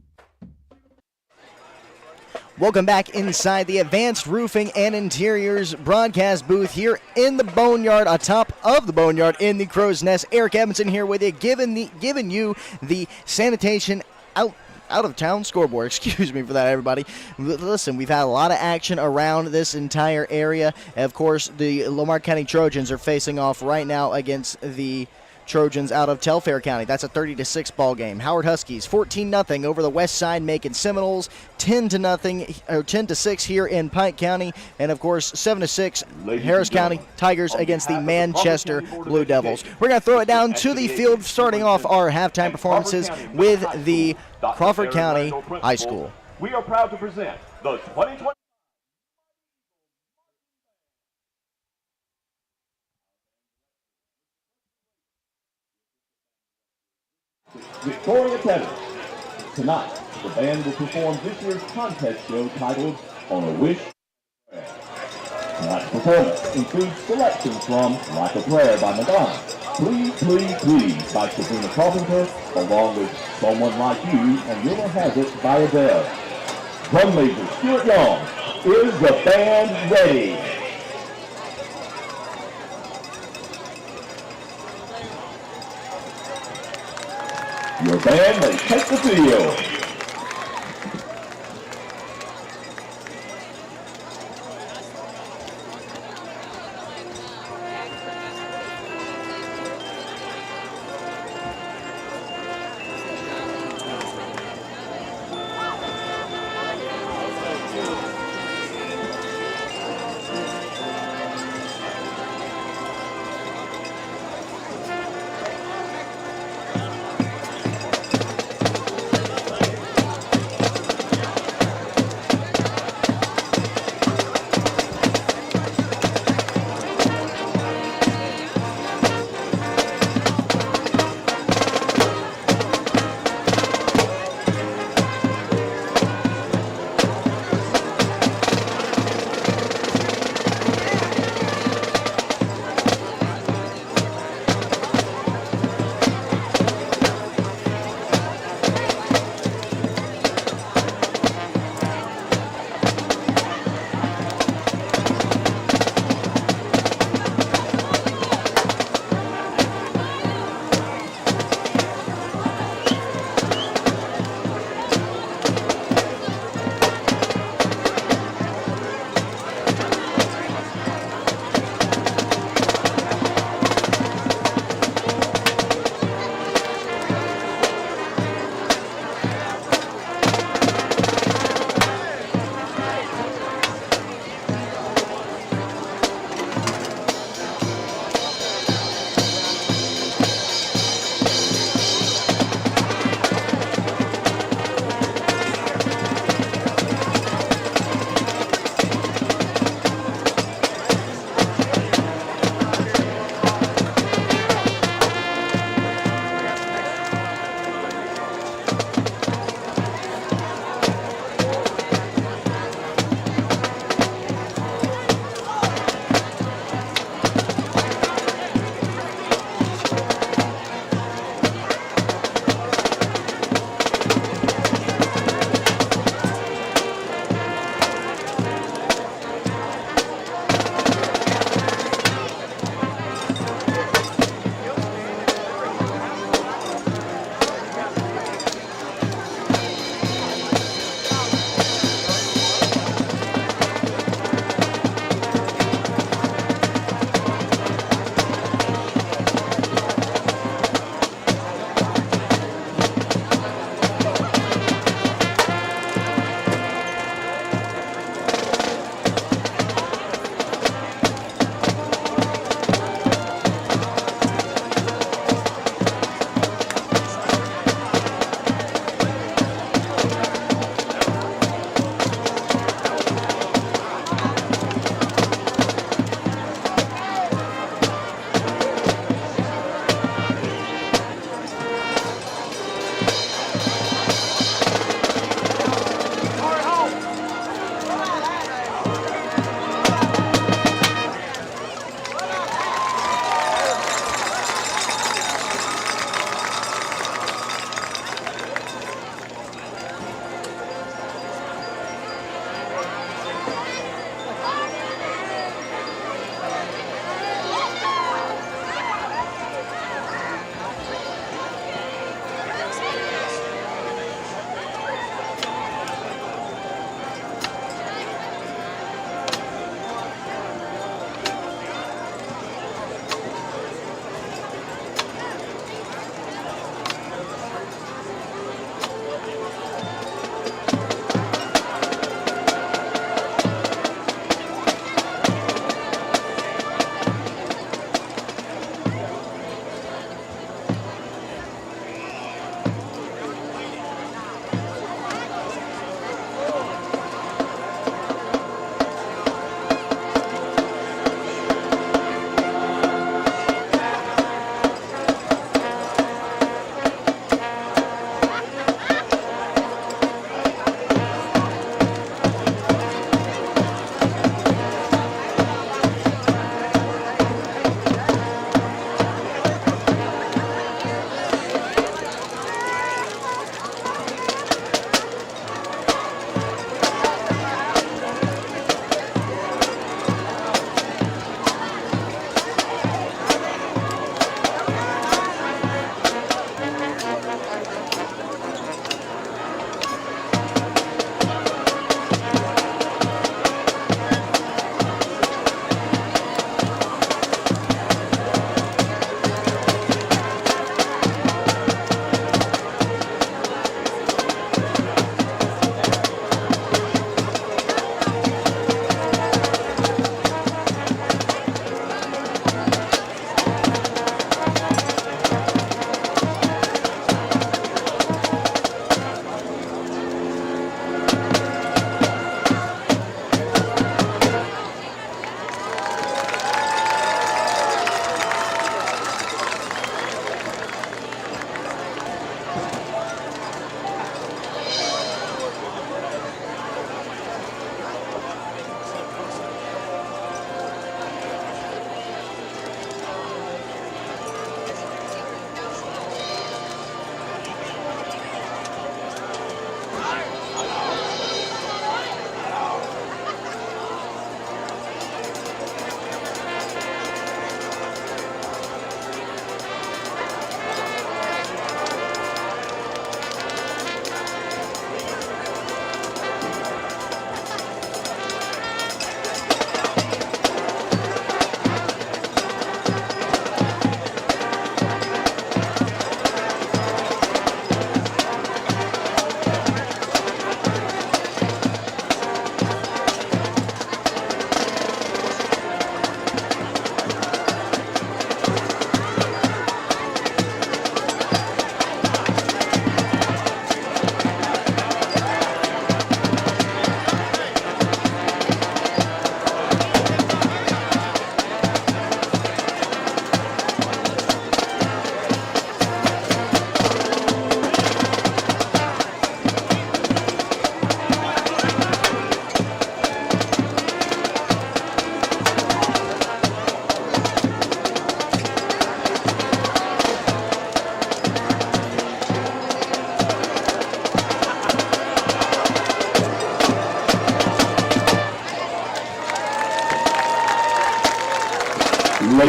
Welcome back inside the Advanced Roofing and Interiors broadcast booth here in the Boneyard, atop of the Boneyard in the Crow's Nest. Eric Edmondson here with you, giving you the sanitation out of town scoreboard. Excuse me for that, everybody. Listen, we've had a lot of action around this entire area. Of course, the Lamar County Trojans are facing off right now against the Trojans out of Telfair County. That's a 30-6 ball game. Howard Huskies 14-0 over the West Side Macon Seminoles, 10-6 here in Pike County, and of course 7-6 Harris County Tigers against the Manchester Blue Devils. We're going to throw it down to the field, starting off our halftime performances with the Crawford County High School. We are proud to present the 2020 Victoria Tennis. Tonight, the band will perform this year's contest show titled On a Wish. Tonight's performance includes selections from Like a Prayer by Madonna, Please, Please, Please by Sabrina Carpenter, along with Someone Like You and Rumor Has It by Adele. Drum major Stuart Young, is the band ready? Your band may take the field.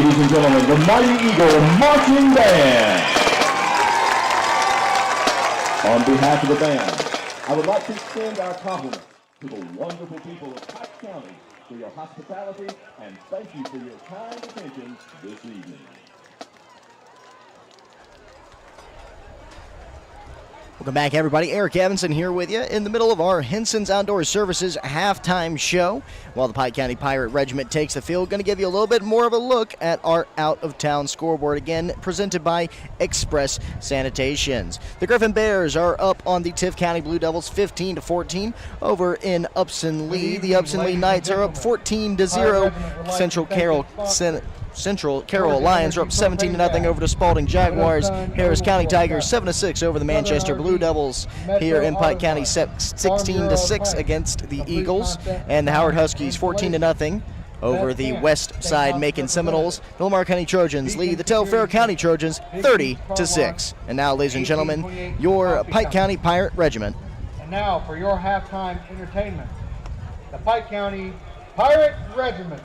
ladies and gentlemen, the Mighty Eagle Marching Band. On behalf of the band, I would like to extend our compliments to the wonderful people of Pike County for your hospitality, and thank you for your kind attention this evening. Welcome back, everybody. Eric Evanson here with you in the middle of our Henson's Outdoor Services halftime show. While the Pike County Pirate Regiment takes the field, going to give you a little bit more of a look at our out-of-town scoreboard, again presented by Express Sanitations. The Griffin Bears are up on the Tiff County Blue Devils 15-14 over in Upson Lee. The Upson Lee Knights are up 14-0. Central Carroll Lions are up 17-0 over the Spalding Jaguars. Harris County Tigers 7-6 over the Manchester Blue Devils. Here in Pike County, 16-6 against the Eagles. And the Howard Huskies 14-0 over the West Side Macon Seminoles. The Lamar County Trojans lead the Telfair County Trojans 30-6. And now, ladies and gentlemen, your Pike County Pirate Regiment. And now for your halftime entertainment, the Pike County Pirate Regiment.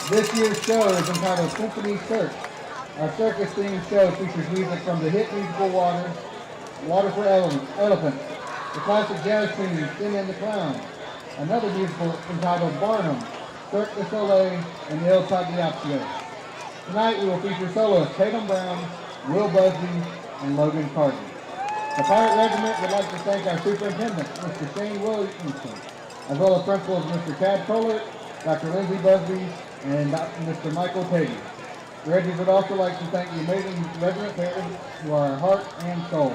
This year's show is entitled Symphony Search. Our circus-themed show features music from the hit musical Water for Elephants, the classic jazz theme, Sin and the Clown, another musical entitled Barnum, Cirque du Soleil, and the El Pagliaccio. Tonight we will feature soloists Tatum Brown, Will Busby, and Logan Carter. The Pirate Regiment would like to thank our superintendent, Mr. Shane Williamson, as well as principals Mr. Tad Collert, Dr. Lindsay Busby, and Mr. Michael Peggy. The Reggies would also like to thank the amazing regiment parents who are our heart and soul.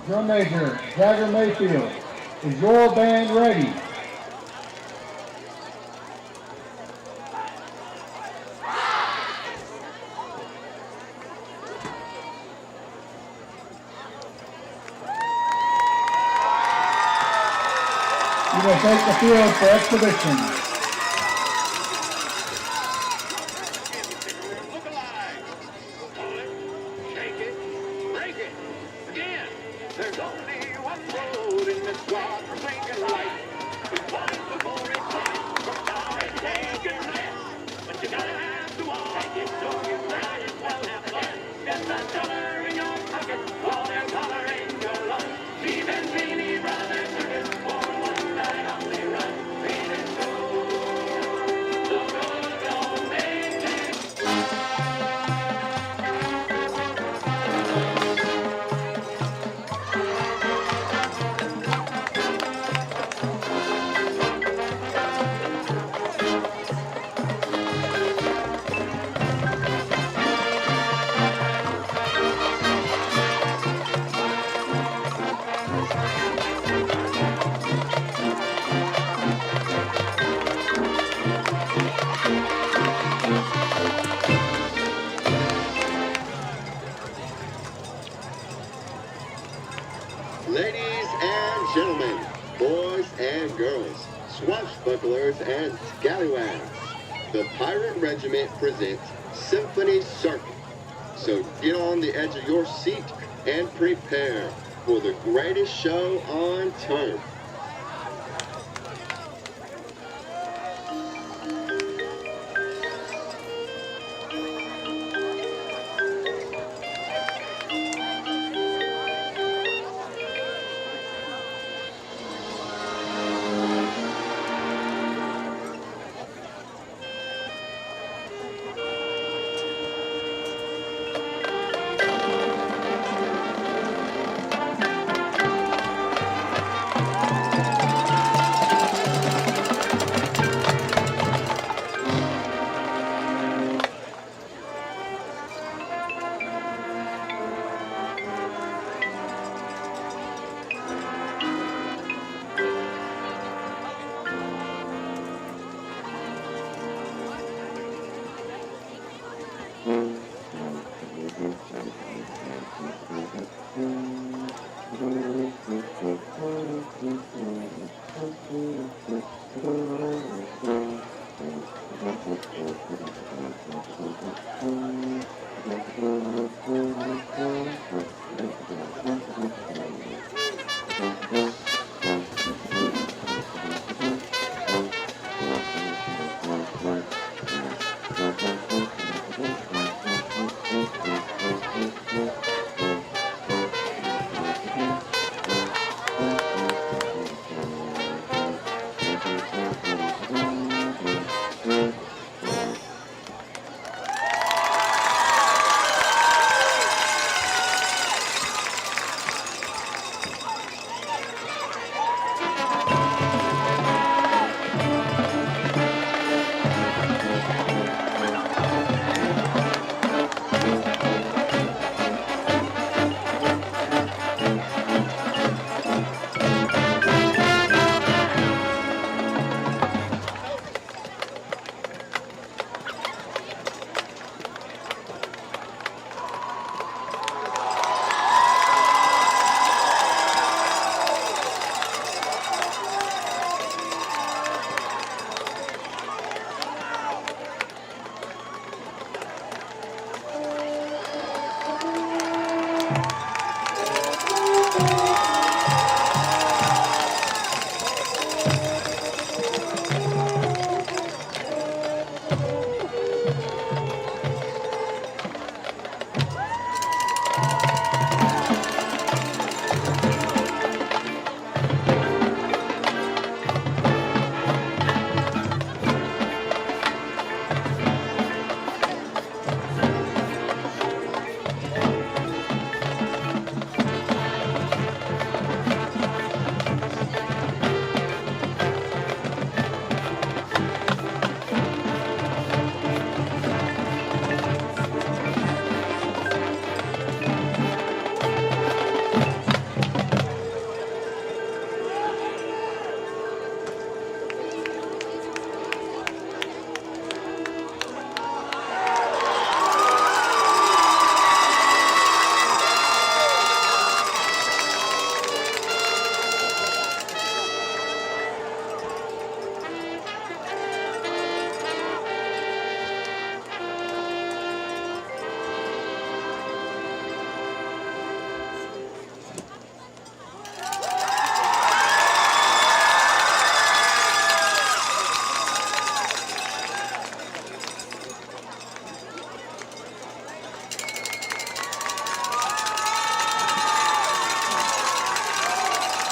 Drum Major Jagger Mayfield, is your band ready? You may take the field for exhibition. Ladies and gentlemen, boys and girls, swashbucklers and scallywags, the Pirate Regiment presents Symphony Circuit. So get on the edge of your seat and prepare for the greatest show on turf.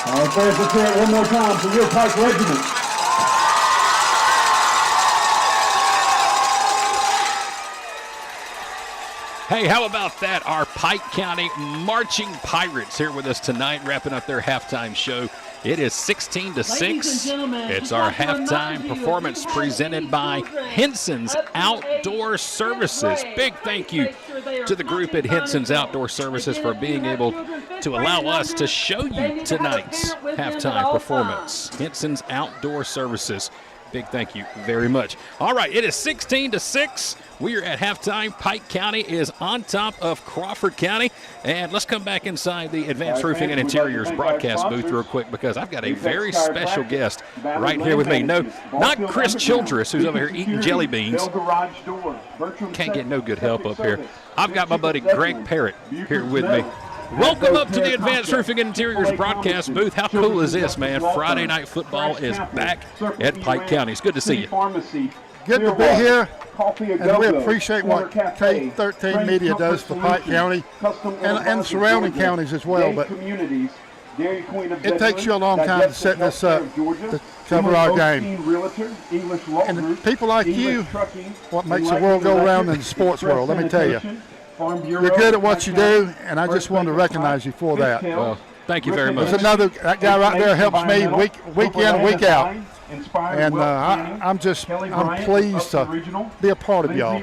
All right, players, let's hear it one more time for your Pike Regiment. Hey, how about that? Our Pike County Marching Pirates here with us tonight, wrapping up their halftime show. It is 16-6. It's our halftime performance presented by Henson's Outdoor Services. Big thank you to the group at Henson's Outdoor Services for being able to allow us to show you tonight's halftime performance. Henson's Outdoor Services. Big thank you very much. All right, it is 16-6. We are at halftime. Pike County is on top of Crawford County. And let's come back inside the Advanced Roofing and Interiors broadcast booth real quick, because I've got a very special guest right here with me. No, not Chris Childress, who's over here eating jelly beans. Can't get no good help up here. I've got my buddy Greg Parrott here with me. Welcome up to the Advanced Roofing and Interiors broadcast booth. How cool is this, man? Friday night football is back at Pike County. It's good to see you. Good to be here, and we appreciate what K13 Media does for Pike County and the surrounding counties as well. But it takes you a long time to set this up to cover our game. And people like you, what makes the world go round in the sports world, let me tell you. You're good at what you do, and I just want to recognize you for that. Well, thank you very much. There's that guy right there helps me week in, week out. And I'm pleased to be a part of y'all.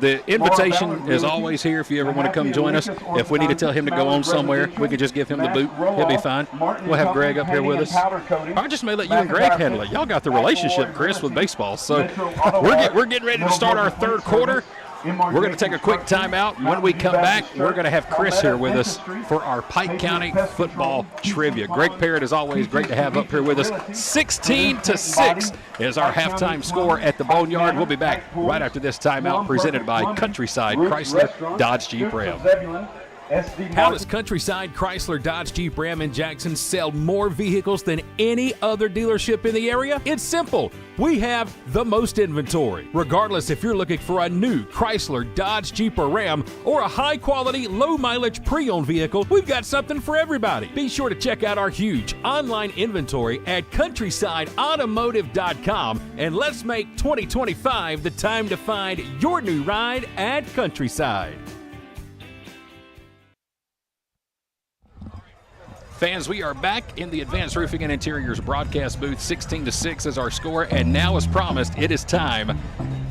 The invitation is always here if you ever want to come join us. If we need to tell him to go on somewhere, we can just give him the boot. He'll be fine. We'll have Greg up here with us. I just may let you and Greg handle it. Y'all got the relationship, Chris, with baseball. So we're getting ready to start our third quarter. We're going to take a quick timeout. When we come back, we're going to have Chris here with us for our Pike County football trivia. Greg Parrott, as always, great to have up here with us. 16-6 is our halftime score at the Boneyard. We'll be back right after this timeout presented by Countryside Chrysler Dodge Jeep Ram. How does Countryside Chrysler Dodge Jeep Ram in Jackson sell more vehicles than any other dealership in the area? It's simple. We have the most inventory. Regardless if you're looking for a new Chrysler, Dodge, Jeep, or Ram, or a high-quality, low-mileage pre-owned vehicle, we've got something for everybody. Be sure to check out our huge online inventory at countrysideautomotive.com, and let's make 2025 the time to find your new ride at Countryside. Fans, we are back in the Advanced Roofing and Interiors broadcast booth. 16-6 is our score, and now, as promised, it is time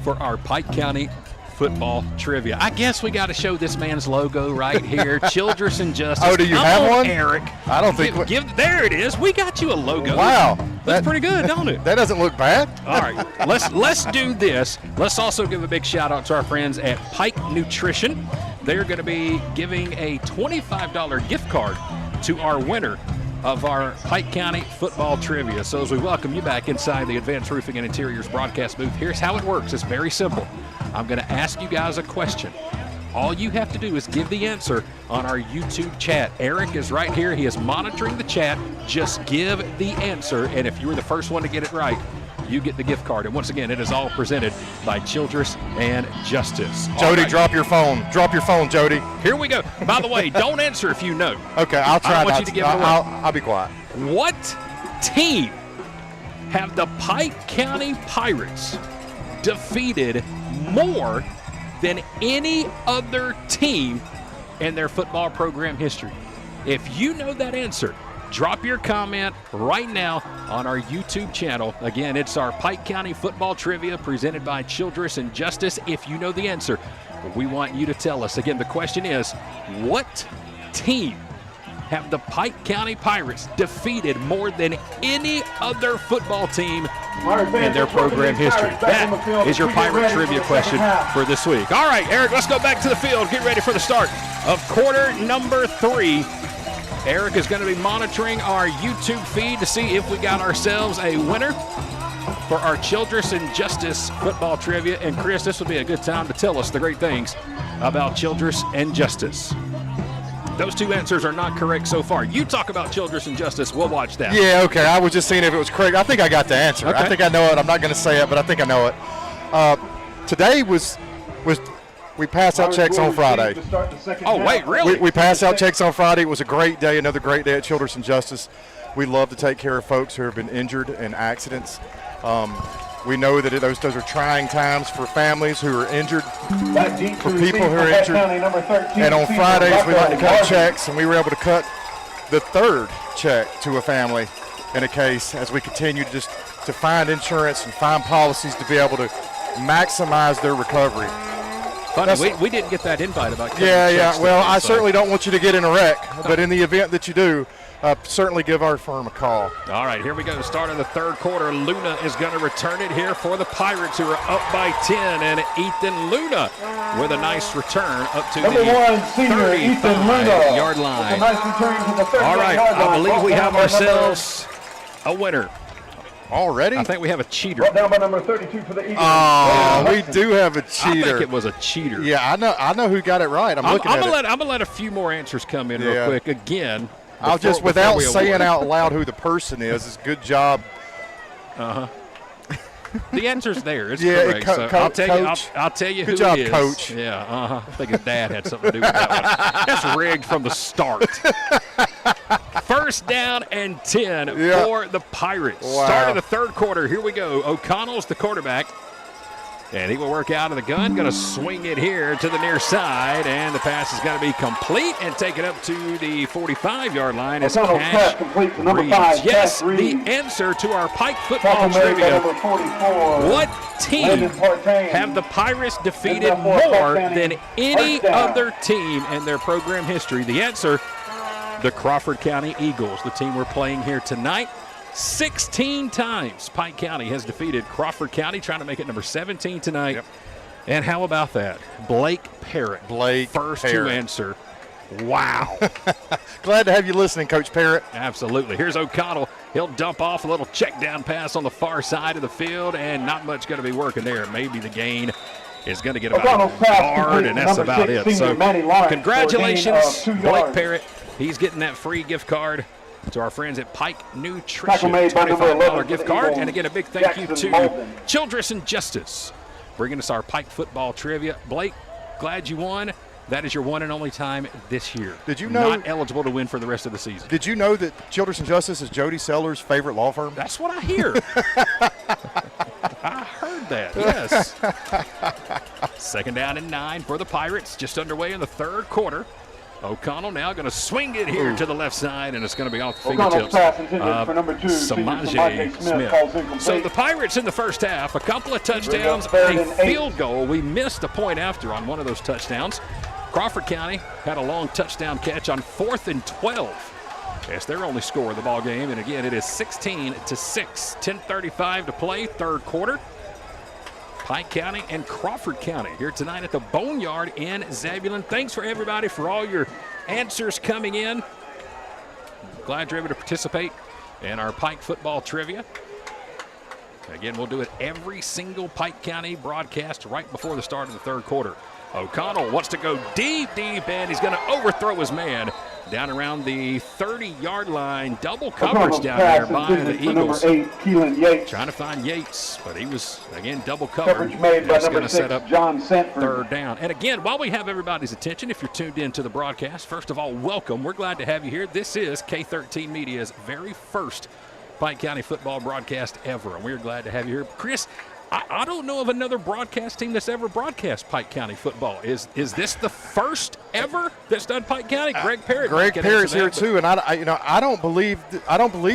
for our Pike County football trivia. I guess we got to show this man's logo right here, Childress and Justice. Oh, do you have one? Eric. I don't think. There it is. We got you a logo. Wow, that's pretty good, don't it? That doesn't look bad. All right, let's do this. Let's also give a big shout out to our friends at Pike Nutrition. They're going to be giving a $25 gift card to our winner of our Pike County football trivia. So as we welcome you back inside the Advanced Roofing and Interiors broadcast booth, here's how it works. It's very simple. I'm going to ask you guys a question. All you have to do is give the answer on our YouTube chat. Eric is right here. He is monitoring the chat. Just give the answer, and if you were the first one to get it right, you get the gift card. And once again, it is all presented by Childress and Justice. Jody, drop your phone. Drop your phone, Jody. Here we go. By the way, don't answer if you know. Okay, I'll try. I don't want you to give it away. I'll be quiet. What team have the Pike County Pirates defeated more than any other team in their football program history? If you know that answer, drop your comment right now on our YouTube channel. Again, it's our Pike County football trivia presented by Childress and Justice. If you know the answer, we want you to tell us. Again, the question is, what team have the Pike County Pirates defeated more than any other football team in their program history? That is your Pirate trivia question for this week. All right, Eric, let's go back to the field. Get ready for the start of quarter number 3. Eric is going to be monitoring our YouTube feed to see if we got ourselves a winner for our Childress and Justice football trivia. And Chris, this would be a good time to tell us the great things about Childress and Justice. Those two answers are not correct so far. You talk about Childress and Justice, we'll watch that. Yeah, okay. I was just seeing if it was correct. I think I got the answer. Okay. I think I know it. I'm not going to say it, but I think I know it. Today was we passed out checks on Friday. Oh, wait, really? We passed out checks on Friday. It was a great day, another great day at Childress and Justice. We love to take care of folks who have been injured in accidents. We know that those are trying times for families who are injured, for people who are injured. And on Fridays, we like to cut checks, and we were able to cut the third check to a family in a case as we continue to find insurance and find policies to be able to maximize their recovery. Funny, we didn't get that invite about cutting checks. Well, I certainly don't want you to get in a wreck, but in the event that you do, certainly give our firm a call. All right, here we go. Start of the third quarter. Luna is going to return it here for the Pirates, who are up by 10. And Ethan Luna with a nice return up to Number the 35-yard line. Nice return to the 30-yard All right, line. I believe we have ourselves a winner. Already? I think we have a cheater. Brought down by number 32 for the Eagles. Oh, we do have a cheater. I think it was a cheater. Yeah, I know who got it right. I'm looking at it. I'm gonna let a few more answers come in real quick. Again, I'll just, without saying out loud who the person is, it's a good job. The answer's there. It's yeah, correct. I'll tell you who good job, it is. Coach. Yeah, I think his dad had something to do with that one. That's rigged from the start. First down and 10 for the Pirates. Wow. Start of the third quarter. Here we go. O'Connell's the quarterback. And he will work out of the gun. Going to swing it here to the near side. And the pass is going to be complete and taken up to the 45-yard line. As Cash complete to number Reeves. 5. Yes, Cash the Reeves. answer to our Pike football trivia. What team have the Pirates defeated more than any other team in their program history? The answer, the Crawford County Eagles, the team we're playing here tonight. 16 times Pike County has defeated Crawford County, trying to make it number 17 tonight. Yep. And how about that? Blake Parrott. First to answer. Wow. Glad to have you listening, Coach Parrott. Absolutely. Here's O'Connell. He'll dump off a little check down pass on the far side of the field, and not much going to be working there. Maybe the gain is going to get about a yard, and that's about it. So congratulations, Blake Parrott. He's getting that free gift card to our friends at Pike Nutrition, $25 gift card. And again, a big thank you to Childress and Justice, bringing us our Pike football trivia. Blake, glad you won. That is your one and only time this year. Did you know? Not eligible to win for the rest of the season. Did you know that Childress and Justice is Jody Sellers' favorite law firm? That's what I hear. I heard that, yes. 2nd down and 9 for the Pirates, just underway in the 3rd quarter. O'Connell now going to swing it here to the left side, and it's going to be off the fingertips of Samaje Smith. So the Pirates in the first half, a couple of touchdowns, a field goal. We missed a point after on one of those touchdowns. Crawford County had a long touchdown catch on 4th and 12. That's their only score of the ball game, and again, it is 16-6. 10:35 to play, 3rd quarter. Pike County and Crawford County here tonight at the Boneyard in Zebulon. Thanks for everybody for all your answers coming in. Glad you're able to participate in our Pike football trivia. Again, we'll do it every single Pike County broadcast right before the start of the 3rd quarter. O'Connell wants to go deep, and he's going to overthrow his man down around the 30-yard line. Double coverage down there by the Eagles. Trying to find Yates, but he was, again, double covered. That's going to set up John Sanford. 3rd down. And again, while we have everybody's attention, if you're tuned in to the broadcast, first of all, welcome. We're glad to have you here. This is K13 Media's very first Pike County football broadcast ever, and we're glad to have you here. Chris, I don't know of another broadcast team that's ever broadcast Pike County football. Is this the first ever that's done Pike County? Greg Parrott. Greg Parrott's here too, and I don't believe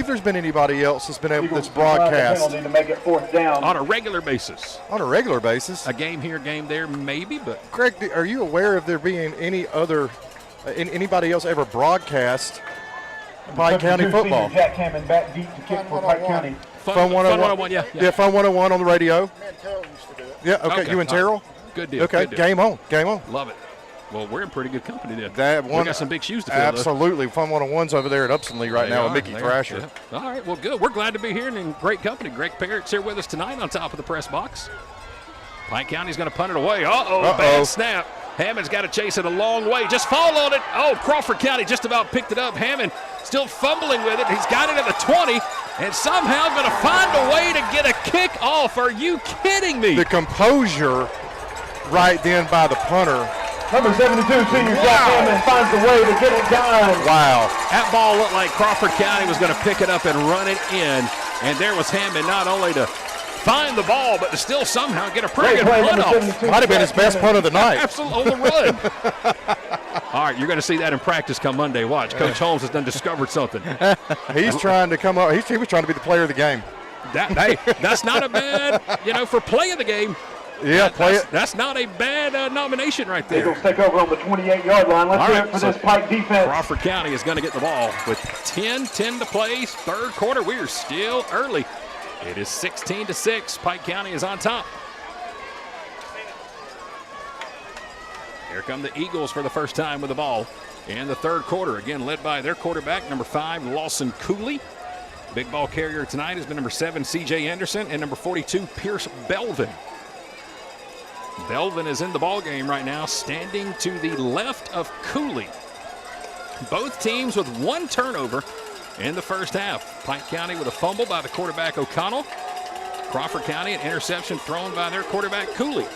there's been anybody else that's been able that's broadcast to make it 4th down on a regular basis. On a regular basis, a game here, game there, maybe. But Greg, are you aware of there being any other anybody else ever broadcast Pike County football? Jack Hammond back deep to kick for Pike County. Fun 101, yeah. Yeah, Fun 101 on the radio. Me and Terrell used to do it. Yeah, okay. You and Terrell? Good deal. Okay, good deal. Game on. Love it. Well, we're in pretty good company then. We got some big shoes to fill. Absolutely. Fun 101's over there at Upsonley right now with Mickey Thrasher. Yeah. All right, well, good. We're glad to be here and in great company. Greg Parrott's here with us tonight on top of the press box. Pike County's going to punt it away. Bad snap. Hammond's got to chase it a long way. Just fall on it. Oh, Crawford County just about picked it up. Hammond still fumbling with it. He's got it at the 20 and somehow going to find a way to get a kick off. Are you kidding me? The composure right then by the punter. Number 72, senior Jack Hammond finds a way to get it done. Wow. That ball looked like Crawford County was going to pick it up and run it in. And there was Hammond not only to find the ball, but to still somehow get a pretty good punt off. Might have been his best punt of the night. Absolutely, on the run. All right, you're going to see that in practice come Monday. Watch, Coach Holmes has done discovered something. He's trying to come up. He was trying to be the player of the game. That's not a bad, for play of the game. Yeah, that's not a bad nomination right there. Eagles take over on the 28-yard line. Let's hear it for this Pike defense. Crawford County is going to get the ball with 10 to play. 3rd quarter. We are still early. It is 16-6. Pike County is on top. Here come the Eagles for the first time with the ball in the 3rd quarter. Again, led by their quarterback, number 5, Lawson Cooley. Big ball carrier tonight has been number 7, C.J. Anderson, and number 42, Pierce Belvin. Belvin is in the ball game right now, standing to the left of Cooley. Both teams with 1 turnover in the first half. Pike County with a fumble by the quarterback O'Connell. Crawford County an interception thrown by their quarterback Cooley.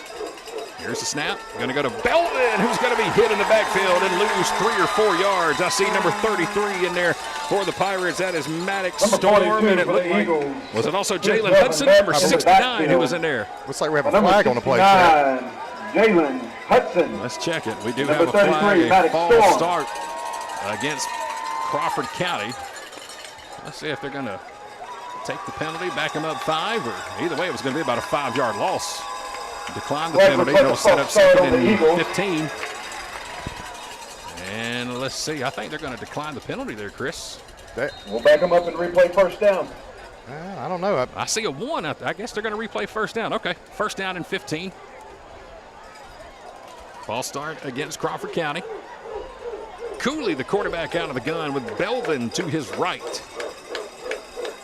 Here's the snap. Going to go to Belvin, who's going to be hit in the backfield and lose 3 or 4 yards. I see number 33 in there for the Pirates. That is Maddox Storm, and it looked like, was it also Jalen Hudson, number 69, who was in there? Looks like we have a flag on the play. Jalen Hudson. Let's check it. We do have a flag, a false start against Crawford County. Let's see if they're going to take the penalty, back them up 5, or either way, it was going to be about a 5-yard loss. Decline the penalty. It'll set up 2nd and 15. And let's see. I think they're going to decline the penalty there, Chris. We'll back them up and replay 1st down. I don't know. I see a 1. I guess they're going to replay 1st down. Okay, 1st down and 15. False start against Crawford County. Cooley, the quarterback, out of the gun with Belvin to his right.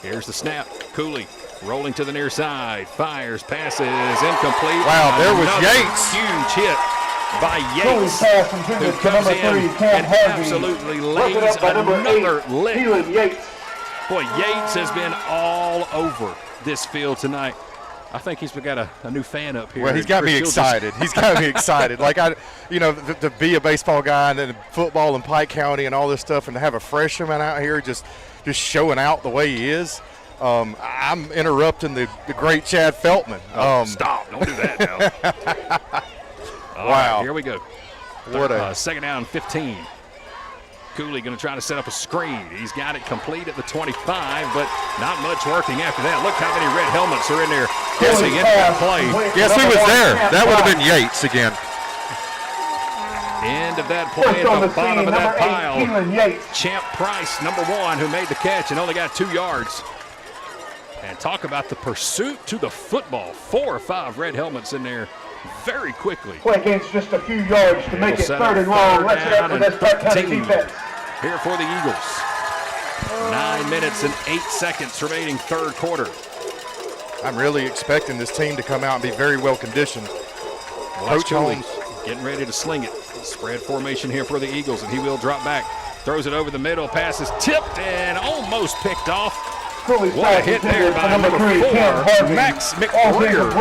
Here's the snap. Cooley Rolling to the near side, fires, passes, incomplete. Wow, there was Another Yates. Huge hit by Yates, pass who intended to comes number in 3, Cam and Harvey. absolutely Broken lays up by number another 8, lick. Keelan Yates. Boy, Yates has been all over this field tonight. I think he's got a new fan up here. Well, he's got me excited. He's got me excited. Like, to be a baseball guy and then football in Pike County and all this stuff, and to have a freshman out here just showing out the way he is. I'm interrupting the great Chad Feltman. Stop. Don't do that now. All wow. Right, here we go. What a second down, 15. Cooley going to try to set up a screen. He's got it complete at the 25, but not much working after that. Look how many red helmets are in there guessing into that play. Guess who was there? That would have been Yates again. End of that play at the bottom of that pile. Champ Price, number 1, who made the catch and only got 2 yards. And talk about the pursuit to the football. 4 or 5 red helmets in there very quickly. Play against just a few yards to make it 3rd and long. Let's head up for this Pike County defense. Here for the Eagles. 9 minutes and 8 seconds remaining 3rd quarter. I'm really expecting this team to come out and be very well conditioned. Coach Holmes getting ready to sling it. Spread formation here for the Eagles, and he will drop back. Throws it over the middle. Pass is tipped and almost picked off. What a hit there by number 4, Max McBreer,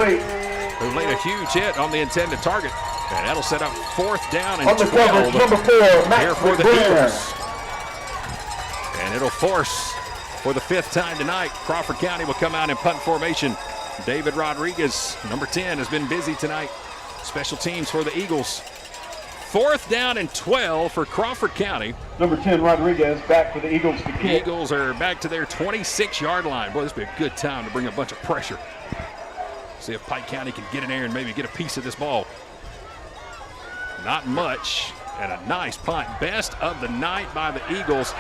who laid a huge hit on the intended target. And that'll set up 4th down and 12 number 4, here for the Eagles. And it'll force, for the 5th time tonight, Crawford County will come out in punt formation. David Rodriguez, number 10, has been busy tonight. Special teams for the Eagles. 4th down and 12 for Crawford County. Number 10, Rodriguez, back for the Eagles to The kick. Eagles are back to their 26-yard line. Boy, this would be a good time to bring a bunch of pressure. See if Pike County can get in there and maybe get a piece of this ball. Not much, and a nice punt. Best of the night by the Eagles.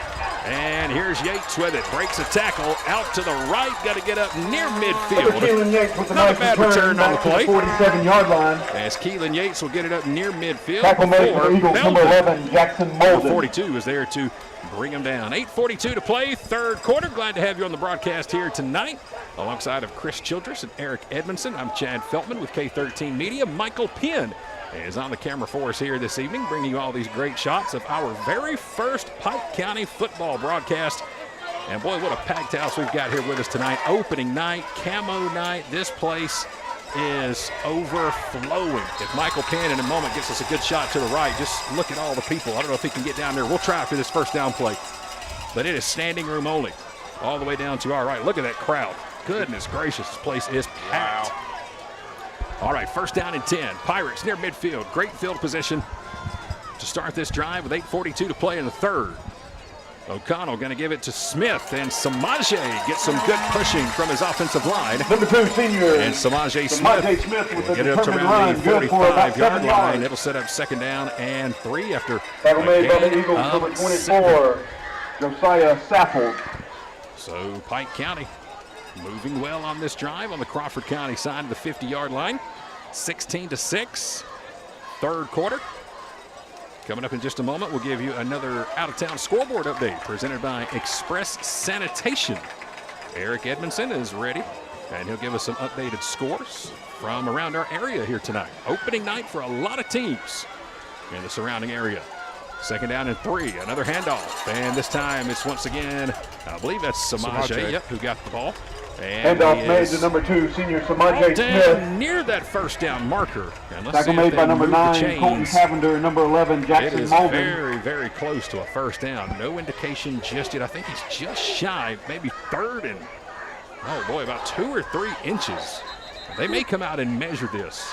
And here's Yates with it. Breaks a tackle out to the right. Got to get up near midfield. Not a bad return on the play. 47-yard line. As Keelan Yates will get it up near midfield. Tackle made for the Eagles, number 11, Jackson Molden. Number 42 is there to bring him down. 8:42 to play, 3rd quarter. Glad to have you on the broadcast here tonight. Alongside of Chris Childress and Eric Edmondson, I'm Chad Feltman with K13 Media. Michael Penn is on the camera for us here this evening, bringing you all these great shots of our very first Pike County football broadcast. And boy, what a packed house we've got here with us tonight. Opening night, camo night. This place is overflowing. If Michael Penn in a moment gets us a good shot to the right, just look at all the people. I don't know if he can get down there. We'll try for this 1st down play. But it is standing room only, all the way down to our right. Look at that crowd. Goodness gracious, this place is packed. Wow. All right, 1st down and 10. Pirates near midfield. Great field position to start this drive with 8:42 to play in the 3rd. O'Connell going to give it to Smith, and Samaje gets some good pushing from his offensive line. Number 2, senior. And Samaje Smith with will get it up to around the 45-yard line. It'll set up 2nd down and 3 after tackle made by the Eagles, number 24, Josiah Saffold. So Pike County moving well on this drive on the Crawford County side of the 50-yard line. 16-6, 3rd quarter. Coming up in just a moment, we'll give you another out-of-town scoreboard update presented by Express Sanitation. Eric Edmondson is ready, and he'll give us some updated scores from around our area here tonight. Opening night for a lot of teams in the surrounding area. 2nd down and 3, another handoff, and this time it's once again, I believe that's Samaje, yep, who got the ball. And handoff made to number 2, senior Samaje Smith. Near that 1st down marker. Tackle made by number 9, Colton Cavender, number 11, Jackson Molden. It is very, very close to a 1st down. No indication just yet. I think he's just shy, maybe 3rd and, oh boy, about 2 or 3 inches. They may come out and measure this.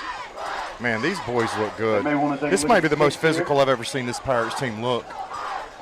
Man, these boys look good. This might be the most physical I've ever seen this Pirates team look.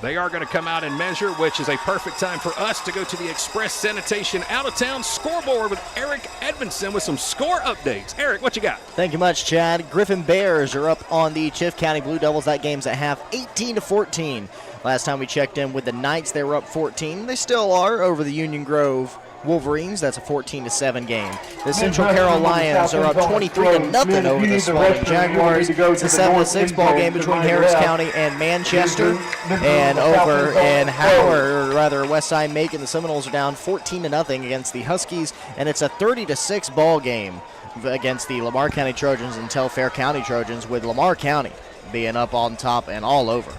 They are going to come out and measure, which is a perfect time for us to go to the Express Sanitation out-of-town scoreboard with Eric Edmondson with some score updates. Eric, what you got? Thank you much, Chad. Griffin Bears are up on the Tift County Blue Devils. That game's at half, 18-14. Last time we checked in with the Knights, they were up 14. They still are over the Union Grove Wolverines. That's a 14-7 game. The Central Carroll Lions are up 23-0 over the Spalding Jaguars. It's a 7-6 ball game between Harris County and Manchester. And over in Howard, or rather Westside Macon, the Seminoles are down 14-0 against the Huskies. And it's a 30-6 ball game against the Lamar County Trojans and Telfair County Trojans, with Lamar County being up on top and all over.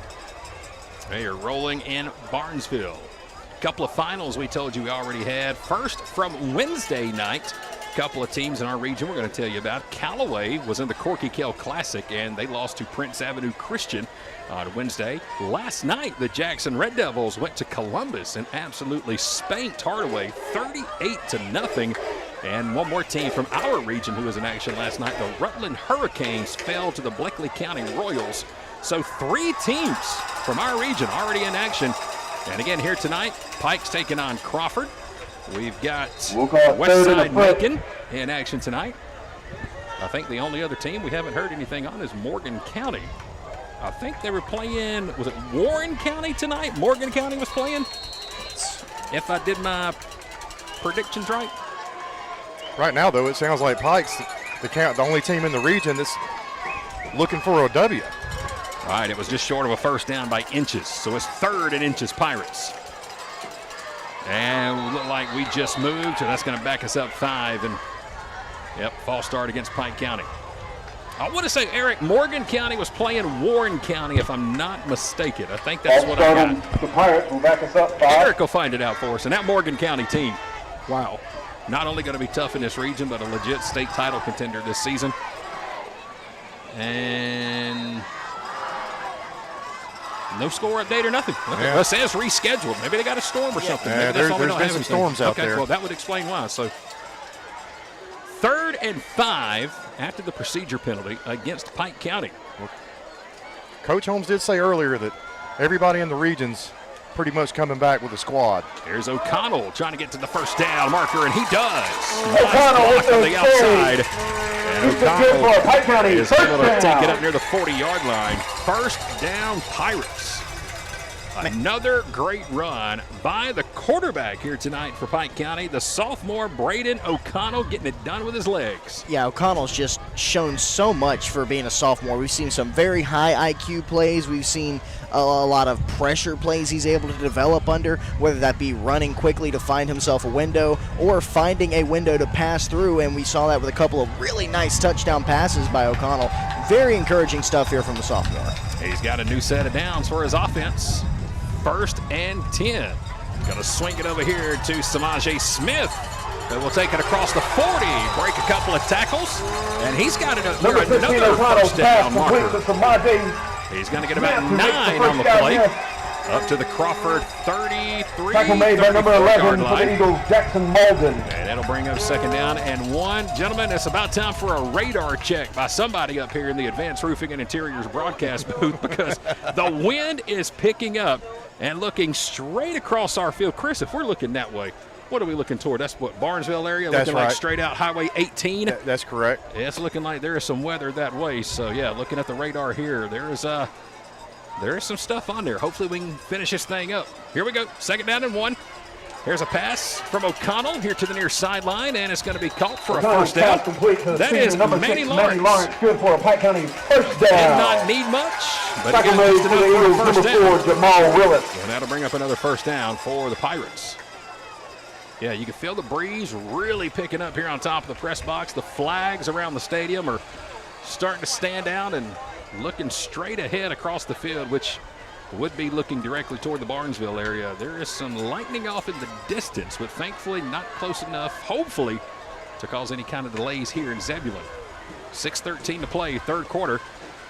They are rolling in Barnesville. A couple of finals we told you we already had. First, from Wednesday night, a couple of teams in our region we're going to tell you about. Callaway was in the Corky Kell Classic, and they lost to Prince Avenue Christian on Wednesday. Last night, the Jackson Red Devils went to Columbus and absolutely spanked Hardaway 38-0. And one more team from our region who was in action last night, the Rutland Hurricanes, fell to the Bleckley County Royals. So 3 teams from our region already in action. And again, here tonight, Pike's taking on Crawford. We've got Westside Macon in action tonight. I think the only other team we haven't heard anything on is Morgan County. I think they were playing, was it Warren County tonight? Morgan County was playing, if I did my predictions right. Right now, though, it sounds like Pike's the only team in the region that's looking for a W. All right, it was just short of a first down by inches, so it's 3rd and inches Pirates. And we look like we just moved, so that's going to back us up 5. And, yep, false start against Pike County. I want to say, Eric, Morgan County was playing Warren County, if I'm not mistaken. I think that's what I got. The Pirates will back us up 5. Eric will find it out for us. And that Morgan County team, wow, not only going to be tough in this region, but a legit state title contender this season. And no score update or nothing. Okay. Yeah. Well, it says rescheduled. Maybe they got a storm or something. Yeah, Maybe that's why we there's don't been have some anything. storms out there. Well, that would explain why. So 3rd and 5 after the procedure penalty against Pike County. Coach Holmes did say earlier that everybody in the region's pretty much coming back with a squad. Here's O'Connell trying to get to the first down marker, and he does. O'Connell nice block on the outside. And O'Connell is able to take it up near the 40-yard line. First down, Pirates. Another great run by the quarterback here tonight for Pike County, the sophomore Braden O'Connell, getting it done with his legs. Yeah, O'Connell's just shown so much for being a sophomore. We've seen some very high IQ plays. We've seen a lot of pressure plays he's able to develop under, whether that be running quickly to find himself a window or finding a window to pass through, and we saw that with a couple of really nice touchdown passes by O'Connell. Very encouraging stuff here from the sophomore. He's got a new set of downs for his offense. 1st and 10. Going to swing it over here to Samaje Smith. They will take it across the 40, break a couple of tackles, and he's got it up here, another first down marker. He's going to get about 9 on the play. Up to the Crawford 33, tackle made by number 11 for the Eagles, Jackson Malden. And that'll bring up 2nd down and 1. Gentlemen, it's about time for a radar check by somebody up here in the Advanced Roofing and Interiors broadcast booth, because the wind is picking up and looking straight across our field. Chris, if we're looking that way, what are we looking toward? That's what, Barnesville area? That's looking right. Like straight out Highway 18? That's correct. Yeah, it's looking like there is some weather that way. So, yeah, looking at the radar here, there is some stuff on there. Hopefully we can finish this thing up. Here we go. 2nd down and 1. Here's a pass from O'Connell here to the near sideline, and it's going to be caught for a first down. That is Manny Lawrence. Good for a Pike County first down. Did not need much, but tackle he got made just for the enough Eagles, for a first number 4, down. Jamal Willis. And that'll bring up another first down for the Pirates. Yeah, you can feel the breeze really picking up here on top of the press box. The flags around the stadium are starting to stand out and looking straight ahead across the field, which would be looking directly toward the Barnesville area. There is some lightning off in the distance, but thankfully not close enough, hopefully, to cause any kind of delays here in Zebulon. 6:13 to play, 3rd quarter.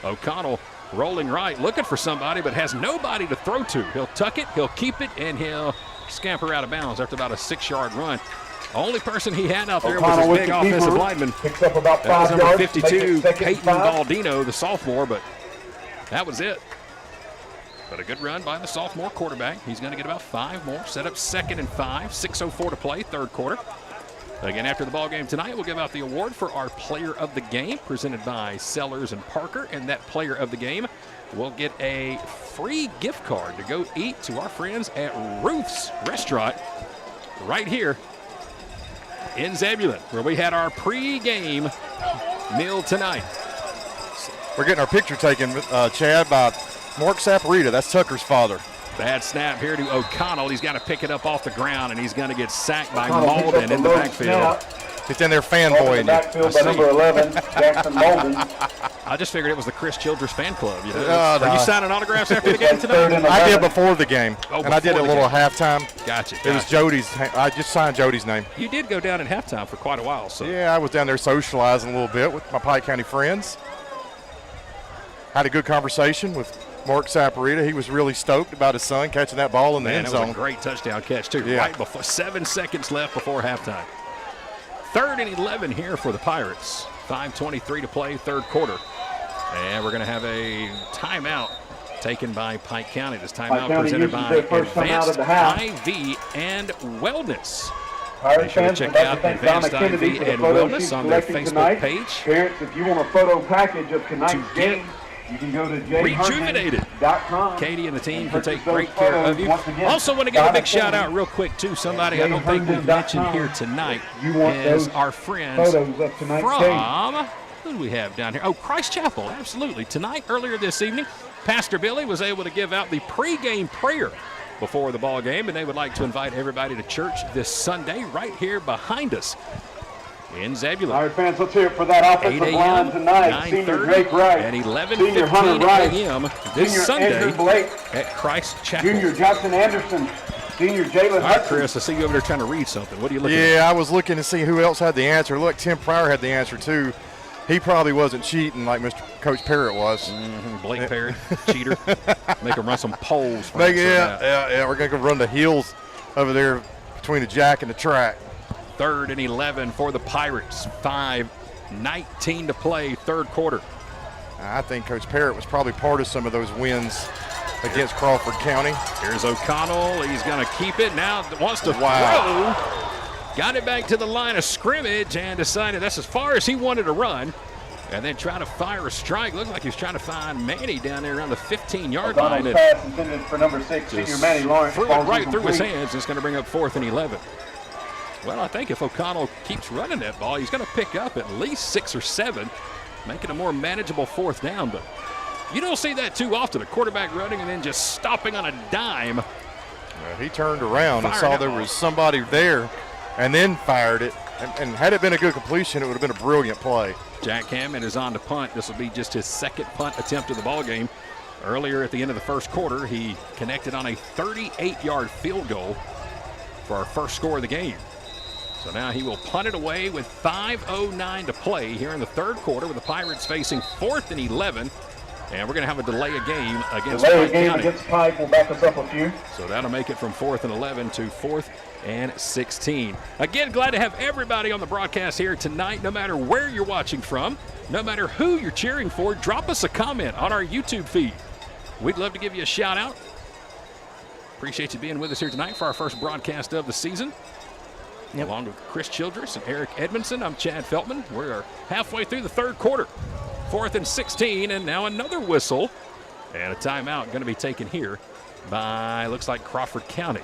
O'Connell rolling right, looking for somebody, but has nobody to throw to. He'll tuck it, he'll keep it, and he'll scamper out of bounds after about a 6-yard run. Only person he had out there O'Connell was his big offensive lineman. Picks up about 5 that was number yards, 52, Peyton Baldino, the sophomore, but that was it. But a good run by the sophomore quarterback. He's going to get about 5 more. Set up 2nd and 5. 6:04 to play, 3rd quarter. Again, after the ball game tonight, we'll give out the award for our player of the game, presented by Sellers and Parker. And that player of the game will get a free gift card to go eat to our friends at Ruth's Restaurant right here in Zebulon, where we had our pregame meal tonight. We're getting our picture taken, Chad, by Mark Saporita. That's Tucker's father. Bad snap here to O'Connell. He's got to pick it up off the ground, and he's going to get sacked by Malden in the backfield. He's in there fanboying. Backfield by number 11, Jackson Malden. I just figured it was the Chris Childress fan club. You know? No. Are you signing autographs after the game tonight? I did before the game, and I did a little game. halftime. Gotcha. It was Jody's. I just signed Jody's name. You did go down at halftime for quite a while. So yeah, I was down there socializing a little bit with my Pike County friends. Had a good conversation with Mark Saporita. He was really stoked about his son catching that ball in the end zone. That was a great touchdown catch, too. Yeah. Right before 7 seconds left before halftime. 3rd and 11 here for the Pirates. 5:23 to play, third quarter. And we're going to have a timeout taken by Pike County. This timeout presented by Advanced IV and Wellness. Be sure to check out Advanced IV and Wellness on their Facebook page. Parents, if you want a photo package of tonight's game, you can go to rejuvenated.com. Katie and the team can take great care of you. Also want to give a big shout out real quick to somebody I don't think we've mentioned here tonight is our friends from, who do we have down here? Oh, Christ Chapel, absolutely. Tonight, earlier this evening, Pastor Billy was able to give out the pregame prayer before the ball game, and they would like to invite everybody to church this Sunday right here behind us in Zebulon. All right, fans, let's hear it for that offensive line tonight. Senior Drake Wright, and Senior Hunter Wright, a.m. this Senior Sunday Andrew Blake, at Christ Chapel. Junior Johnson Anderson, Senior Jalen All right, Hudson. Chris, I see you over there trying to read something. What are you looking at? Yeah, I was looking to see who else had the answer. Look, Tim Pryor had the answer, too. He probably wasn't cheating like Mr. Coach Parrott was. Blake Perry, cheater. Make him run some poles. Yeah. We're going to go run the hills over there between the jack and the track. 3rd and 11 for the Pirates. 5:19 to play, third quarter. I think Coach Parrott was probably part of some of those wins against Crawford County. Here's O'Connell. He's going to keep it. Now wants to throw. Got it back to the line of scrimmage and decided that's as far as he wanted to run. And then trying to fire a strike. Looks like he was trying to find Manny down there around the 15-yard line. Pass intended for number 6, Senior Manny Lawrence. Threw it right through his hands. It's going to bring up 4th and 11. Well, I think if O'Connell keeps running that ball, he's going to pick up at least 6 or 7, making a more manageable 4th down. But you don't see that too often, a quarterback running and then just stopping on a dime. Well, he turned around and saw there was somebody there and then fired it. And had it been a good completion, it would have been a brilliant play. Jack Hammond is on to punt. This will be just his 2nd punt attempt of the ball game. Earlier at the end of the first quarter, he connected on a 38-yard field goal for our first score of the game. So now he will punt it away with 5:09 to play here in the third quarter, with the Pirates facing 4th and 11. And we're going to have a delay of game against Pike County. Against Pike will back us up a few. So that'll make it from 4th and 11 to 4th and 16. Again, glad to have everybody on the broadcast here tonight, no matter where you're watching from, no matter who you're cheering for. Drop us a comment on our YouTube feed. We'd love to give you a shout out. Appreciate you being with us here tonight for our first broadcast of the season. Yep. Along with Chris Childress and Eric Edmondson, I'm Chad Feltman. We're halfway through the third quarter. 4th and 16, and now another whistle. And a timeout going to be taken here by, looks like, Crawford County.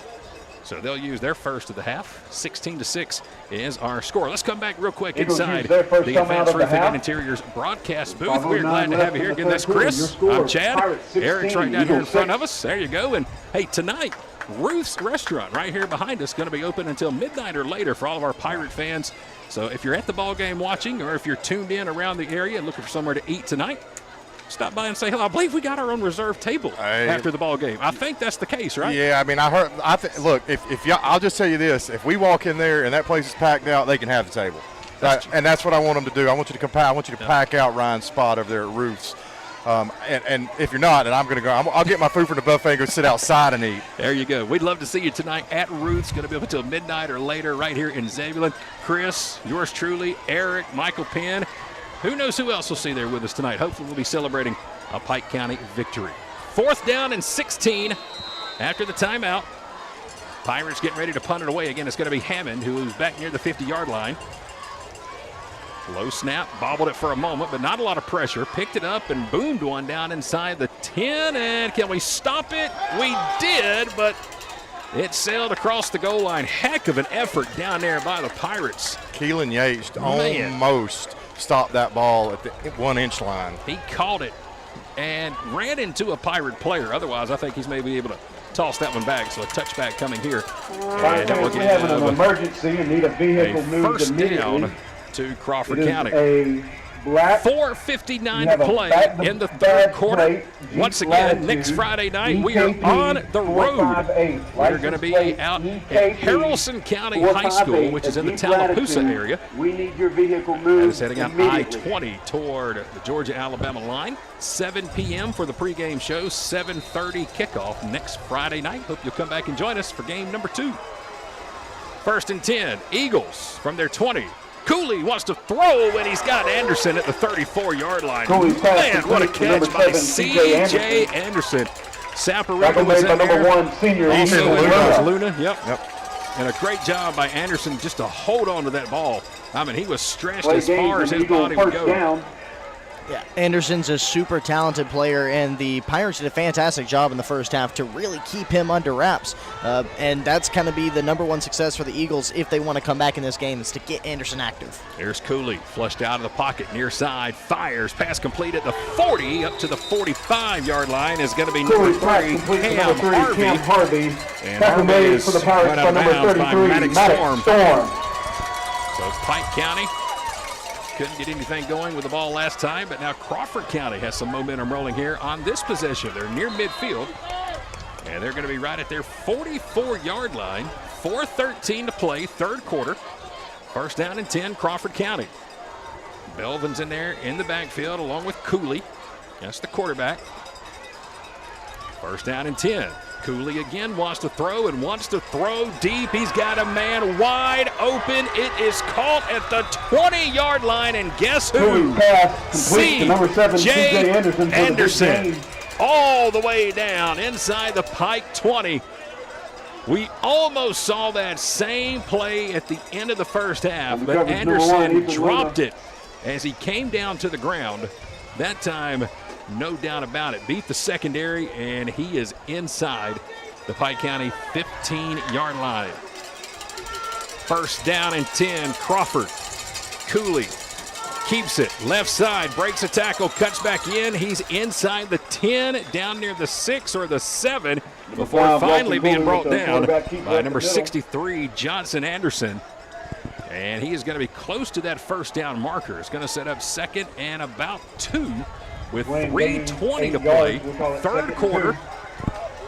So they'll use their first of the half. 16-6 is our score. Let's come back real quick inside the Advanced Roofing and Interiors broadcast booth. We're glad to have you here. Again, that's Chris. I'm Chad. Eric's right down here in front of us. There you go. And, hey, tonight, Ruth's Restaurant right here behind us going to be open until midnight or later for all of our Pirate fans. So if you're at the ball game watching, or if you're tuned in around the area and looking for somewhere to eat tonight, stop by and say hello. I believe we got our own reserved table after the ball game. I think that's the case, right? Yeah, I mean, look, if y'all, I'll just tell you this: if we walk in there and that place is packed out, they can have the table, and that's what I want them to do. I want you to I want you to pack out Ryan's spot over there at Ruth's. And if you're not, then I'm going to go. I'll get my food from the buffet and go sit outside and eat. There you go. We'd love to see you tonight at Ruth's. Going to be up until midnight or later right here in Zebulon. Chris, yours truly, Eric, Michael Penn. Who knows who else we'll see there with us tonight. Hopefully we'll be celebrating a Pike County victory. 4th down and 16 after the timeout. Pirates getting ready to punt it away. Again, it's going to be Hammond, who's back near the 50-yard line. Low snap, bobbled it for a moment, but not a lot of pressure. Picked it up and boomed one down inside the 10. And can we stop it? We did, but It sailed across the goal line. Heck of an effort down there by the Pirates. Keelan Yates almost stopped that ball at the 1-inch line. He caught it and ran into a Pirate player. Otherwise, I think he's maybe able to toss that one back. So a touchback coming here. And we're having an emergency and need a vehicle moved first immediately. Down to Crawford County. A black 4:59 to play in the third quarter. Once again, next Friday night, we are on the road. We're going to be out at Haralson County High School, which is in the Tallapoosa area. We need your vehicle And moved it's heading up I-20 toward the Georgia-Alabama line. 7 p.m. for the pregame show, 7:30 kickoff next Friday night. Hope you'll come back and join us for game number 2. 1st and 10, Eagles from their 20. Cooley wants to throw, and he's got Anderson at the 34-yard line. Man, what a catch by C.J. Anderson. Saparino was in there. Number 1 senior. Also Luna. Yep. And a great job by Anderson just to hold on to that ball. I mean, he was stretched as far as his body would go. Down. Yeah, Anderson's a super talented player, and the Pirates did a fantastic job in the first half to really keep him under wraps. And that's going to be the number 1 success for the Eagles if they want to come back in this game, is to get Anderson active. There's Cooley, flushed out of the pocket, near side, fires, pass complete at the 40, up to the 45-yard line is going to be number 3, Cam Harvey. And Harvey is for the Pirates run out of bounds by Maddox Storm. So Pike County couldn't get anything going with the ball last time, but now Crawford County has some momentum rolling here on this possession. They're near midfield, and they're going to be right at their 44-yard line. 4:13 to play, third quarter. 1st down and 10, Crawford County. Belvin's in there in the backfield along with Cooley. That's the quarterback. 1st down and 10. Cooley again wants to throw and wants to throw deep. He's got a man wide open. It is caught at the 20-yard line, and guess who? C.J. Anderson. All the way down inside the Pike 20. We almost saw that same play at the end of the first half, but Anderson dropped it as he came down to the ground. That time, no doubt about it, beat the secondary, and he is inside the Pike County 15-yard line. 1st down and 10, Crawford. Cooley keeps it, left side, breaks a tackle, cuts back in. He's inside the 10, down near the 6 or the 7, before finally being brought down by number 63, Johnson Anderson. And he is going to be close to that 1st down marker. It's going to set up 2nd and about 2 with 3:20 to play. Third quarter.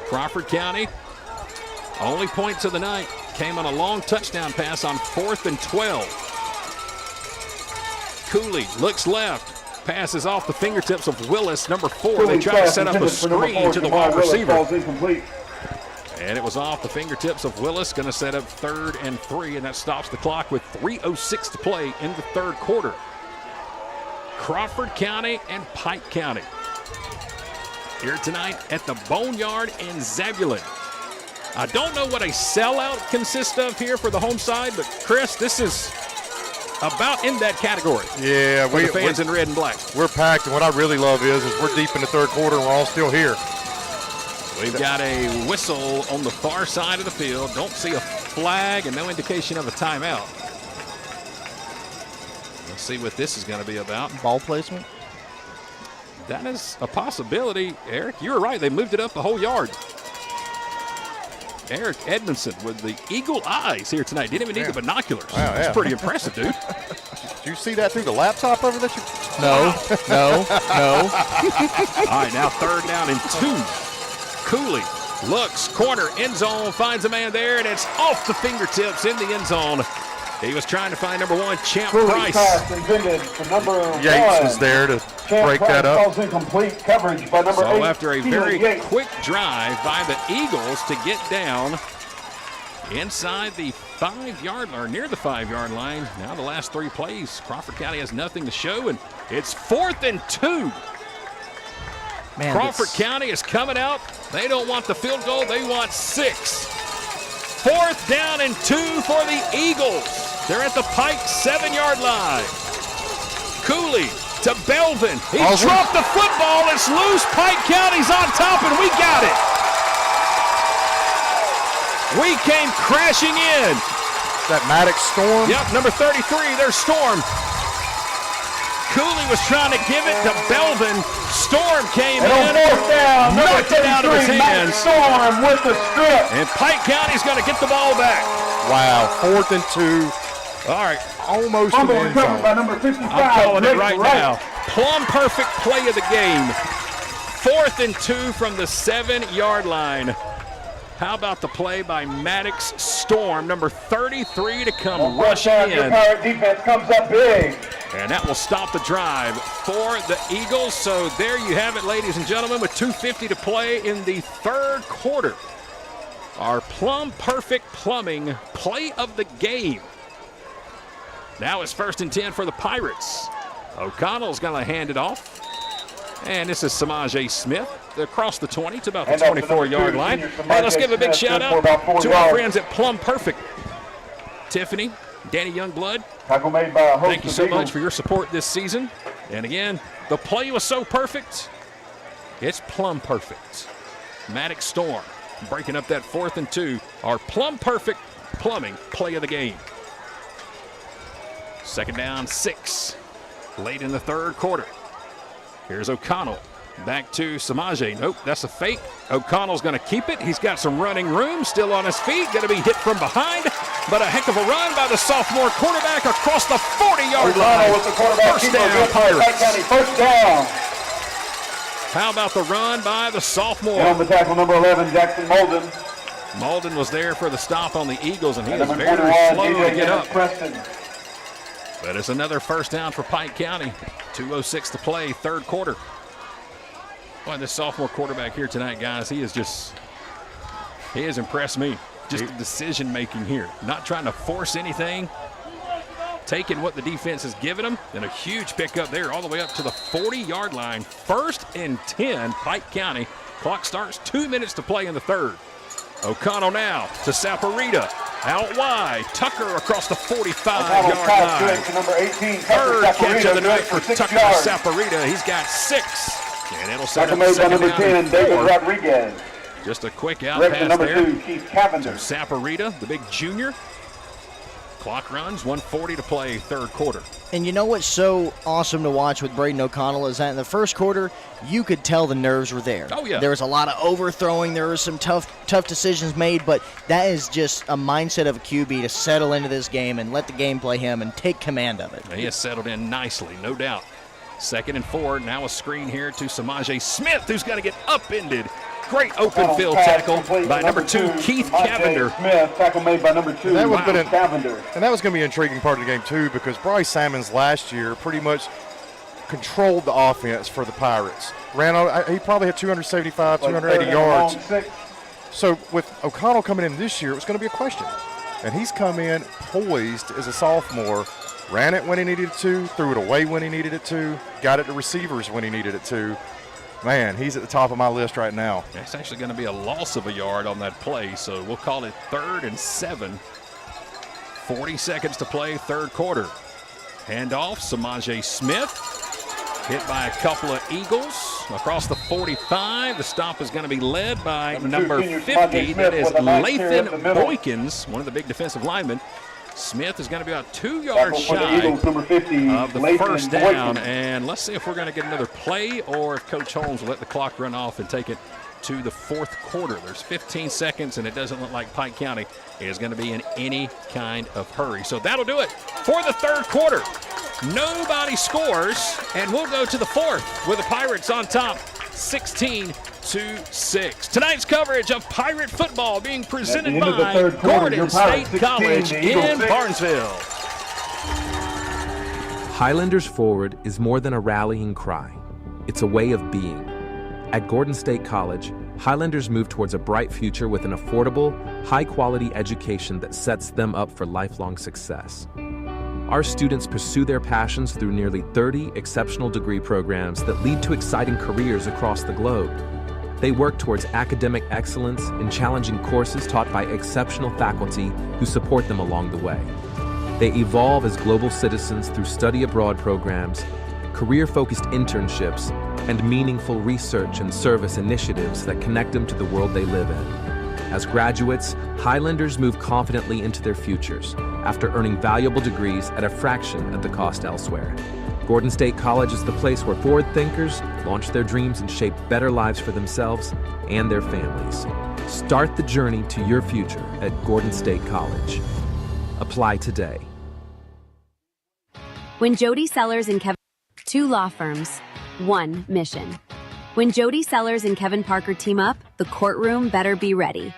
Crawford County, only points of the night, came on a long touchdown pass on 4th and 12. Cooley looks left, passes off the fingertips of Willis, number 4. They try to set up a screen to the wide receiver. And it was off the fingertips of Willis, going to set up 3rd and 3, and that stops the clock with 3:06 to play in the third quarter. Crawford County and Pike County here tonight at the Boneyard in Zebulon. I don't know what a sellout consists of here for the home side, but Chris, this is about in that category. Yeah, for the fans in red and black. We're packed, and what I really love is we're deep in the third quarter and we're all still here. We've got a whistle on the far side of the field. Don't see a flag and no indication of a timeout. Let's see what this is going to be about. Ball placement? That is a possibility, Eric. You were right. They moved it up a whole yard. Eric Edmondson with the eagle eyes here tonight. Didn't even need the binoculars. Wow, That's pretty impressive, dude. Did you see that through the laptop over there? No. All right, now 3rd down and 2. Cooley looks, corner, end zone, finds a man there, and it's off the fingertips in the end zone. He was trying to find number 1, Champ Price. Yates was there to break that up. Incomplete coverage by number 8. So after a very quick drive by the Eagles to get down inside the 5-yard line, or near the 5-yard line, now the last 3 plays, Crawford County has nothing to show, and it's 4th and 2. Man, Crawford County is coming out. They don't want the field goal. They want 6. 4th down and 2 for the Eagles. They're at the Pike 7-yard line. Cooley to Belvin. He dropped the football. It's loose. Pike County's on top, and we got it. We came crashing in. That Maddox Storm. Yep, number 33, there's Storm. Cooley was trying to give it to Belvin. Storm came in. On fourth down, knocked it out of his hands. Storm with the strip. And Pike County's going to get the ball back. Wow, 4th and 2. All right. Almost in the end zone. By number 55. I'm calling it right now. Plum perfect play of the game. 4th and 2 from the 7-yard line. How about the play by Maddox Storm, number 33, to come rushing in. Your Pirate defense comes up big. And that will stop the drive for the Eagles. So there you have it, ladies and gentlemen, with 2:50 to play in the 3rd quarter. Our plum perfect plumbing play of the game. Now it's 1st and 10 for the Pirates. O'Connell's going to hand it off. And this is Samaje Smith across the 20 to about the 24-yard line. Hey, let's give a big shout out to our friends at Plum Perfect. Tiffany, Danny Youngblood, thank you so much for your support this season. And again, the play was so perfect, it's Plum Perfect. Maddox Storm breaking up that 4th and 2. Our Plum Perfect plumbing play of the game. 2nd down, 6. Late in the 3rd quarter. Here's O'Connell. Back to Samaje. Nope, that's a fake. O'Connell's going to keep it. He's got some running room. Still on his feet. Going to be hit from behind. But a heck of a run by the sophomore quarterback across the 40-yard line. With the quarterback. First down, Pirates. First down. How about the run by the sophomore? And on the tackle, number 11, Jackson Molden. Molden was there for the stop on the Eagles, and he is very slow to get up. But it's another first down for Pike County. 2:06 to play, 3rd quarter. Boy, this sophomore quarterback here tonight, guys, he has impressed me. Just the decision making here. Not trying to force anything. Taking what the defense has given him. And a huge pickup there all the way up to the 40-yard line. 1st and 10, Pike County. Clock starts, 2 minutes to play in the 3rd. O'Connell now to Saporita. Out wide. Tucker across the 45-yard line. Number 18, 3rd catch of the night for Tucker Saporita. He's got 6. And it'll set up second down and 4. David Rodriguez. Just a quick out pass number there 2, Keith Cavender. to Saporita, the big junior. Clock runs, 1:40 to play, 3rd quarter. And you know what's so awesome to watch with Braden O'Connell is that in the 1st quarter, you could tell the nerves were there. Oh, yeah. There was a lot of overthrowing. There were some tough decisions made, but that is just a mindset of a QB to settle into this game and let the game play him and take command of it. He has settled in nicely, no doubt. 2nd and 4, now a screen here to Samaje Smith, who's going to get upended. Great open field tackle by number 2, Keith Cavender. Smith, tackle made by number 2, Cavender. And that was going to be an intriguing part of the game, too, because Bryce Salmons last year pretty much controlled the offense for the Pirates. He probably had 275, 280 yards. So with O'Connell coming in this year, it was going to be a question. And he's come in poised as a sophomore, ran it when he needed to, threw it away when he needed it to, got it to receivers when he needed it to. Man, he's at the top of my list right now. It's actually going to be a loss of a yard on that play, so we'll call it 3rd and 7. 40 seconds to play, 3rd quarter. Handoff, Samaje Smith. Hit by a couple of Eagles across the 45. The stop is going to be led by number 50. That is Lathan Boykins, one of the big defensive linemen. Smith is going to be about 2 yards shy of the first down. And let's see if we're going to get another play or if Coach Holmes will let the clock run off and take it to the 4th quarter. There's 15 seconds, and it doesn't look like Pike County is going to be in any kind of hurry. So that'll do it for the 3rd quarter. Nobody scores, and we'll go to the 4th with the Pirates on top, 16-6. Tonight's coverage of Pirate football being presented by Gordon State College in Barnesville. Highlanders Forward is more than a rallying cry. It's a way of being. At Gordon State College, Highlanders move towards a bright future with an affordable, high-quality education that sets them up for lifelong success. Our students pursue their passions through nearly 30 exceptional degree programs that lead to exciting careers across the globe. They work towards academic excellence in challenging courses taught by exceptional faculty who support them along the way. They evolve as global citizens through study abroad programs, career-focused internships, and meaningful research and service initiatives that connect them to the world they live in. As graduates, Highlanders move confidently into their futures after earning valuable degrees at a fraction of the cost elsewhere. Gordon State College is the place where forward thinkers launch their dreams and shape better lives for themselves and their families. Start the journey to your future at Gordon State College. Apply today. When Jody Sellers and Kevin, two law firms, one mission. When Jody Sellers and Kevin Parker team up, the courtroom better be ready.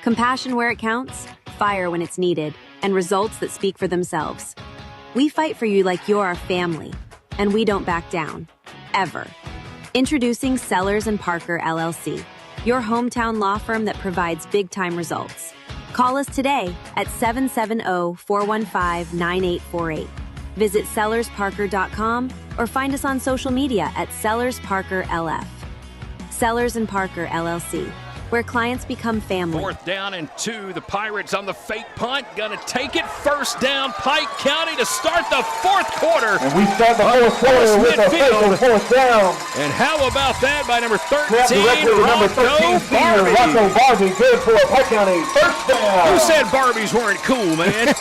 Compassion where it counts, fire when it's needed, and results that speak for themselves. We fight for you like you're our family, and we don't back down, ever. Introducing Sellers and Parker LLC, your hometown law firm that provides big-time results. Call us today at 770-415-9848. Visit sellersparker.com or find us on social media at sellersparkerlf. Sellers and Parker LLC, where clients become family. 4th down and 2. The Pirates on the fake punt. Gonna take it. First down, Pike County to start the 4th quarter. And we start the 4th quarter with a official 4th down. And how about that by number 13, number 13 senior Rocco Barbie, good for Pike County. First down. Who said Barbies weren't cool, man?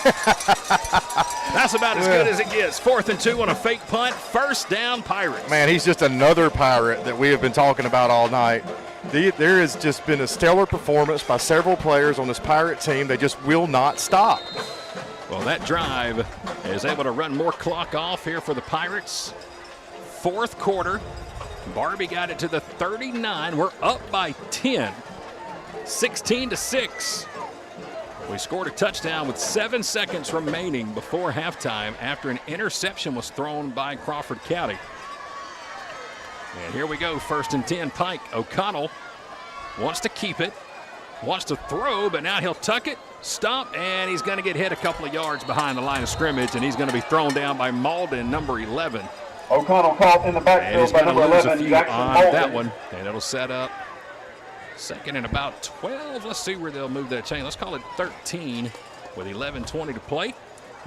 That's about as good as it gets. 4th and 2 on a fake punt. First down, Pirates. Man, he's just another Pirate that we have been talking about all night. There has just been a stellar performance by several players on this Pirate team. They just will not stop. Well, that drive is able to run more clock off here for the Pirates. 4th quarter. Barbie got it to the 39. We're up by 10. 16-6. We scored a touchdown with 7 seconds remaining before halftime after an interception was thrown by Crawford County. And here we go, 1st and 10, Pike. O'Connell wants to keep it, wants to throw, but now he'll tuck it, stop, and he's going to get hit a couple of yards behind the line of scrimmage, and he's going to be thrown down by Malden, number 11. O'Connell caught in the backfield by number 11, Jackson Malden. That one, and it'll set up 2nd and about 12. Let's see where they'll move that chain. Let's call it 13 with 11:20 to play.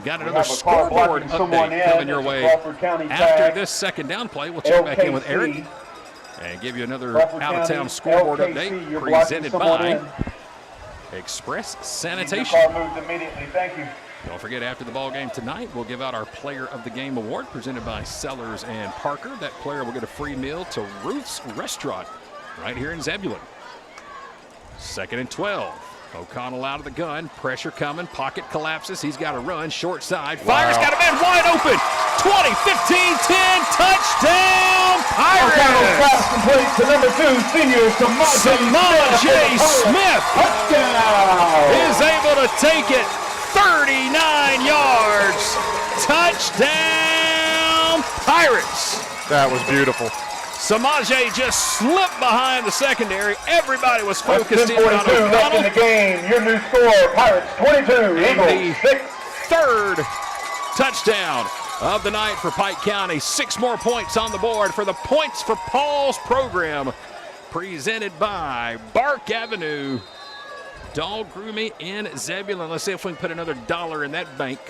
Got another scoreboard update coming your way after this 2nd down play. We'll check back in with Eric and give you another out-of-town scoreboard update presented by Express Sanitation. Thank you. Don't forget, after the ball game tonight, we'll give out our Player of the Game award presented by Sellers and Parker. That player will get a free meal to Ruth's Restaurant right here in Zebulon. 2nd and 12. O'Connell out of the gun, pressure coming, pocket collapses, he's got to run, short side, fires, got a man wide open, 20, 15, 10, touchdown, Pirates! O'Connell pass complete to number 2, senior Samaje Smith touchdown! Is able to take it 39 yards, touchdown, Pirates! That was beautiful. Samaje just slipped behind the secondary. Everybody was focused in on O'Connell. Left in the game. Your new score, Pirates 22, Eagles 6. 3rd touchdown of the night for Pike County. 6 more points on the board for the Points for Paul's program, presented by Bark Avenue Dog Grooming in Zebulon. Let's see if we can put another $1 in that bank.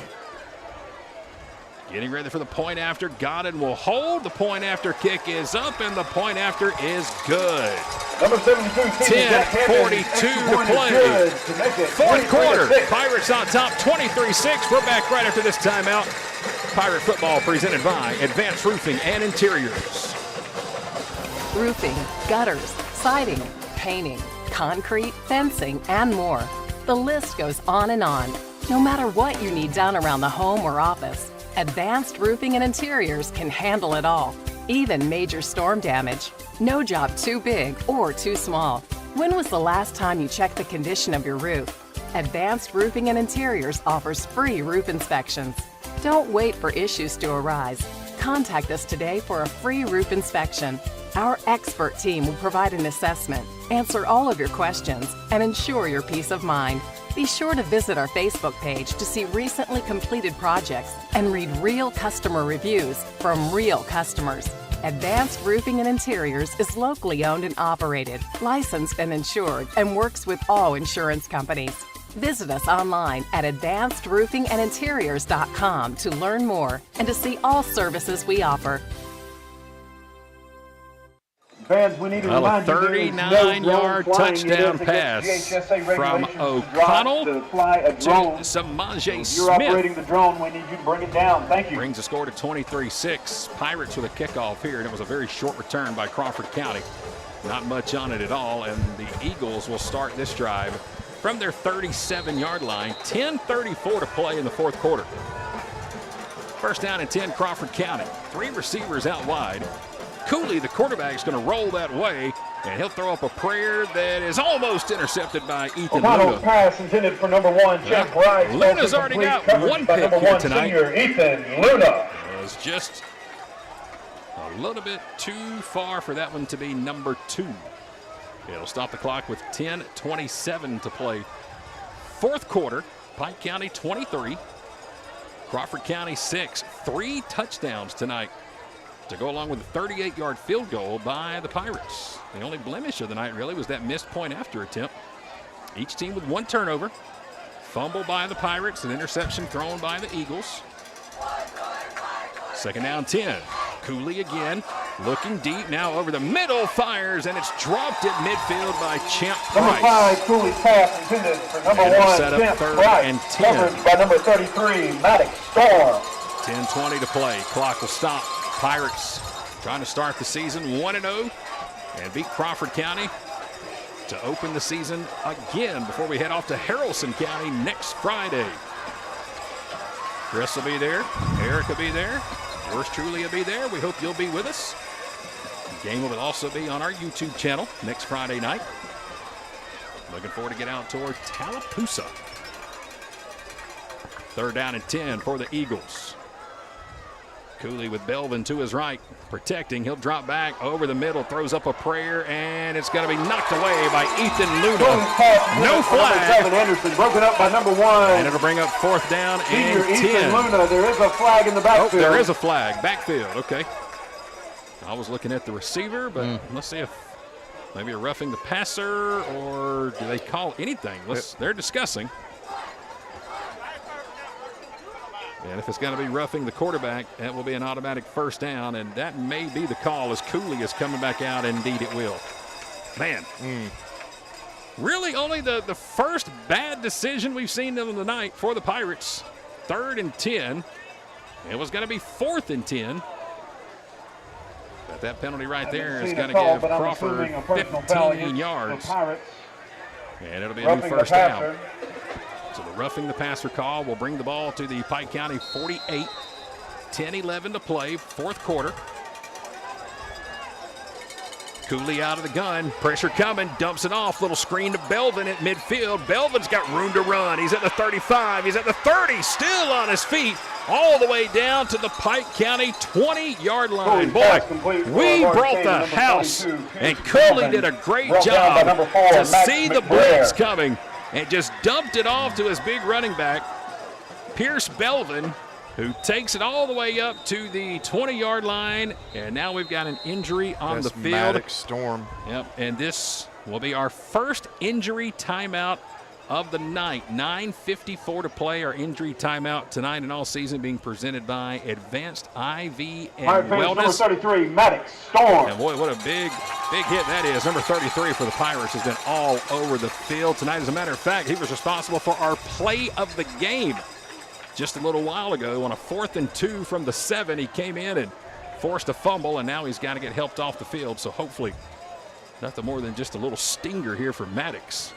Getting ready for the point after. Godin will hold. The point after kick is up, and the point after is good. Number 72, 10:42 to play. 4th quarter. Pirates on top, 23-6. We're back right after this timeout. Pirate football presented by Advanced Roofing and Interiors. Roofing, gutters, siding, painting, concrete, fencing, and more. The list goes on and on. No matter what you need done around the home or office, Advanced Roofing and Interiors can handle it all, even major storm damage. No job too big or too small. When was the last time you checked the condition of your roof? Advanced Roofing and Interiors offers free roof inspections. Don't wait for issues to arise. Contact us today for a free roof inspection. Our expert team will provide an assessment, answer all of your questions, and ensure your peace of mind. Be sure to visit our Facebook page to see recently completed projects and read real customer reviews from real customers. Advanced Roofing and Interiors is locally owned and operated, licensed and insured, and works with all insurance companies. Visit us online at advancedroofingandinteriors.com to learn more and to see all services we offer. Fans, we need to remind you there is no 39-yard drone flying. touchdown It is against pass GHSA from regulations O'Connell to fly a drone. to Samaje If you're operating Smith. the drone, we need you to bring it down. Thank you. Brings the score to 23-6. Pirates with a kickoff here, and it was a very short return by Crawford County. Not much on it at all, and the Eagles will start this drive from their 37-yard line. 10:34 to play in the fourth quarter. First down and 10, Crawford County. 3 receivers out wide. Cooley, the quarterback, is going to roll that way, and he'll throw up a prayer that is almost intercepted by Ethan O'Connell's Luna. pass intended for number 1, Champ Rice. Luna's already got one pick here tonight. Senior Ethan Luna. It was just a little bit too far for that one to be number 2. It'll stop the clock with 10:27 to play. Fourth quarter, Pike County 23, Crawford County 6. 3 touchdowns tonight to go along with a 38-yard field goal by the Pirates. The only blemish of the night really was that missed point after attempt. Each team with 1 turnover. Fumble by the Pirates, an interception thrown by the Eagles. Second down 10. Cooley again, looking deep, now over the middle, fires, and it's dropped at midfield by Champ Number Price. 5, Cooley pass intended for number And 1, set up Champ third Price. and 10. Covered by number 33, Maddox Storm. 10:20 to play. Clock will stop. Pirates trying to start the season 1-0 and beat Crawford County to open the season again before we head off to Haralson County next Friday. Chris will be there. Eric will be there. Yours truly will be there. We hope you'll be with us. The game will also be on our YouTube channel next Friday night. Looking forward to get out toward Tallapoosa. Third down and 10 for the Eagles. Cooley with Belvin to his right, protecting. He'll drop back over the middle, throws up a prayer, and it's going to be knocked away by Ethan Luna. No flag. Anderson broken up by number 1. And it'll bring up fourth down and Senior 10. Ethan Luna. There is a flag in the backfield. Oh, there is a flag. Backfield. Okay. I was looking at the receiver, but let's see if maybe a roughing the passer, or do they call anything? They're discussing. And if it's going to be roughing the quarterback, that will be an automatic first down, and that may be the call as Cooley is coming back out. Indeed it will. Man, really only the first bad decision we've seen of the night for the Pirates. 3rd and 10. It was going to be 4th and 10. But that penalty right there is going to give Crawford 15 yards. And it'll be a new first down. So the roughing the passer call will bring the ball to the Pike County 48. 10-11 to play, fourth quarter. Cooley out of the gun, pressure coming, dumps it off, little screen to Belvin at midfield. Belvin's got room to run. He's at the 35, he's at the 30, still on his feet, all the way down to the Pike County 20-yard line. Boy, we brought the house, and Cooley did a great job to see the blitz coming and just dumped it off to his big running back, Pierce Belvin, who takes it all the way up to the 20-yard line. And now we've got an injury on the field. Maddox Storm. Yep, and this will be our first injury timeout of the night. 9:54 to play. Our injury timeout tonight and all season being presented by Advanced IV and Wellness. Number 33, Maddox Storm. And boy, what a big hit that is. Number 33 for the Pirates has been all over the field tonight. As a matter of fact, he was responsible for our play of the game. Just a little while ago on a 4th and 2 from the 7, he came in and forced a fumble, and now he's got to get helped off the field. So hopefully nothing more than just a little stinger here for Maddox.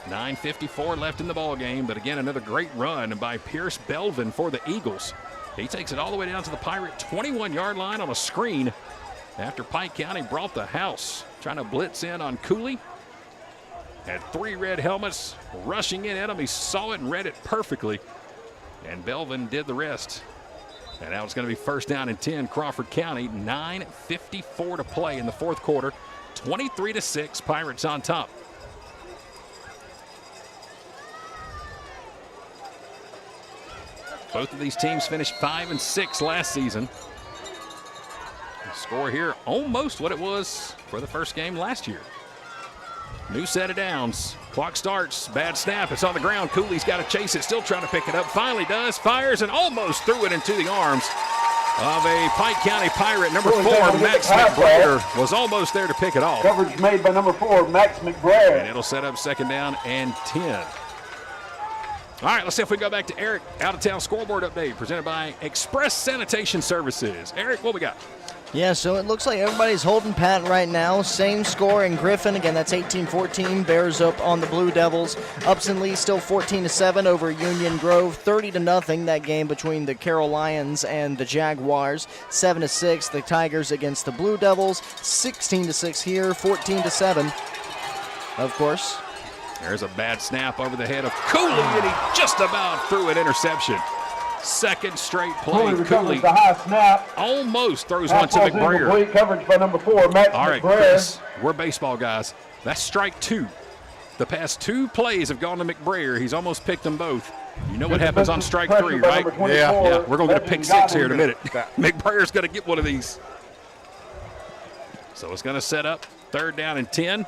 9:54 left in the ball game, but again, another great run by Pierce Belvin for the Eagles. He takes it all the way down to the Pirate 21-yard line on a screen after Pike County brought the house, trying to blitz in on Cooley. Had 3 red helmets rushing in at him. He saw it and read it perfectly, and Belvin did the rest. And now it's going to be first down and 10, Crawford County. 9:54 to play in the fourth quarter. 23-6, Pirates on top. Both of these teams finished 5-6 last season. The score here almost what it was for the first game last year. New set of downs. Clock starts. Bad snap. It's on the ground. Cooley's got to chase it. Still trying to pick it up. Finally does. Fires and almost threw it into the arms of a Pike County Pirate. Number 4, Max McBrayer, was almost there to pick it off. Coverage made by number 4, Max McBrayer. And it'll set up 2nd down and 10. All right, let's see if we go back to Eric. Out-of-town scoreboard update presented by Express Sanitation Services. Eric, what we got? Yeah, so it looks like everybody's holding pat right now. Same score in Griffin. Again, that's 18-14. Bears up on the Blue Devils. Upson Lee still 14-7 over Union Grove. 30-0 that game between the Carroll Lions and the Jaguars. 7-6 the Tigers against the Blue Devils. 16-6 here. 14-7. Of course. There's a bad snap over the head of Cooley, and he just about threw an interception. 2nd straight play. Cooley the high snap. Almost throws one to McBrayer. Coverage by number 4, Max All right, McBrayer. Chris, we're baseball guys. That's strike 2. The past 2 plays have gone to McBrayer. He's almost picked them both. You know what happens on strike 3, right? Yeah. We're going to get a pick 6 here in a minute. McBrayer's going to get one of these. So it's going to set up 3rd down and 10.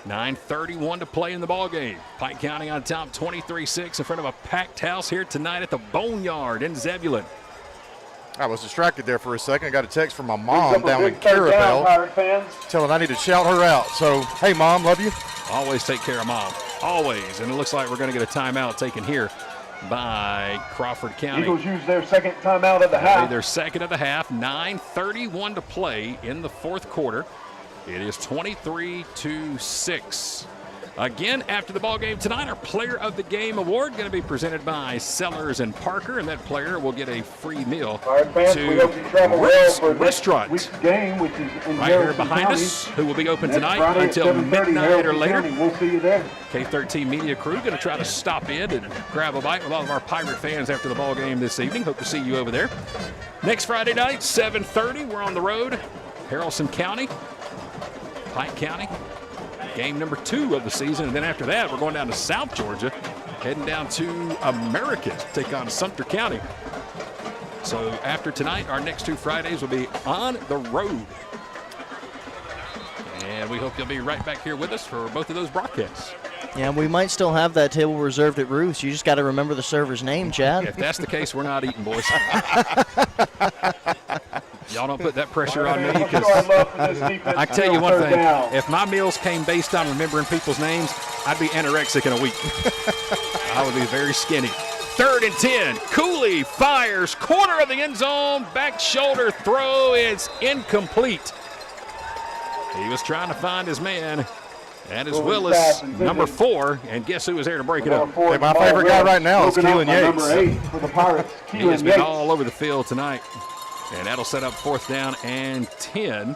9:31 to play in the ball game. Pike County on top, 23-6 in front of a packed house here tonight at the Boneyard in Zebulon. I was distracted there for a second. I got a text from my mom down in Carabel telling I need to shout her out. So, hey, Mom, love you. Always take care of Mom. Always. And it looks like we're going to get a timeout taken here by Crawford County. Eagles use their 2nd timeout of the half. Their 2nd of the half. 9:31 to play in the 4th quarter. It is 23-6. Again, after the ball game tonight, our Player of the Game award going to be presented by Sellers and Parker, and that player will get a free meal to restaurant. Game, which is right here behind us, who will be open tonight until midnight or later. We'll see you there. K13 Media Crew going to try to stop in and grab a bite with all of our Pirate fans after the ball game this evening. Hope to see you over there. Next Friday night, 7:30, we're on the road. Haralson County. Pike County, game number 2 of the season. And then after that, we're going down to South Georgia, heading down to Americus to take on Sumter County. So after tonight, our next 2 Fridays will be on the road. And we hope you'll be right back here with us for both of those broadcasts. Yeah, we might still have that table reserved at Ruth's. You just got to remember the server's name, Chad. If that's the case, we're not eating, boys. Y'all don't put that pressure on me, because I tell you one thing, if my meals came based on remembering people's names, I'd be anorexic in a week. I would be very skinny. 3rd and 10. Cooley fires, corner of the end zone, back shoulder throw is incomplete. He was trying to find his man. That is Willis, number 4, and guess who was there to break it up? Hey, my favorite guy right now is Keelan Yates. Number 8 for the Pirates. He has been all over the field tonight. And that'll set up 4th down and 10.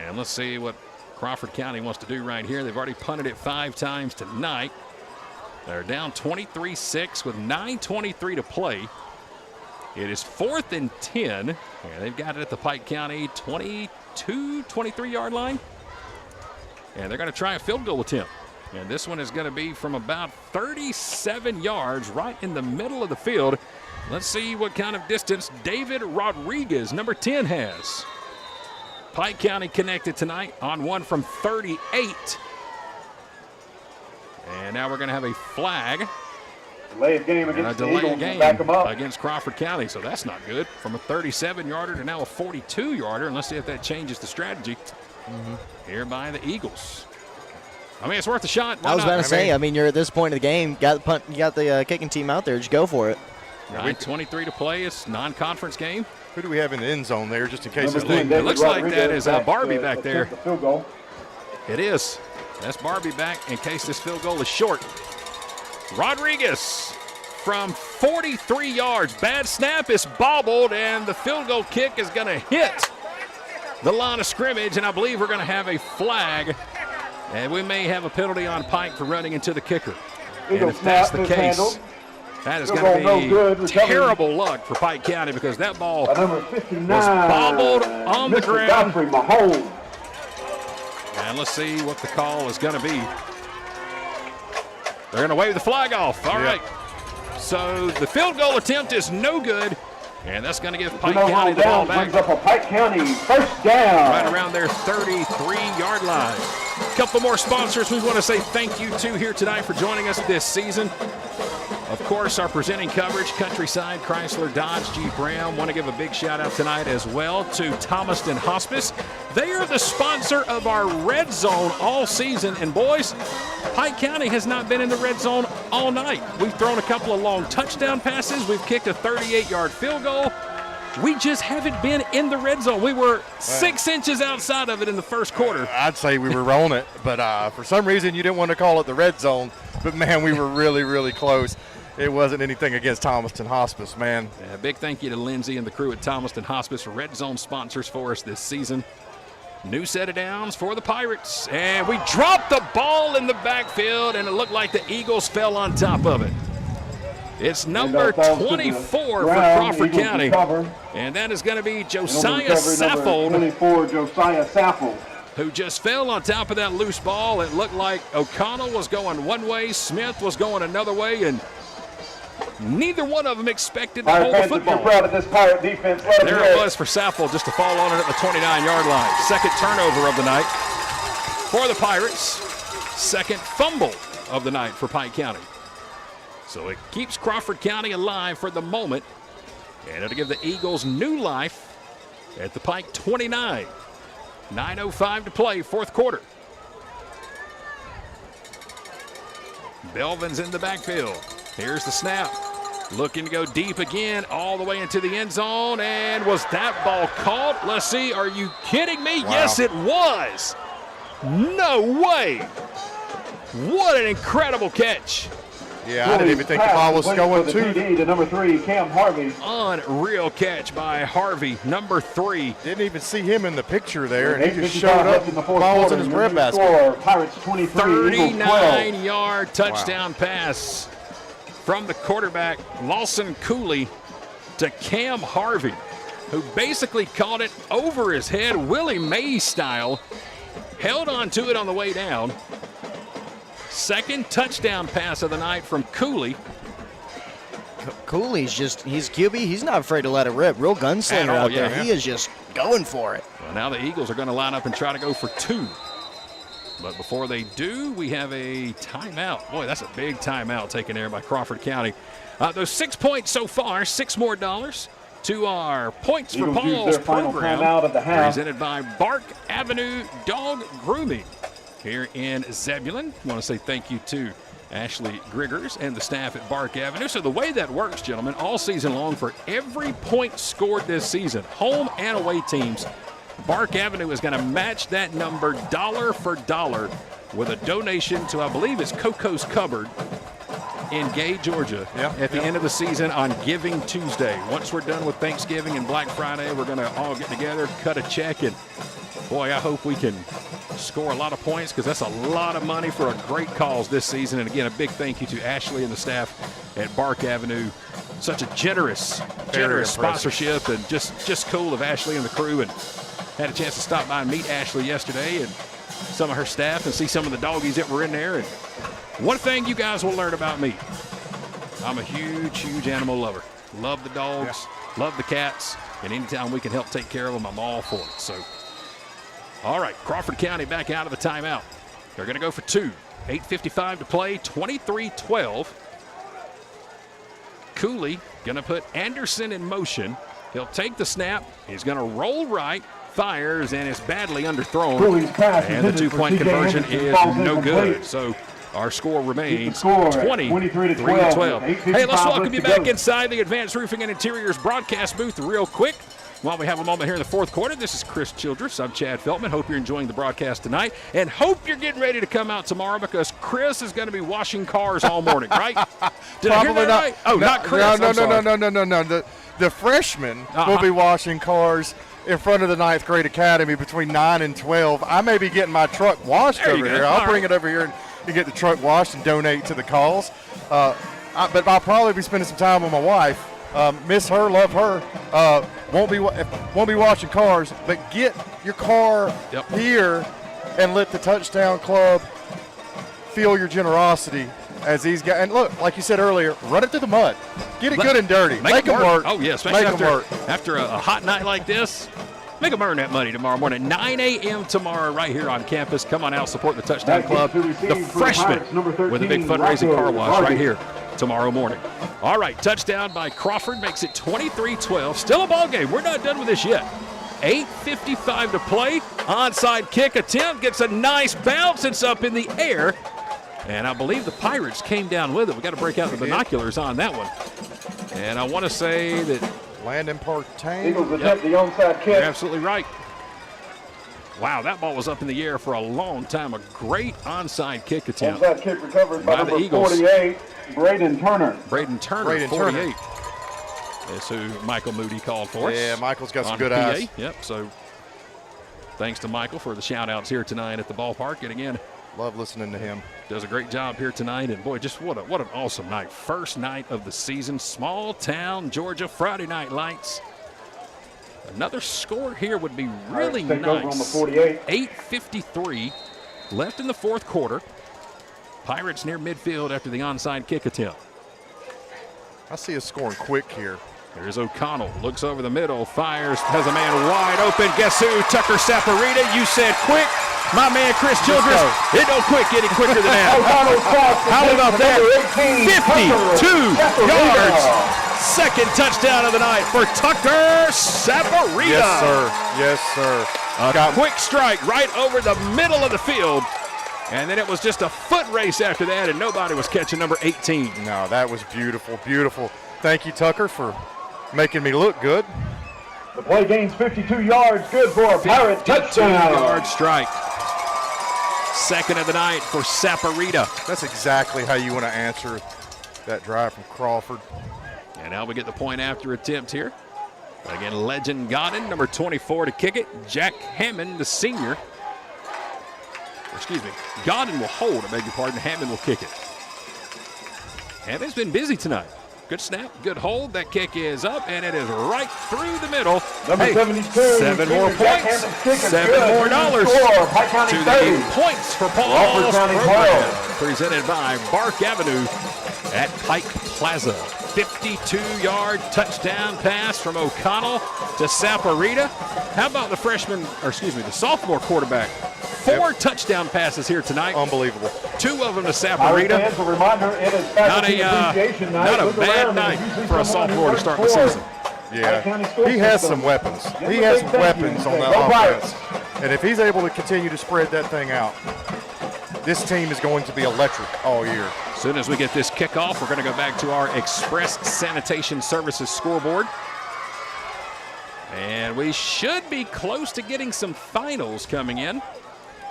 And let's see what Crawford County wants to do right here. They've already punted it 5 times tonight. They're down 23-6 with 9:23 to play. It is 4th and 10. And they've got it at the Pike County 23-yard line. And they're going to try a field goal attempt. And this one is going to be from about 37 yards right in the middle of the field. Let's see what kind of distance David Rodriguez, number 10, has. Pike County connected tonight on one from 38. And now we're going to have a flag. Delay of game against the Eagles. Back them up against Crawford County, so that's not good. From a 37-yarder to now a 42-yarder, and let's see if that changes the strategy here by the Eagles. I mean, it's worth a shot. I was about to say, I mean, you're at this point of the game, got the punt, you got the kicking team out there. Just go for it. 9:23 to play. It's non-conference game. Who do we have in the end zone there, just in case? It looks like that is Barbie back there. It is. That's Barbie back in case this field goal is short. Rodriguez from 43 yards. Bad snap is bobbled, and the field goal kick is going to hit the line of scrimmage, and I believe we're going to have a flag, and we may have a penalty on Pike for running into the kicker. And if that's the case, that is going to be terrible luck for Pike County, because that ball was bobbled on the ground. And let's see what the call is going to be. They're going to wave the flag off. All right. So the field goal attempt is no good, and that's going to give Pike County the ball back. Brings up a Pike County first down. Right around their 33-yard line. A couple more sponsors we want to say thank you to here tonight for joining us this season. Of course, our presenting coverage, Countryside, Chrysler, Dodge, Jeep, Ram. Want to give a big shout out tonight as well to Thomaston Hospice. They are the sponsor of our Red Zone all season. And boys, Pike County has not been in the red zone all night. We've thrown a couple of long touchdown passes. We've kicked a 38-yard field goal. We just haven't been in the red zone. We were 6 inches outside of it in the first quarter. I'd say we were on it, but for some reason you didn't want to call it the red zone. But, man, we were really, really close. It wasn't anything against Thomaston Hospice, man. Yeah, big thank you to Lindsay and the crew at Thomaston Hospice, red zone sponsors for us this season. New set of downs for the Pirates. And we dropped the ball in the backfield, and it looked like the Eagles fell on top of it. It's number 24 for Crawford County. And that is going to be Josiah Saffold. 24, Josiah Saffold. Who just fell on top of that loose ball. It looked like O'Connell was going one way, Smith was going another way, and neither one of them expected to hold the football. Proud of this Pirate defense. There it was for Saffold just to fall on it at the 29-yard line. Second turnover of the night for the Pirates. Second fumble of the night for Pike County. So it keeps Crawford County alive for the moment, and it'll give the Eagles new life at the Pike 29. 9:05 to play, fourth quarter. Belvin's in the backfield. Here's the snap. Looking to go deep again, all the way into the end zone. And was that ball caught? Let's see. Are you kidding me? Wow. Yes, it was. No way. What an incredible catch. Yeah, I didn't even think the ball was going to number 3, Cam Harvey. Unreal catch by Harvey, number 3. Didn't even see him in the picture there, and he just showed up. The ball was in his breadbasket. Pirates 23, 39-yard touchdown pass from the quarterback Lawson Cooley to Cam Harvey, who basically caught it over his head, Willie Mays style, held on to it on the way down. Second touchdown pass of the night from Cooley. Cooley's he's QB. He's not afraid to let it rip. Real gunslinger out there. Yeah. He is just going for it. Well, now the Eagles are going to line up and try to go for 2. But before they do, we have a timeout. Boy, that's a big timeout taken there by Crawford County. Those 6 points so far, $6 more to our Points for Paul's program, presented by Bark Avenue Dog Grooming here in Zebulon. I want to say thank you to Ashley Griggers and the staff at Bark Avenue. So the way that works, gentlemen, all season long, for every point scored this season, home and away teams, Bark Avenue is going to match that number dollar for dollar with a donation to, I believe it's Coco's Cupboard in Gay, Georgia, at the end of the season on Giving Tuesday. Once we're done with Thanksgiving and Black Friday, we're going to all get together, cut a check, and boy, I hope we can score a lot of points, because that's a lot of money for a great cause this season. And again, a big thank you to Ashley and the staff at Bark Avenue. Such a generous sponsorship, and just cool of Ashley and the crew. And had a chance to stop by and meet Ashley yesterday and some of her staff and see some of the doggies that were in there. And one thing you guys will learn about me, I'm a huge animal lover. Love the dogs, love the cats, and anytime we can help take care of them, I'm all for it. So, all right, Crawford County back out of the timeout. They're going to go for 2. 8:55 to play, 23-12. Cooley going to put Anderson in motion. He'll take the snap. He's going to roll right, fires, and is badly underthrown. And the 2-point conversion is no good. So our score remains 23-12. Hey, let's welcome you back inside the Advanced Roofing and Interiors broadcast booth real quick. While we have a moment here in the fourth quarter, this is Chris Childress. I'm Chad Feltman. Hope you're enjoying the broadcast tonight, and hope you're getting ready to come out tomorrow, because Chris is going to be washing cars all morning, right? Did I hear that right? Oh, not Chris. No. The freshmen will be washing cars in front of the 9th grade academy between 9 and 12. I may be getting my truck washed over here. I'll bring it over here and get the truck washed and donate to the cause. But I'll probably be spending some time with my wife. Miss her, love her. Won't be washing cars, but get your car here and let the Touchdown Club feel your generosity as these guys. And look, like you said earlier, run it through the mud. Get it good and dirty. Make them work. Oh, yeah, especially after a hot night like this. Make them earn that money tomorrow morning. 9 a.m. tomorrow right here on campus. Come on out, support the Touchdown Club. The freshman with a big fundraising car wash right here tomorrow morning. All right, touchdown by Crawford makes it 23-12. Still a ball game. We're not done with this yet. 8:55 to play. Onside kick attempt. Gets a nice bounce. It's up in the air. And I believe the Pirates came down with it. We got to break out the binoculars on that one. And I want to say that Landon Partain. Eagles attempt the onside kick. You're absolutely right. Wow, that ball was up in the air for a long time. A great onside kick attempt. Onside kick recovered by the number Eagles. 48, Braden Turner. Braden Turner, 48. That's who Michael Moody called for us. Yeah, Michael's got some on good PA. eyes. Yep, so thanks to Michael for the shout-outs here tonight at the ballpark. And again, love listening to him. Does a great job here tonight. And, boy, just what an awesome night. First night of the season. Small town, Georgia, Friday Night Lights. Another score here would be really nice. Over on the 48. 8:53 left in the fourth quarter. Pirates near midfield after the onside kick attempt. I see us scoring quick here. There's O'Connell. Looks over the middle. Fires. Has a man wide open. Guess who? Tucker Saporita. You said quick. My man Chris Childress. It don't quick any quicker than that. How about that? 52 yards. Second touchdown of the night for Tucker Saporita. Yes, sir. Yes, sir. A quick strike right over the middle of the field. And then it was just a foot race after that, and nobody was catching number 18. No, that was beautiful, beautiful. Thank you, Tucker, for making me look good. The play gains 52 yards. Good for a Pirate touchdown. 52-yard strike. Second of the night for Saporita. That's exactly how you want to answer that drive from Crawford. And now we get the point after attempt here. Again, Legend Godin, number 24 to kick it. Jack Hammond, the senior. Excuse me. Godin will hold, I beg your pardon. Hammond will kick it. Hammond's been busy tonight. Good snap, good hold. That kick is up, and it is right through the middle. Number 72. 7 more points. $7 more dollars to the Points for Paul program, presented by Bark Avenue at Pike Plaza. 52-yard touchdown pass from O'Connell to Saporita. How about the the sophomore quarterback? 4 touchdown passes here tonight. Unbelievable. 2 of them to Saporita. As a reminder, it is not a bad night for a sophomore to start the season. Yeah, he has some weapons. He has weapons on that offense. And if he's able to continue to spread that thing out, this team is going to be electric all year. As soon as we get this kickoff, we're going to go back to our Express Sanitation Services scoreboard. And we should be close to getting some finals coming in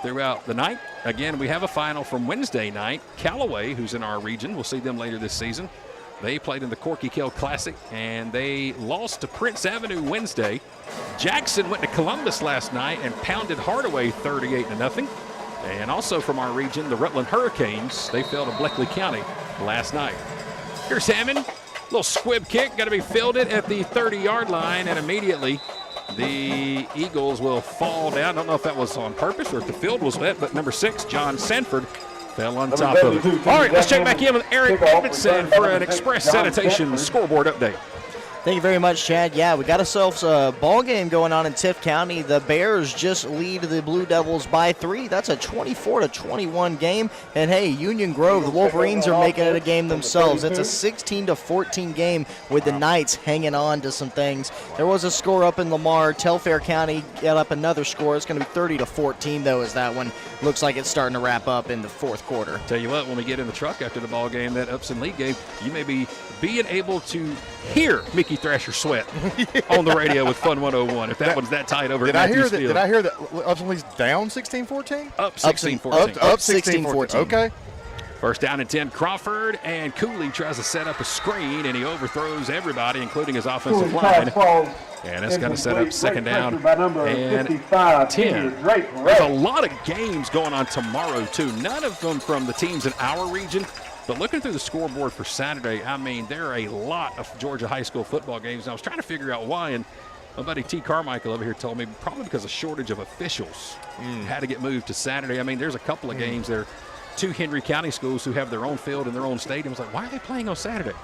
throughout the night. Again, we have a final from Wednesday night. Callaway, who's in our region, we'll see them later this season. They played in the Corky Kell Classic, and they lost to Prince Avenue Wednesday. Jackson went to Columbus last night and pounded Hardaway 38-0. And also from our region, the Rutland Hurricanes, they fell to Bleckley County last night. Here's Hammond. Little squib kick, got to be fielded at the 30-yard line, and immediately the Eagles will fall down. I don't know if that was on purpose or if the field was wet, but number 6, John Sanford, fell on top of it. All right, let's check back in with Eric Edmondson for an Express Sanitation scoreboard update. Thank you very much, Chad. Yeah, we got ourselves a ball game going on in Tift County. The Bears just lead the Blue Devils by 3. That's a 24-21 game. And hey, Union Grove, the Wolverines are making it a game themselves. It's a 16-14 game with the Knights hanging on to some things. There was a score up in Lamar. Telfair County got up another score. It's going to be 30-14 though, as that one looks like it's starting to wrap up in the fourth quarter. Tell you what, when we get in the truck after the ball game, that Upson League game, you may be being able to hear Mickey Thrasher sweat on the radio with Fun 101 if that one's that tight over at Matthews Field. Did I hear that Upson League's down 16-14? Up 16-14. Up 16-14. Okay. First down and 10, Crawford, and Cooley tries to set up a screen, and he overthrows everybody, including his offensive line. And it's going to set up second down and 10. There's a lot of games going on tomorrow, too. None of them from the teams in our region. But looking through the scoreboard for Saturday, I mean, there are a lot of Georgia high school football games. And I was trying to figure out why, and my buddy T. Carmichael over here told me probably because of shortage of officials had to get moved to Saturday. I mean, there's a couple of games there. 2 Henry County schools who have their own field and their own stadiums. Like, why are they playing on Saturday?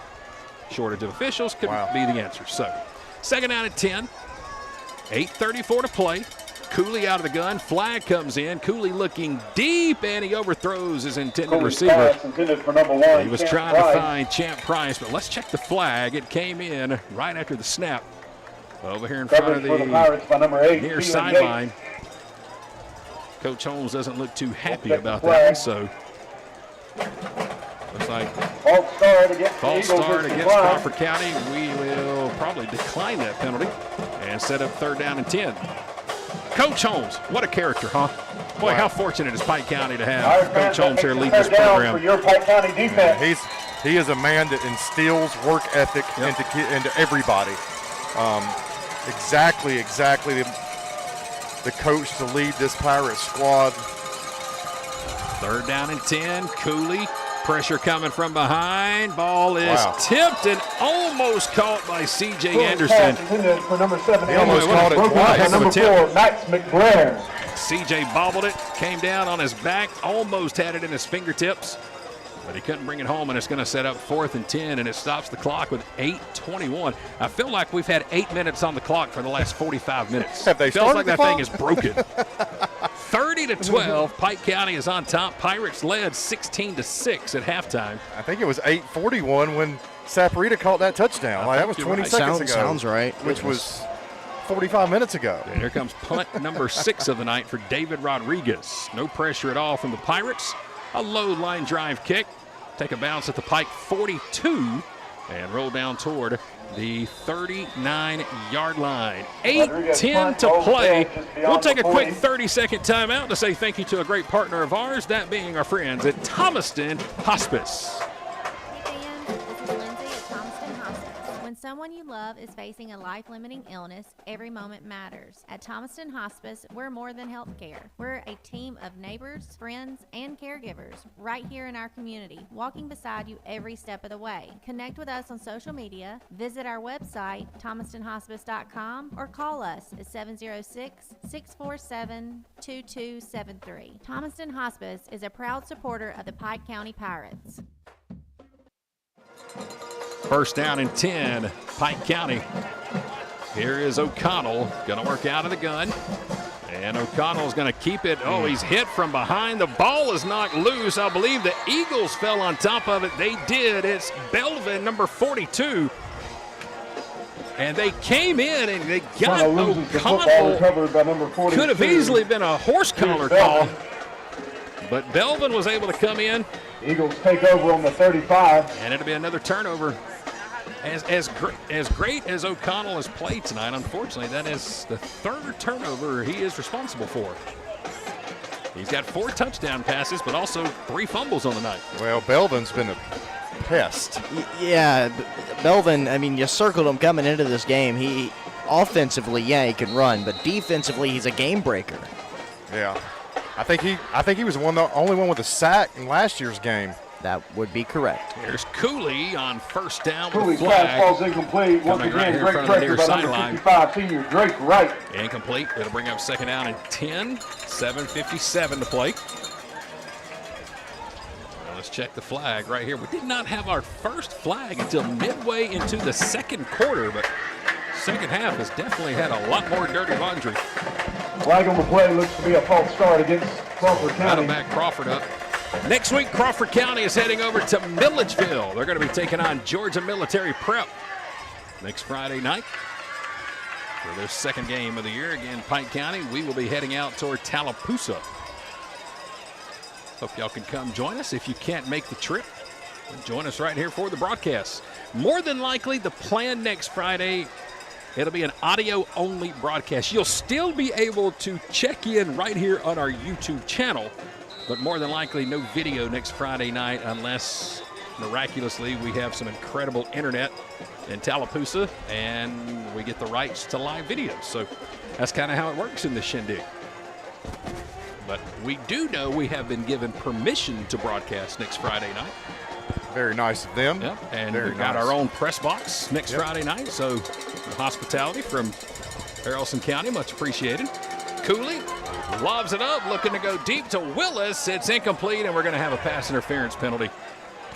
Shortage of officials could be the answer. So, second down at 10. 8:34 to play. Cooley out of the gun. Flag comes in. Cooley looking deep, and he overthrows his intended receiver. For number 1, he was trying to find Champ Price, but let's check the flag. It came in right after the snap. Over here in front of the Pirates by number 8, near sideline. Coach Holmes doesn't look too happy about that one, so looks like false start against Crawford County. We will probably decline that penalty and set up 3rd down and 10. Coach Holmes, what a character, huh? Boy, how fortunate is Pike County to have Coach Holmes here lead this program. For your Pike County defense. He is a man that instills work ethic into everybody. Exactly the coach to lead this Pirate squad. 3rd down and 10. Cooley. Pressure coming from behind. Ball is tipped and almost caught by C.J. Anderson. For number 7, he almost caught it twice. Number 4, Max McBrayer. C.J. bobbled it, came down on his back, almost had it in his fingertips, but he couldn't bring it home, and it's going to set up 4th and 10, and it stops the clock with 8:21. I feel like we've had 8 minutes on the clock for the last 45 minutes. Have they Feels started like the that clock? thing is broken. 30-12, Pike County is on top. Pirates led 16-6 at halftime. I think it was 8:41 when Saporita caught that touchdown. That was 20 seconds ago. Sounds right. Which was 45 minutes ago. And here comes punt number 6 of the night for David Rodriguez. No pressure at all from the Pirates. A low line drive kick. Take a bounce at the Pike 42 and roll down toward the 39-yard line. 8:10 to play. We'll take a quick 30-second timeout to say thank you to a great partner of ours, that being our friends at Thomaston Hospice. When someone you love is facing a life-limiting illness, every moment matters. At Thomaston Hospice, we're more than healthcare. We're a team of neighbors, friends, and caregivers right here in our community, walking beside you every step of the way. Connect with us on social media, visit our website, thomastonhospice.com, or call us at 706-647-2273. Thomaston Hospice is a proud supporter of the Pike County Pirates. 1st down and 10, Pike County. Here is O'Connell, going to work out of the gun. And O'Connell's going to keep it. Oh, he's hit from behind. The ball is knocked loose. I believe the Eagles fell on top of it. They did. It's Belvin, number 42. And they came in and they got O'Connell. Could have easily been a horse collar call. But Belvin was able to come in. Eagles take over on the 35. And it'll be another turnover. As great as O'Connell has played tonight, unfortunately, that is the 3rd turnover he is responsible for. He's got 4 touchdown passes, but also 3 fumbles on the night. Well, Belvin's been a pest. Yeah, Belvin, I mean, you circled him coming into this game. He offensively, he can run, but defensively, he's a game breaker. Yeah. I think he was the only one with a sack in last year's game. That would be correct. Here's Cooley on 1st down with Cooley's a flag. pass falls incomplete. Once again, great pressure by number 55, senior Drake Wright. Incomplete. It'll bring up 2nd down and 10. 7:57 to play. Well, let's check the flag right here. We did not have our first flag until midway into the 2nd quarter, but second half has definitely had a lot more dirty laundry. Flag on the play looks to be a false start against Crawford County. That'll back Crawford up. Next week, Crawford County is heading over to Milledgeville. They're going to be taking on Georgia Military Prep next Friday night for their 2nd game of the year. Again, Pike County, we will be heading out toward Tallapoosa. Hope y'all can come join us. If you can't make the trip, join us right here for the broadcast. More than likely, the plan next Friday, it'll be an audio-only broadcast. You'll still be able to check in right here on our YouTube channel, but more than likely no video next Friday night unless miraculously we have some incredible internet in Tallapoosa and we get the rights to live videos. So that's kind of how it works in the shindig. But we do know we have been given permission to broadcast next Friday night. Very nice of them. Yep, and we've got our own press box next Friday night. So the hospitality from Haralson County, much appreciated. Cooley lobs it up, looking to go deep to Willis. It's incomplete, and we're going to have a pass interference penalty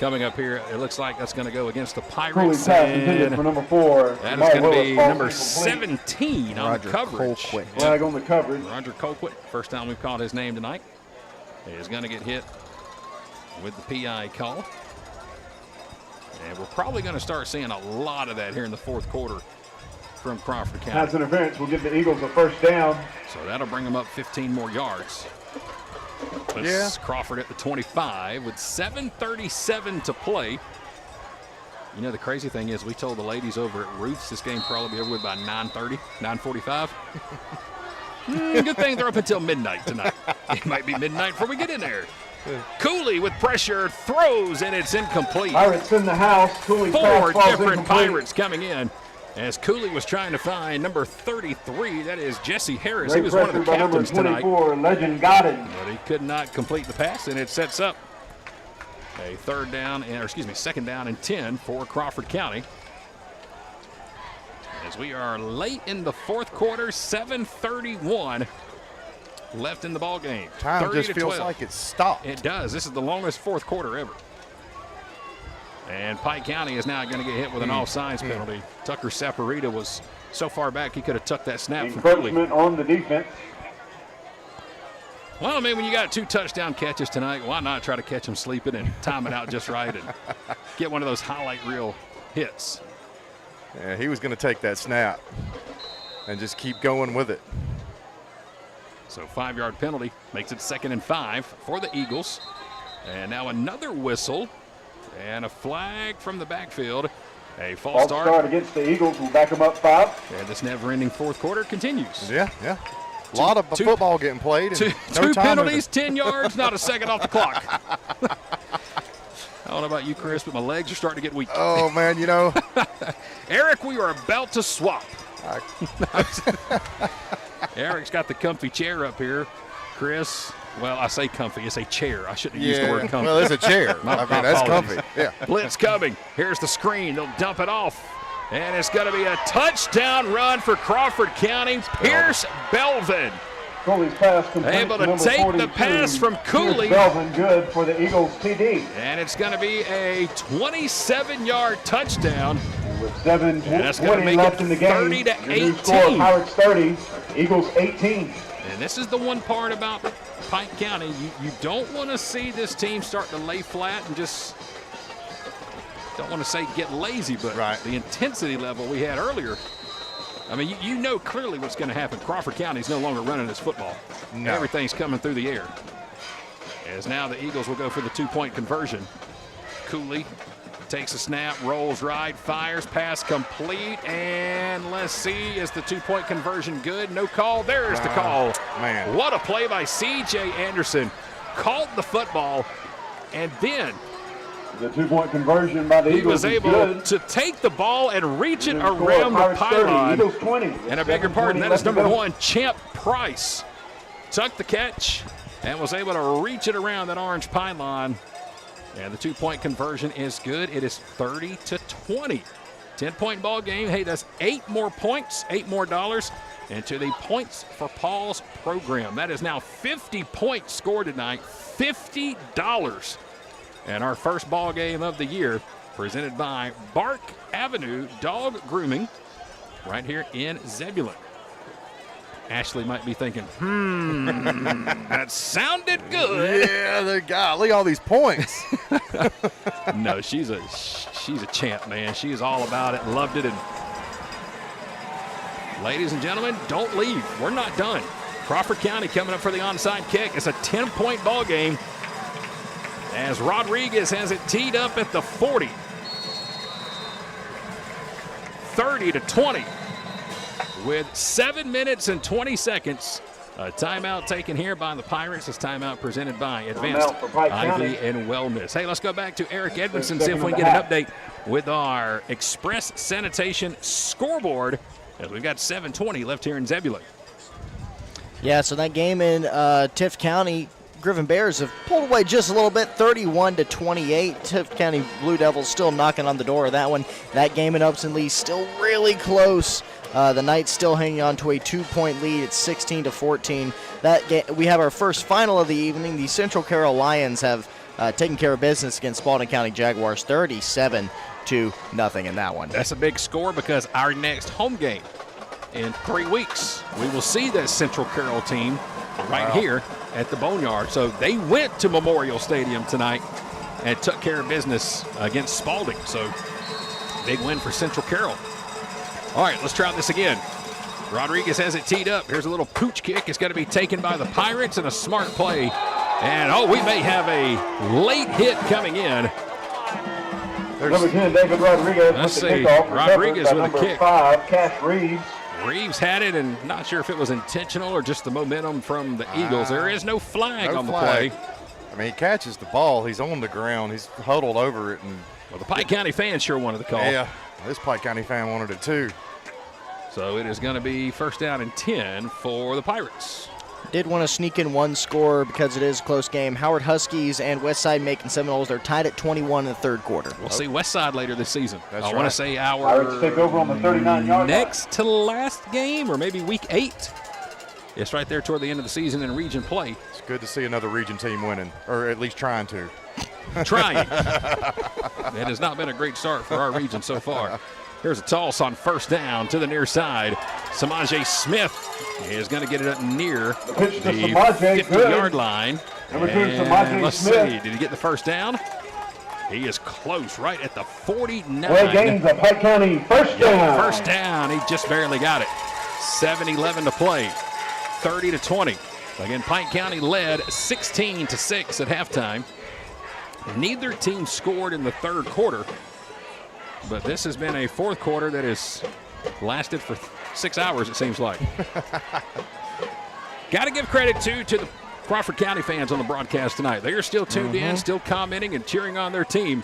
Coming up here, it looks like that's going to go against the Cooley Pirates. pass intended for number 4. That is going to be number incomplete. 17 on Roger the coverage. Colquitt. Flag on the coverage. Roger Colquitt, first time we've called his name tonight, is going to get hit with the PI call. And we're probably going to start seeing a lot of that here in the fourth quarter from Crawford County. Pass interference will give the Eagles a first down. So that'll bring them up 15 more yards. That's Crawford at the 25 with 7:37 to play. You know, the crazy thing is we told the ladies over at Ruth's this game probably be over with by 9:30, 9:45. Good thing they're up until midnight tonight. It might be midnight before we get in there. Cooley with pressure throws, and it's incomplete. Pirates in the house. Cooley's Four pass ball's different incomplete. Pirates coming in. As Cooley was trying to find number 33, that is Jesse Harris. Great He was one of the pressure by number captains tonight. 24, Legend Goddard. But he could not complete the pass, and it sets up a second down and 10 for Crawford County. As we are late in the fourth quarter, 7:31 left in the ball game. Time just 30 to feels 12. like it's stopped. It does. This is the longest fourth quarter ever. And Pike County is now going to get hit with an offsides penalty. Tucker Saporita was so far back he could have tucked that snap from Cooley. Encroachment on the defense. Well, I mean, when you got 2 touchdown catches tonight, why not try to catch him sleeping and time it out just right and get one of those highlight reel hits? Yeah, he was going to take that snap and just keep going with it. So 5-yard penalty makes it 2nd and 5 for the Eagles. And now another whistle and a flag from the backfield. A false start against the Eagles will back them up 5. And this never-ending fourth quarter continues. Yeah. A lot of football getting played. Two penalties, 10 yards, not a second off the clock. I don't know about you, Chris, but my legs are starting to get weak. Oh, man, you know. Eric, we are about to swap. Eric's got the comfy chair up here. Chris, well, I say comfy. It's a chair. I shouldn't have used the word comfy. Well, it's a chair. That's comfy. Yeah. Blitz coming. Here's the screen. They'll dump it off. And it's going to be a touchdown run for Crawford County. Pierce Belvin. Cooley's pass complete. Able to take 42. the pass from Cooley. Belvin good for the Eagles TD. And it's going to be a 27-yard touchdown. With 7:20 left in the game. 30 to 18. New score, Pirates 30, Eagles 18. And this is the one part about Pike County. You don't want to see this team start to lay flat and just don't want to say get lazy, but the intensity level we had earlier. I mean, you know clearly what's going to happen. Crawford County's no longer running this football. No. Everything's coming through the air. As now the Eagles will go for the 2-point conversion. Cooley takes a snap, rolls right, fires, pass complete, and let's see, is the 2-point conversion good? No call. There's the call. Man. What a play by C.J. Anderson. Caught the football, and then the 2-point conversion by the Eagles. He was able to take the ball and reach it around the pylon. 30, Eagles 20. And I beg your pardon, that is number 1, Champ Price. Tucked the catch and was able to reach it around that orange pylon. And the 2-point conversion is good. It is 30 to 20. 10-point ball game. Hey, that's 8 more points, $8 more into the points for Paul's program. That is now 50 points scored tonight, $50. And our first ball game of the year, presented by Bark Avenue Dog Grooming, right here in Zebulon. Ashley might be thinking, that sounded good. Yeah, golly, all these points. No, she's a champ, man. She is all about it, loved it. And ladies and gentlemen, don't leave. We're not done. Crawford County coming up for the onside kick. It's a 10-point ball game as Rodriguez has it teed up at the 40. 30 to 20. With 7 minutes and 20 seconds. A timeout taken here by the Pirates. This timeout presented by Advanced IV and Wellness. Hey, let's go back to Eric Edmondson, see if we can get an update with our Express Sanitation scoreboard, as we've got 7:20 left here in Zebulon. Yeah, so that game in Tift County, Griffin Bears have pulled away just a little bit, 31 to 28. Tift County Blue Devils still knocking on the door of that one. That game in Upson Lee still really close. The Knights still hanging on to a 2-point lead. It's 16 to 14. We have our first final of the evening. The Central Carroll Lions have taking care of business against Spalding County Jaguars 37-0 in that one. That's a big score because our next home game in 3 weeks, we will see that Central Carroll team right here at the Boneyard. So they went to Memorial Stadium tonight and took care of business against Spalding. So big win for Central Carroll. All right, let's try this again. Rodriguez has it teed up. Here's a little pooch kick. It's going to be taken by the Pirates, and a smart play. And, we may have a late hit coming in. Number 10, David Rodriguez. Let's with the see. kickoff. Rodriguez with a number kick. 5, Cash Reeves. Reeves had it, and not sure if it was intentional or just the momentum from the Eagles. There is no flag on the play. I mean, he catches the ball. He's on the ground. He's huddled over it. And well, the Pike County fans sure wanted the call. Yeah, this Pike County fan wanted it too. So it is going to be first down and 10 for the Pirates. Did want to sneak in one score because it is a close game. Howard Huskies and Westside Macon Seminoles, they're tied at 21 in the third quarter. We'll see Westside later this season. That's I want to say our Pirates take over on the 39-yard next to last game, or maybe week 8. It's right there toward the end of the season in region play. It's good to see another region team winning, or at least trying to. Trying. It has not been a great start for our region so far. Here's a toss on first down to the near side. Samaje Smith is going to get it up near the 50-yard line. Number 2, Samaje let's Smith. see, did he get the first down? He is close, right at the 49. Play gains a Pike County first down. First down, he just barely got it. 7:11 to play, 30-20. Again, Pike County led 16-6 at halftime. Neither team scored in the third quarter, but this has been a fourth quarter that has lasted for 6 hours, it seems like. Got to give credit, too, to the Crawford County fans on the broadcast tonight. They are still tuned in, still commenting and cheering on their team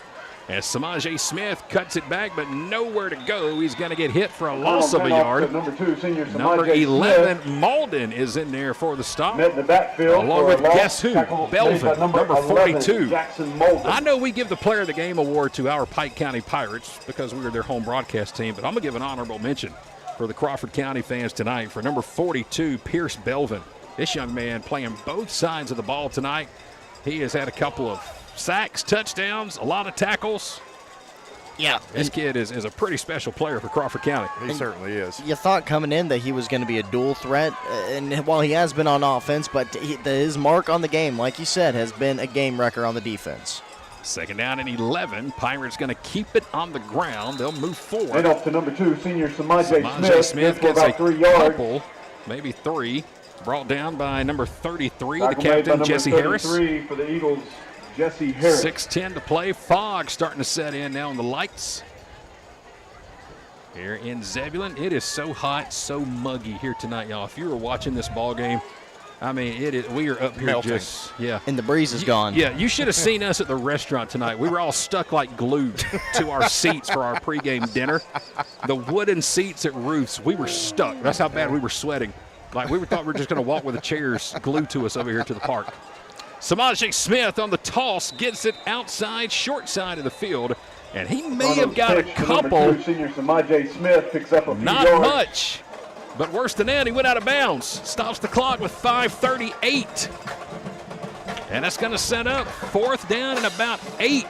as Samaje Smith cuts it back, but nowhere to go. He's going to get hit for a loss of a yard. Number 2, senior Number 11, Malden, is in there for the stop. Met in the backfield along with guess who? Belvin, number 42. Jackson Malden. I know we give the Player of the Game award to our Pike County Pirates because we were their home broadcast team, but I'm going to give an honorable mention for the Crawford County fans tonight for number 42, Pierce Belvin. This young man playing both sides of the ball tonight. He has had a couple of sacks, touchdowns, a lot of tackles. Yeah. This kid is a pretty special player for Crawford County. He certainly is. You thought coming in that he was going to be a dual threat, and while he has been on offense, but his mark on the game, like you said, has been a game wrecker on the defense. Second down and 11. Pirates going to keep it on the ground. They'll move forward. Hand off to number 2, senior Samaje Smith gets a about 3 yards. couple, maybe 3. Brought down by number 33, the captain, Jesse Harris. 33 for the Eagles, Jesse Harris. 6:10 to play. Fog starting to set in now on the lights. Here in Zebulon, it is so hot, so muggy here tonight, y'all. If you were watching this ball game, I mean, we are up here melting. just, yeah. And the breeze is gone. Yeah, you should have seen us at the restaurant tonight. We were all stuck like glued to our seats for our pregame dinner. The wooden seats at Ruth's, we were stuck. That's how bad we were sweating. Like we thought we were just going to walk with the chairs glued to us over here to the park. Samaje Smith on the toss gets it outside, short side of the field, and he may have got a couple. Senior Samaje Smith picks up a few Not yards. much, but worse than that, he went out of bounds. Stops the clock with 5:38, and that's going to set up fourth down and about 8.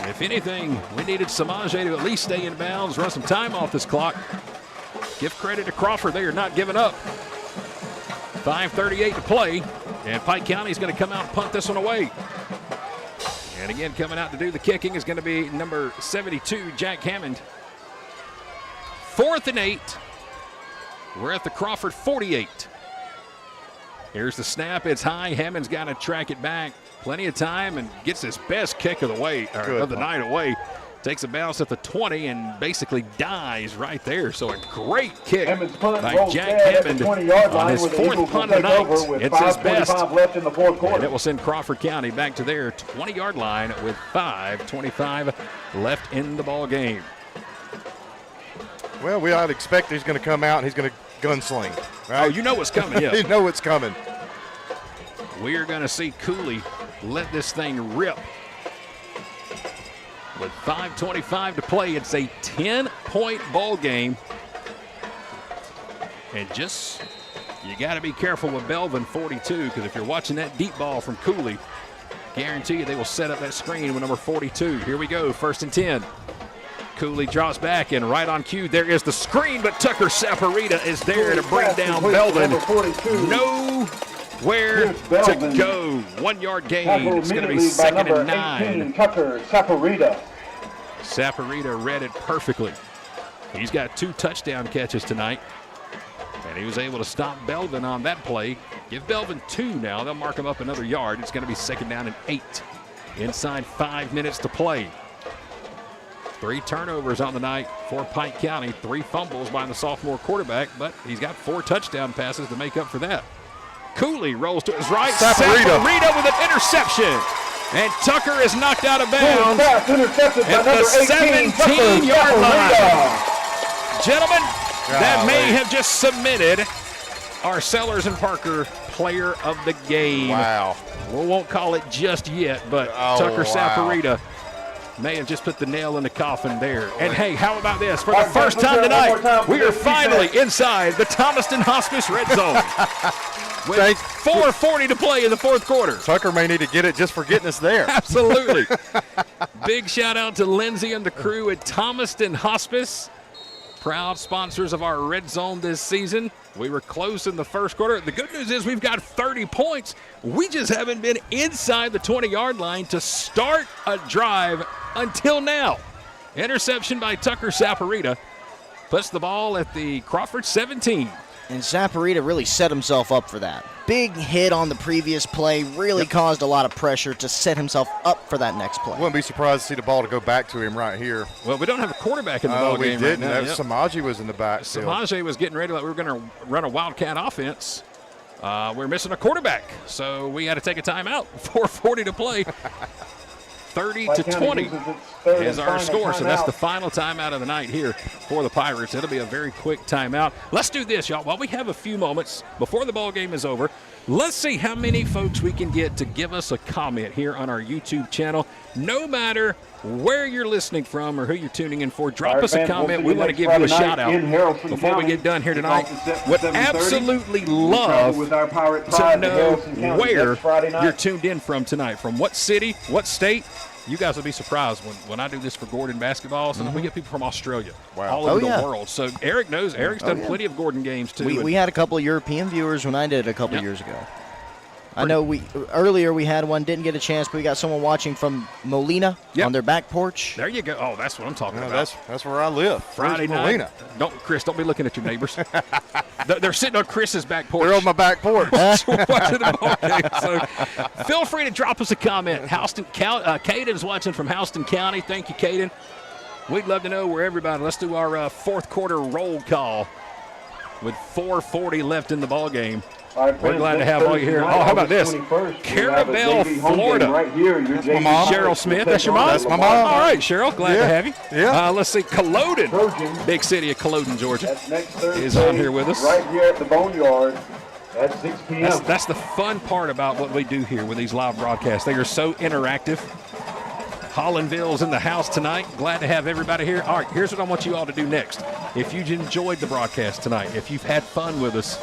If anything, we needed Samaje to at least stay in bounds, run some time off this clock. Give credit to Crawford. They are not giving up. 5:38 to play, and Pike County is going to come out and punt this one away. And again, coming out to do the kicking is going to be number 72, Jack Hammond. 4th and 8. We're at the Crawford 48. Here's the snap. It's high. Hammond's got to track it back. Plenty of time and gets his best kick of the night away. Takes a bounce at the 20 and basically dies right there. So a great kick by Jack Hammond on his 4th punt of the night. It's his best. Left in the fourth quarter. And it will send Crawford County back to their 20-yard line with 5:25 left in the ball game. Well, I'd expect he's going to come out and he's going to gunsling. Right? Oh, you know what's coming, yeah. You know what's coming. We are going to see Cooley let this thing rip. With 5:25 to play, it's a 10-point ball game. And just You got to be careful with Belvin 42, because if you're watching that deep ball from Cooley, guarantee you they will set up that screen with number 42. Here we go, 1st and 10. Cooley drops back, and right on cue, there is the screen, but Tucker Saporita is there to bring down Belvin. Nowhere to go. 1 yard gain. It's going to be 2nd and 9. Tucker Saporita. Saporita read it perfectly. He's got 2 touchdown catches tonight, and he was able to stop Belvin on that play. Give Belvin 2 now. They'll mark him up another yard. It's going to be 2nd down and 8. Inside 5 minutes to play. 3 turnovers on the night for Pike County. 3 fumbles by the sophomore quarterback, but he's got 4 touchdown passes to make up for that. Cooley rolls to his right. Saporita with an interception. And Tucker is knocked out of bounds at the 17-yard line. Gentlemen, that may have just submitted our Sellers and Parker player of the game. Wow. We won't call it just yet, but Tucker Saporita may have just put the nail in the coffin there. And hey, how about this? For the first time tonight, we are finally inside the Thomaston Hospice red zone. With 4:40 to play in the 4th quarter. Tucker may need to get it just for getting us there. Absolutely. Big shout out to Lindsay and the crew at Thomaston Hospice. Proud sponsors of our red zone this season. We were close in the 1st quarter. The good news is we've got 30 points. We just haven't been inside the 20-yard line to start a drive until now. Interception by Tucker Saporita puts the ball at the Crawford 17. And Saporita really set himself up for that. Big hit on the previous play really caused a lot of pressure to set himself up for that next play. Wouldn't be surprised to see the ball to go back to him right here. Well, we don't have a quarterback in the ball game right now. Right now. Samaje was in the back. Samaje was getting ready like we were going to run a Wildcat offense. We're missing a quarterback, so we had to take a timeout. 4:40 to play. 30-20 is our score, so that's the final timeout of the night here for the Pirates. It'll be a very quick timeout. Let's do this, y'all. While we have a few moments before the ball game is over, let's see how many folks we can get to give us a comment here on our YouTube channel. No matter where you're listening from or who you're tuning in for, drop us a comment. We want to give you a shout-out before we get done here tonight. Would absolutely love to know where you're tuned in from tonight, from what city, what state. You guys will be surprised when I do this for Gordon basketball. Sometimes we get people from Australia, all over the world. So Eric knows. Eric's done plenty of Gordon games, too. We had a couple of European viewers when I did it a couple of years ago. I know earlier we had one, didn't get a chance, but we got someone watching from Molina on their back porch. There you go. Oh, that's what I'm talking about. That's where I live. Friday night. Chris, don't be looking at your neighbors. They're sitting on Chris's back porch. They're on my back porch. Watching the ball game. So feel free to drop us a comment. Caden's watching from Houston County. Thank you, Caden. We'd love to know where everybody. Let's do our 4th quarter roll call with 4:40 left in the ball game. We're glad to have all you here. Oh, how about this? Carabel, Florida. Right here. That's my mom. Cheryl Smith. That's your mom? That's my mom. All right, Cheryl. Glad to have you. Yeah. Let's see. Culloden. Big city of Culloden, Georgia, is on here with us. Right here at the Boneyard at 6 p.m. That's the fun part about what we do here with these live broadcasts. They are so interactive. Hollandville's in the house tonight. Glad to have everybody here. All right, here's what I want you all to do next. If you enjoyed the broadcast tonight, if you've had fun with us,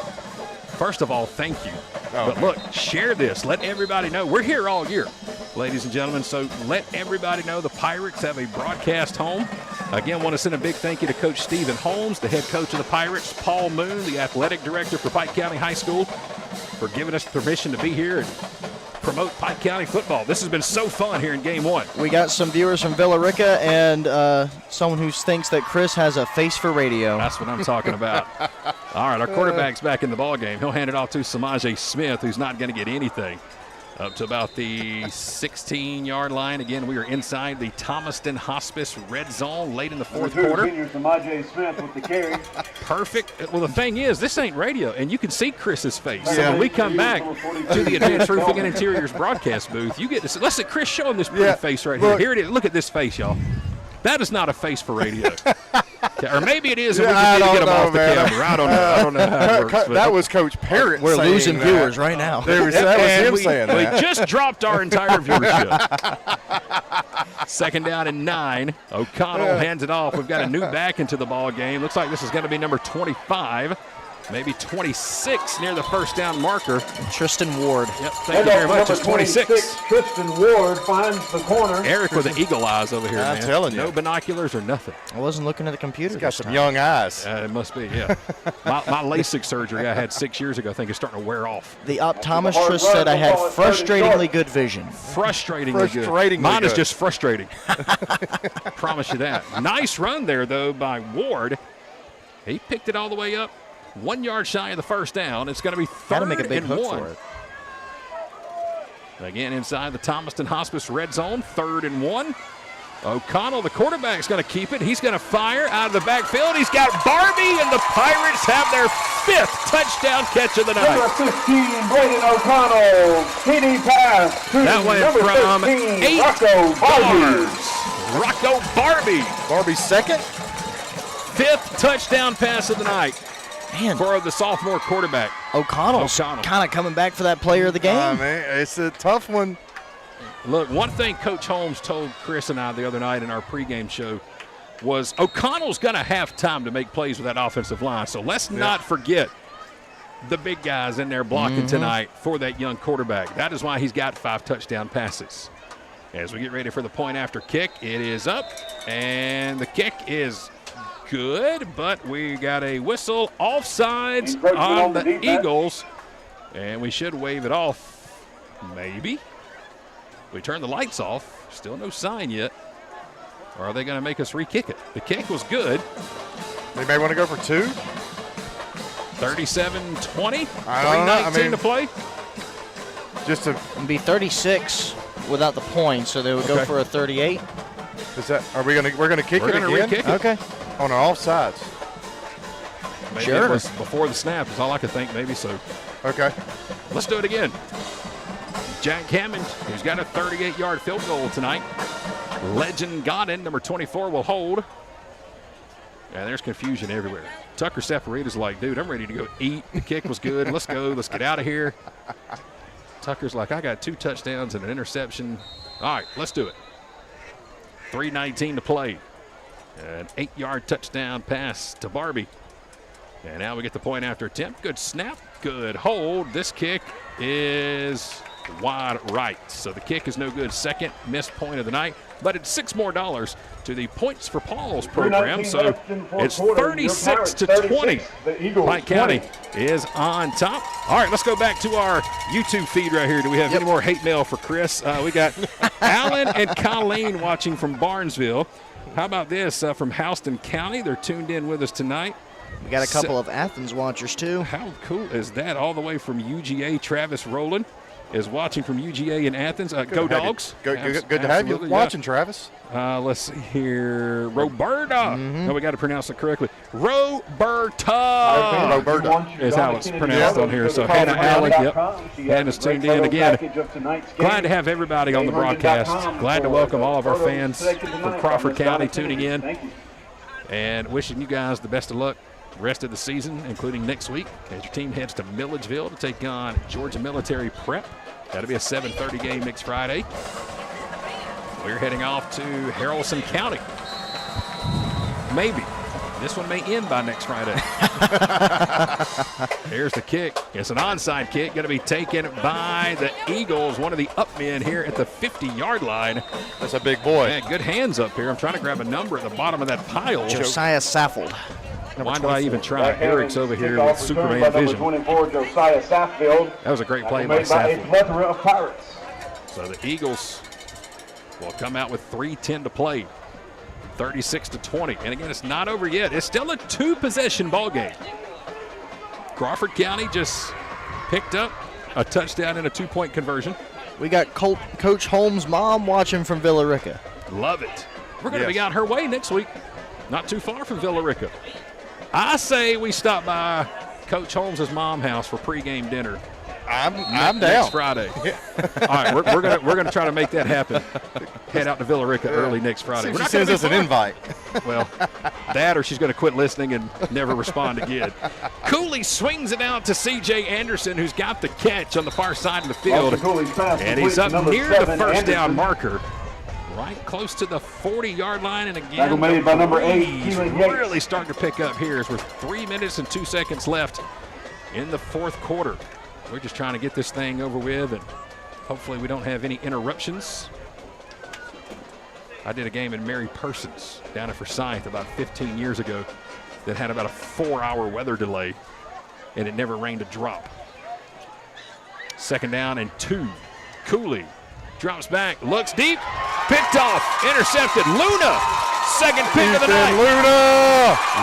first of all, thank you. But look, share this. Let everybody know. We're here all year, ladies and gentlemen, so let everybody know the Pirates have a broadcast home. Again, want to send a big thank you to Coach Stephen Holmes, the head coach of the Pirates, Paul Moon, the athletic director for Pike County High School, for giving us permission to be here and promote Pike County football. This has been so fun here in Game 1. We got some viewers from Villa Rica and someone who thinks that Chris has a face for radio. That's what I'm talking about. All right, our quarterback's back in the ball game. He'll hand it off to Samaje Smith, who's not going to get anything. Up to about the 16-yard line. Again, we are inside the Thomaston Hospice red zone late in the 4th quarter. Senior Samaje Smith with the carry. Perfect. Well, the thing is, this ain't radio, and you can see Chris's face. So when we come back to the Advanced Roofing and Interiors broadcast booth, you get to see. Let's see Chris show him this pretty face right here. Here it is. Look at this face, y'all. That is not a face for radio. Or maybe it is, and we just need to get him off the camera. I don't know how it works. That was Coach Parrott. We're losing viewers right now. That was him saying that. We just dropped our entire viewership. 2nd down and 9. O'Connell hands it off. We've got a new back into the ball game. Looks like this is going to be number 25. maybe 26 near the first down marker. Tristan Ward. Yep, thank you very much. It's 26. Tristan Ward finds the corner. Eric with the eagle eyes over here, man. I'm telling you. No binoculars or nothing. I wasn't looking at the computer. He's got some young eyes. It must be, yeah. my LASIK surgery I had 6 years ago, I think, is starting to wear off. The optometrist said I had frustratingly good vision. Frustratingly good. Mine is just frustrating. Promise you that. Nice run there, though, by Ward. He picked it all the way up. 1 yard shy of the first down. It's going to be third make a big and hook 1. for it. Again, inside the Thomaston Hospice red zone, 3rd and 1. O'Connell, the quarterback, is going to keep it. He's going to fire out of the backfield. He's got Barbie, and the Pirates have their 5th touchdown catch of the night. Number 15, Braden O'Connell, TD pass to that went number from 15, 8 Rocco yards. Barbie. Rocco Barbie. Barbie's second? 5th touchdown pass of the night. Man, for the sophomore quarterback. O'Connell's kind of coming back for that player of the game. Man, it's a tough one. Look, one thing Coach Holmes told Chris and I the other night in our pregame show was O'Connell's going to have time to make plays with that offensive line. So let's not forget the big guys in there blocking tonight for that young quarterback. That is why he's got 5 touchdown passes. As we get ready for the point after kick, it is up, and the kick is good, but we got a whistle offsides on the Eagles, and we should wave it off, maybe. We turn the lights off, still no sign yet. Or are they going to make us re-kick it? The kick was good. They may want to go for 2. 37-20, 3:19 to play. Just to It'd be 36 without the point, so they would go for a 38. Is that? Are we gonna? We're gonna kick it again? Re-kick it. Okay. On our offsides. Maybe Sure. it was before the snap is all I could think. Maybe so. Okay. Let's do it again. Jack Hammond, who's got a 38-yard field goal tonight. Legend Godin, number 24, will hold. And there's confusion everywhere. Tucker Safarita's like, dude, I'm ready to go eat. The kick was good. Let's go. Let's get out of here. Tucker's like, I got 2 touchdowns and an interception. All right, let's do it. 3:19 to play. An 8-yard touchdown pass to Barbie. And now we get the point after attempt. Good snap, good hold. This kick is wide right. So the kick is no good. 2nd missed point of the night. But it's $6 more to the Points for Paul's program. So it's 36-20. Pike County is on top. All right, let's go back to our YouTube feed right here. Do we have any more hate mail for Chris? We got Alan and Colleen watching from Barnesville. How about this from Houston County? They're tuned in with us tonight. We got a couple of Athens watchers, too. How cool is that? All the way from UGA, Travis Rowland is watching from UGA in Athens. Go Dogs. Good to have you watching, Travis. Let's see here. Roberta. No, we got to pronounce it correctly. Roberta is how it's pronounced on here. So Hannah Allen, Hannah's tuned in again. Glad to have everybody on the broadcast. Glad to welcome all of our fans from Crawford County tuning in. And wishing you guys the best of luck the rest of the season, including next week, as your team heads to Milledgeville to take on Georgia Military Prep. That'll be a 7:30 game next Friday. We're heading off to Haralson County. Maybe. This one may end by next Friday. Here's the kick. It's an onside kick, going to be taken by the Eagles, one of the up men here at the 50-yard line. That's a big boy. Man, good hands up here. I'm trying to grab a number at the bottom of that pile. Josiah Saffold. Why did I even try? Eric's over here with Superman vision. 24, Josiah Saffield. That was a great play by Saffield. Plethora of Pirates. So the Eagles will come out with 3:10 to play. 36-20. And again, it's not over yet. It's still a 2-possession ball game. Crawford County just picked up a touchdown and a 2-point conversion. We got Coach Holmes' mom watching from Villa Rica. Love it. We're going to be out her way next week. Not too far from Villa Rica. I say we stop by Coach Holmes' mom's house for pregame dinner. I'm down. Next Friday. All right, we're gonna try to make that happen. Head out to Villa Rica early next Friday. She sends us an invite. Well, that or she's going to quit listening and never respond again. Cooley swings it out to C.J. Anderson, who's got the catch on the far side of the field. And he's up near the first down marker. right close to the 40-yard line. And again, tackle made by number 8, Keelan Yates. Really starting to pick up here as we're 3 minutes and 2 seconds left in the fourth quarter. We're just trying to get this thing over with, and hopefully we don't have any interruptions. I did a game in Mary Persons down at Forsyth about 15 years ago that had about a 4-hour weather delay, and it never rained a drop. 2nd down and 2. Cooley drops back, looks deep, picked off, intercepted. Luna, second pick of the night.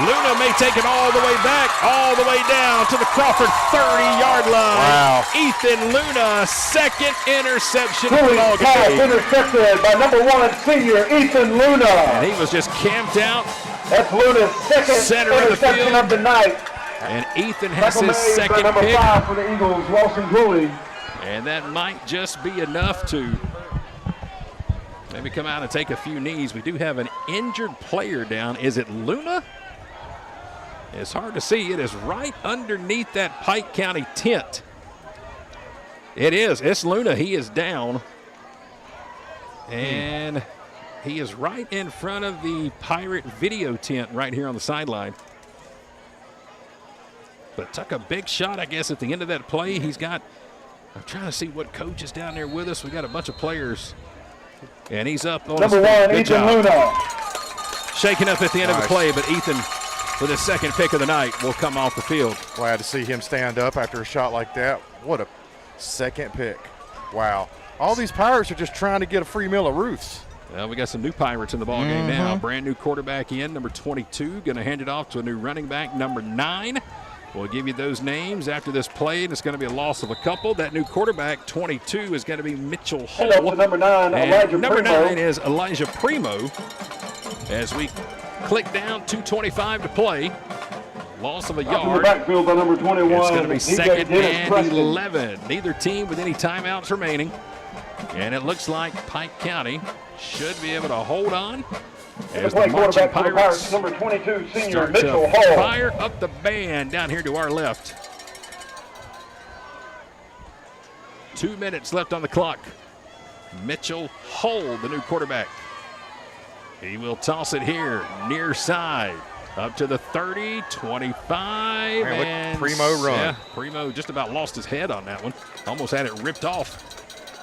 Luna may take it all the way back, all the way down to the Crawford 30-yard line. Wow. Ethan Luna, second interception of the Cooley ball game. intercepted by number 1 senior Ethan Luna. And he was just camped out. That's Luna's second interception of the night. And Ethan has Tackle his made second by number pick. 5 for the Eagles, Lawson Cooley. And that might just be enough to maybe come out and take a few knees. We do have an injured player down. Is it Luna? It's hard to see. It is right underneath that Pike County tent. It is. It's Luna. He is down. And he is right in front of the Pirate video tent right here on the sideline. But took a big shot, I guess, at the end of that play. He's got, I'm trying to see what coach is down there with us. We got a bunch of players. And he's up on number 1, Ethan Luna. Shaking up at the end of the play, but Ethan, with his second pick of the night, will come off the field. Glad to see him stand up after a shot like that. What a second pick. Wow. All these Pirates are just trying to get a free meal at Ruth's. Well, we got some new Pirates in the ball game now. Brand new quarterback in, number 22. Going to hand it off to a new running back, number 9. We'll give you those names after this play, and it's going to be a loss of a couple. That new quarterback, 22, is going to be Mitchell Hull. And number 9, Elijah number Primo. 9 is Elijah Primo. As we click down, 2:25 to play. Loss of a yard. In the backfield by number 21. It's going to be DJ 2nd Dennis and Preston. 11. Neither team with any timeouts remaining. And it looks like Pike County should be able to hold on. As the marching Pirates, number 22, senior start Mitchell to Hall. fire up the band down here to our left. 2 minutes left on the clock. Mitchell Hull, the new quarterback. He will toss it here, near side, up to the 30, 25. Man, and Primo run. Yeah, Primo just about lost his head on that one. Almost had it ripped off.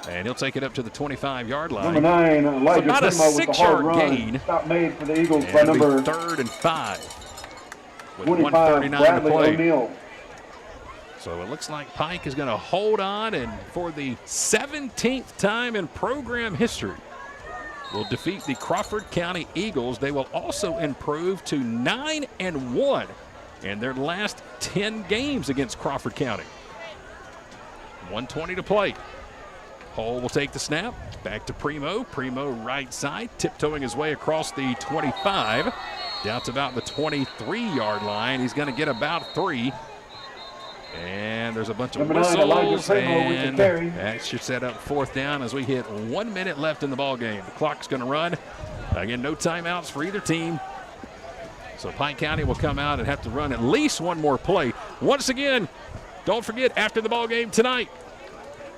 And he'll take it up to the 25-yard line. Number 9, Elijah About a Primo with the hard 6-yard run. gain. Stop made for the Eagles And by it'll be number 3rd and 5 with 25, 1:39 to Bradley play. O'Neal. So it looks like Pike is going to hold on, and for the 17th time in program history, will defeat the Crawford County Eagles. They will also improve to 9-1 in their last 10 games against Crawford County. 1:20 to play. Hull will take the snap. Back to Primo. Primo right side, tiptoeing his way across the 25. Down to about the 23-yard line. He's going to get about 3. And there's a bunch of whistles. And that should set up 4th down as we hit 1 minute left in the ball game. The clock's going to run. Again, no timeouts for either team. So Pike County will come out and have to run at least one more play. Once again, don't forget, after the ball game tonight,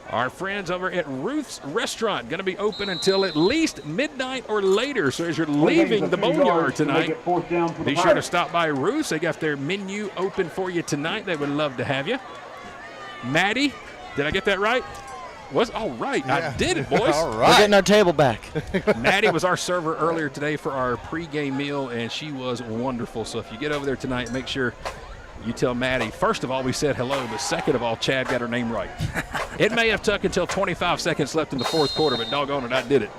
our friends over at Ruth's Restaurant going to be open until at least midnight or later. So as you're leaving the Boneyard tonight, be sure to stop by Ruth's. They got their menu open for you tonight. They would love to have you. Maddie, did I get that right? All right. Yeah. I did it, boys. All right. We're getting our table back. Maddie was our server earlier today for our pregame meal, and she was wonderful. So if you get over there tonight, make sure you tell Maddie, first of all, we said hello, but second of all, Chad got her name right. It may have took until 25 seconds left in the fourth quarter, but doggone it, I did it.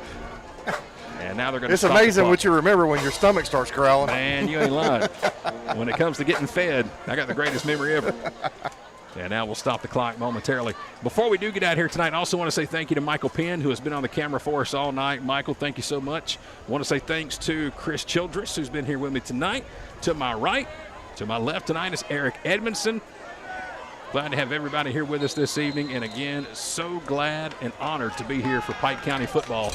And now they're going to It's amazing what you remember when your stomach starts growling. Man, you ain't lying. When it comes to getting fed, I got the greatest memory ever. And now we'll stop the clock momentarily. Before we do get out here tonight, I also want to say thank you to Michael Penn, who has been on the camera for us all night. Michael, thank you so much. I want to say thanks to Chris Childress, who's been here with me tonight. To my right, to my left tonight is Eric Edmondson. Glad to have everybody here with us this evening. And again, so glad and honored to be here for Pike County football.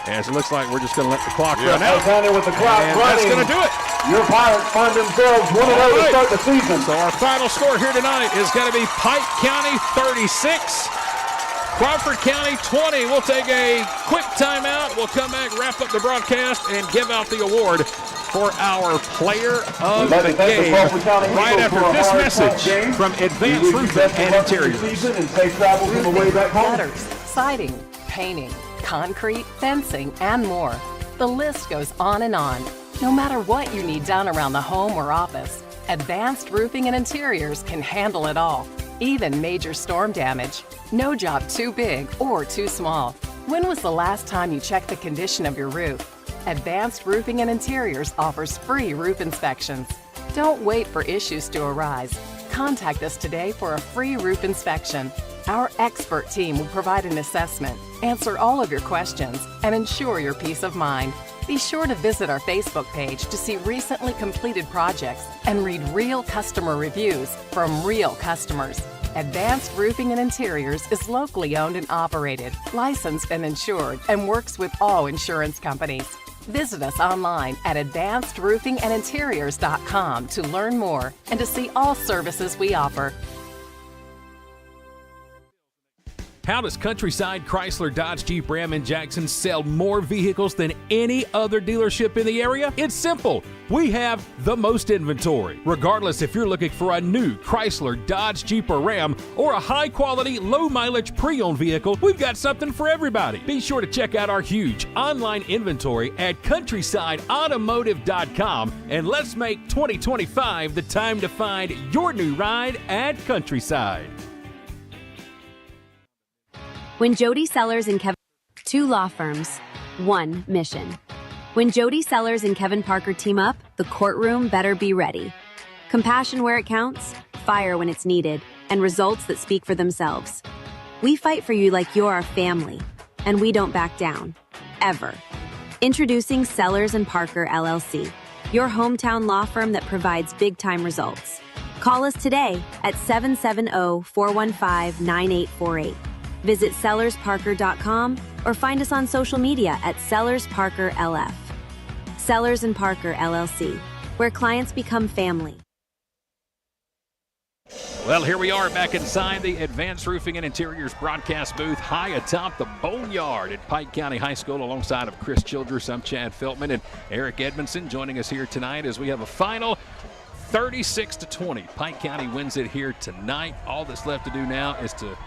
As it looks like we're just going to let the clock run out. County with the clock and running. that's going to do it. Your Pirates find themselves 1-0 to start the season. So our final score here tonight is going to be Pike County 36, Crawford County 20. We'll take a quick timeout. We'll come back, wrap up the broadcast, and give out the award for our player of the game right after this message from Advanced Roofing and Interiors. Gutters, siding, painting, concrete, fencing, and more. The list goes on and on. No matter what you need done around the home or office, Advanced Roofing and Interiors can handle it all, even major storm damage. No job too big or too small. When was the last time you checked the condition of your roof? Advanced Roofing and Interiors offers free roof inspections. Don't wait for issues to arise. Contact us today for a free roof inspection. Our expert team will provide an assessment, answer all of your questions, and ensure your peace of mind. Be sure to visit our Facebook page to see recently completed projects and read real customer reviews from real customers. Advanced Roofing and Interiors is locally owned and operated, licensed and insured, and works with all insurance companies. Visit us online at advancedroofingandinteriors.com to learn more and to see all services we offer. How does Countryside Chrysler Dodge Jeep Ram in Jackson sell more vehicles than any other dealership in the area? It's simple. We have the most inventory. Regardless if you're looking for a new Chrysler, Dodge, Jeep, or Ram, or a high-quality, low-mileage pre-owned vehicle, we've got something for everybody. Be sure to check out our huge online inventory at countrysideautomotive.com, and let's make 2025 the time to find your new ride at Countryside. When Jody Sellers and Kevin, two law firms, one mission. When Jody Sellers and Kevin Parker team up, the courtroom better be ready. Compassion where it counts, fire when it's needed, and results that speak for themselves. We fight for you like you're our family, and we don't back down, ever. Introducing Sellers and Parker LLC, your hometown law firm that provides big-time results. Call us today at 770-415-9848. Visit sellersparker.com or find us on social media at sellersparkerlf. Sellers and Parker LLC, where clients become family. Well, here we are back inside the Advanced Roofing and Interiors broadcast booth high atop the Boneyard at Pike County High School alongside of Chris Childress. I'm Chad Feltman and Eric Edmondson joining us here tonight as we have a final 36-20. Pike County wins it here tonight. All that's left to do now is to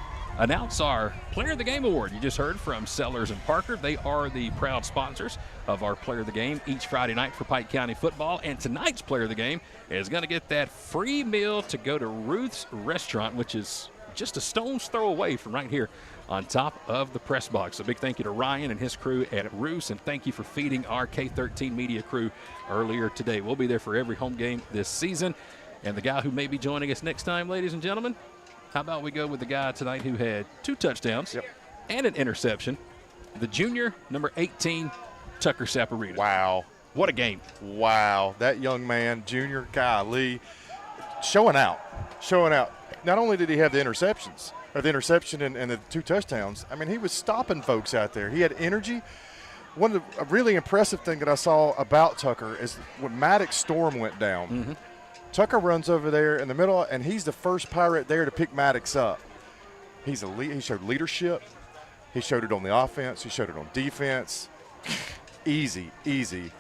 announce our Player of the Game award. You just heard from Sellers and Parker. They are the proud sponsors of our Player of the Game each Friday night for Pike County football. And tonight's Player of the Game is going to get that free meal to go to Ruth's Restaurant, which is just a stone's throw away from right here on top of the press box. A big thank you to Ryan and his crew at Ruth's, and thank you for feeding our K13 media crew earlier today. We'll be there for every home game this season. And the guy who may be joining us next time, ladies and gentlemen, how about we go with the guy tonight who had 2 touchdowns and an interception, the junior, number 18, Tucker Saporita. Wow. What a game. Wow. That young man, junior, golly, showing out. Not only did he have the interception and the 2 touchdowns, I mean, he was stopping folks out there. He had energy. A really impressive thing that I saw about Tucker is when Maddox Storm went down, Tucker runs over there in the middle, and he's the first Pirate there to pick Maddox up. He showed leadership. He showed it on the offense. He showed it on defense. Easy.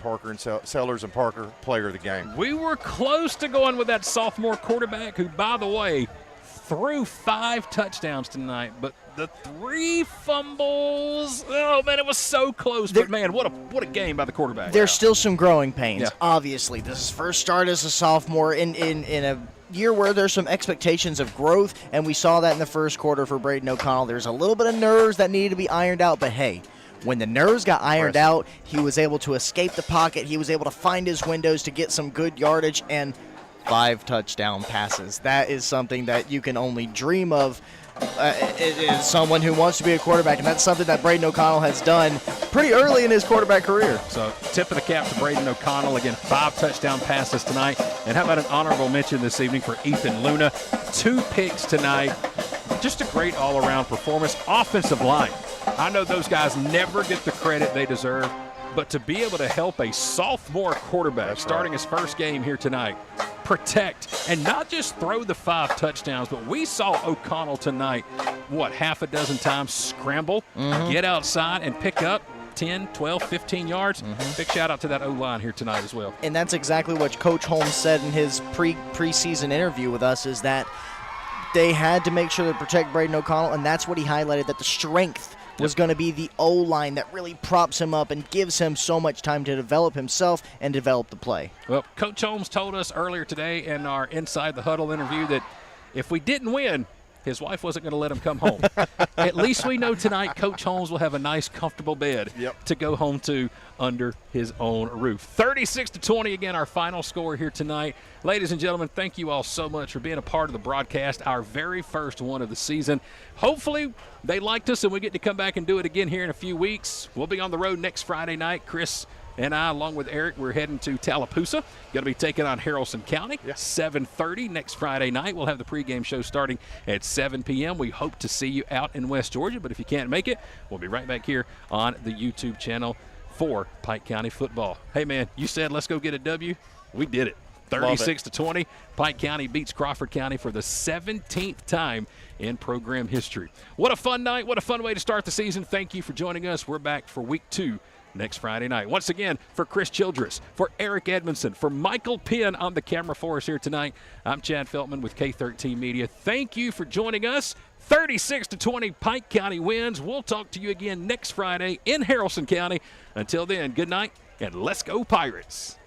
Parker and Sellers and Parker, player of the game. We were close to going with that sophomore quarterback who, by the way, threw 5 touchdowns tonight, but the 3 fumbles, oh man, it was so close. But man, what a game by the quarterback. There's still some growing pains, obviously. This is first start as a sophomore in a year where there's some expectations of growth, and we saw that in the first quarter for Braden O'Connell. There's a little bit of nerves that needed to be ironed out, but hey, when the nerves got ironed out, he was able to escape the pocket. He was able to find his windows to get some good yardage, and 5 touchdown passes. That is something that you can only dream of as someone who wants to be a quarterback, and that's something that Braden O'Connell has done pretty early in his quarterback career. So tip of the cap to Braden O'Connell. Again, 5 touchdown passes tonight. And how about an honorable mention this evening for Ethan Luna? 2 picks tonight. Just a great all-around performance. Offensive line. I know those guys never get the credit they deserve, but to be able to help a sophomore quarterback starting his first game here tonight protect and not just throw the 5 touchdowns, but we saw O'Connell tonight half a dozen times scramble, get outside, and pick up 10, 12, 15 yards. Big shout out to that O-line here tonight as well. And that's exactly what Coach Holmes said in his preseason interview with us, is that they had to make sure to protect Braden O'Connell, and that's what he highlighted, that the strength was going to be the O-line that really props him up and gives him so much time to develop himself and develop the play. Well, Coach Holmes told us earlier today in our Inside the Huddle interview that if we didn't win, his wife wasn't going to let him come home. At least we know tonight Coach Holmes will have a nice, comfortable bed to go home to under his own roof. 36-20 again, our final score here tonight. Ladies and gentlemen, thank you all so much for being a part of the broadcast, our very first one of the season. Hopefully they liked us and we get to come back and do it again here in a few weeks. We'll be on the road next Friday night. Chris and I, along with Eric, we're heading to Tallapoosa. Going to be taking on Haralson County, 7:30 next Friday night. We'll have the pregame show starting at 7 p.m. We hope to see you out in West Georgia, but if you can't make it, we'll be right back here on the YouTube channel for Pike County football. Hey, man, you said let's go get a W. We did it. 36-20. Pike County beats Crawford County for the 17th time in program history. What a fun night. What a fun way to start the season. Thank you for joining us. We're back for week 2 next Friday night. Once again, for Chris Childress, for Eric Edmondson, for Michael Penn on the camera for us here tonight, I'm Chad Feltman with K13 Media. Thank you for joining us. 36-20, Pike County wins. We'll talk to you again next Friday in Haralson County. Until then, good night, and let's go Pirates.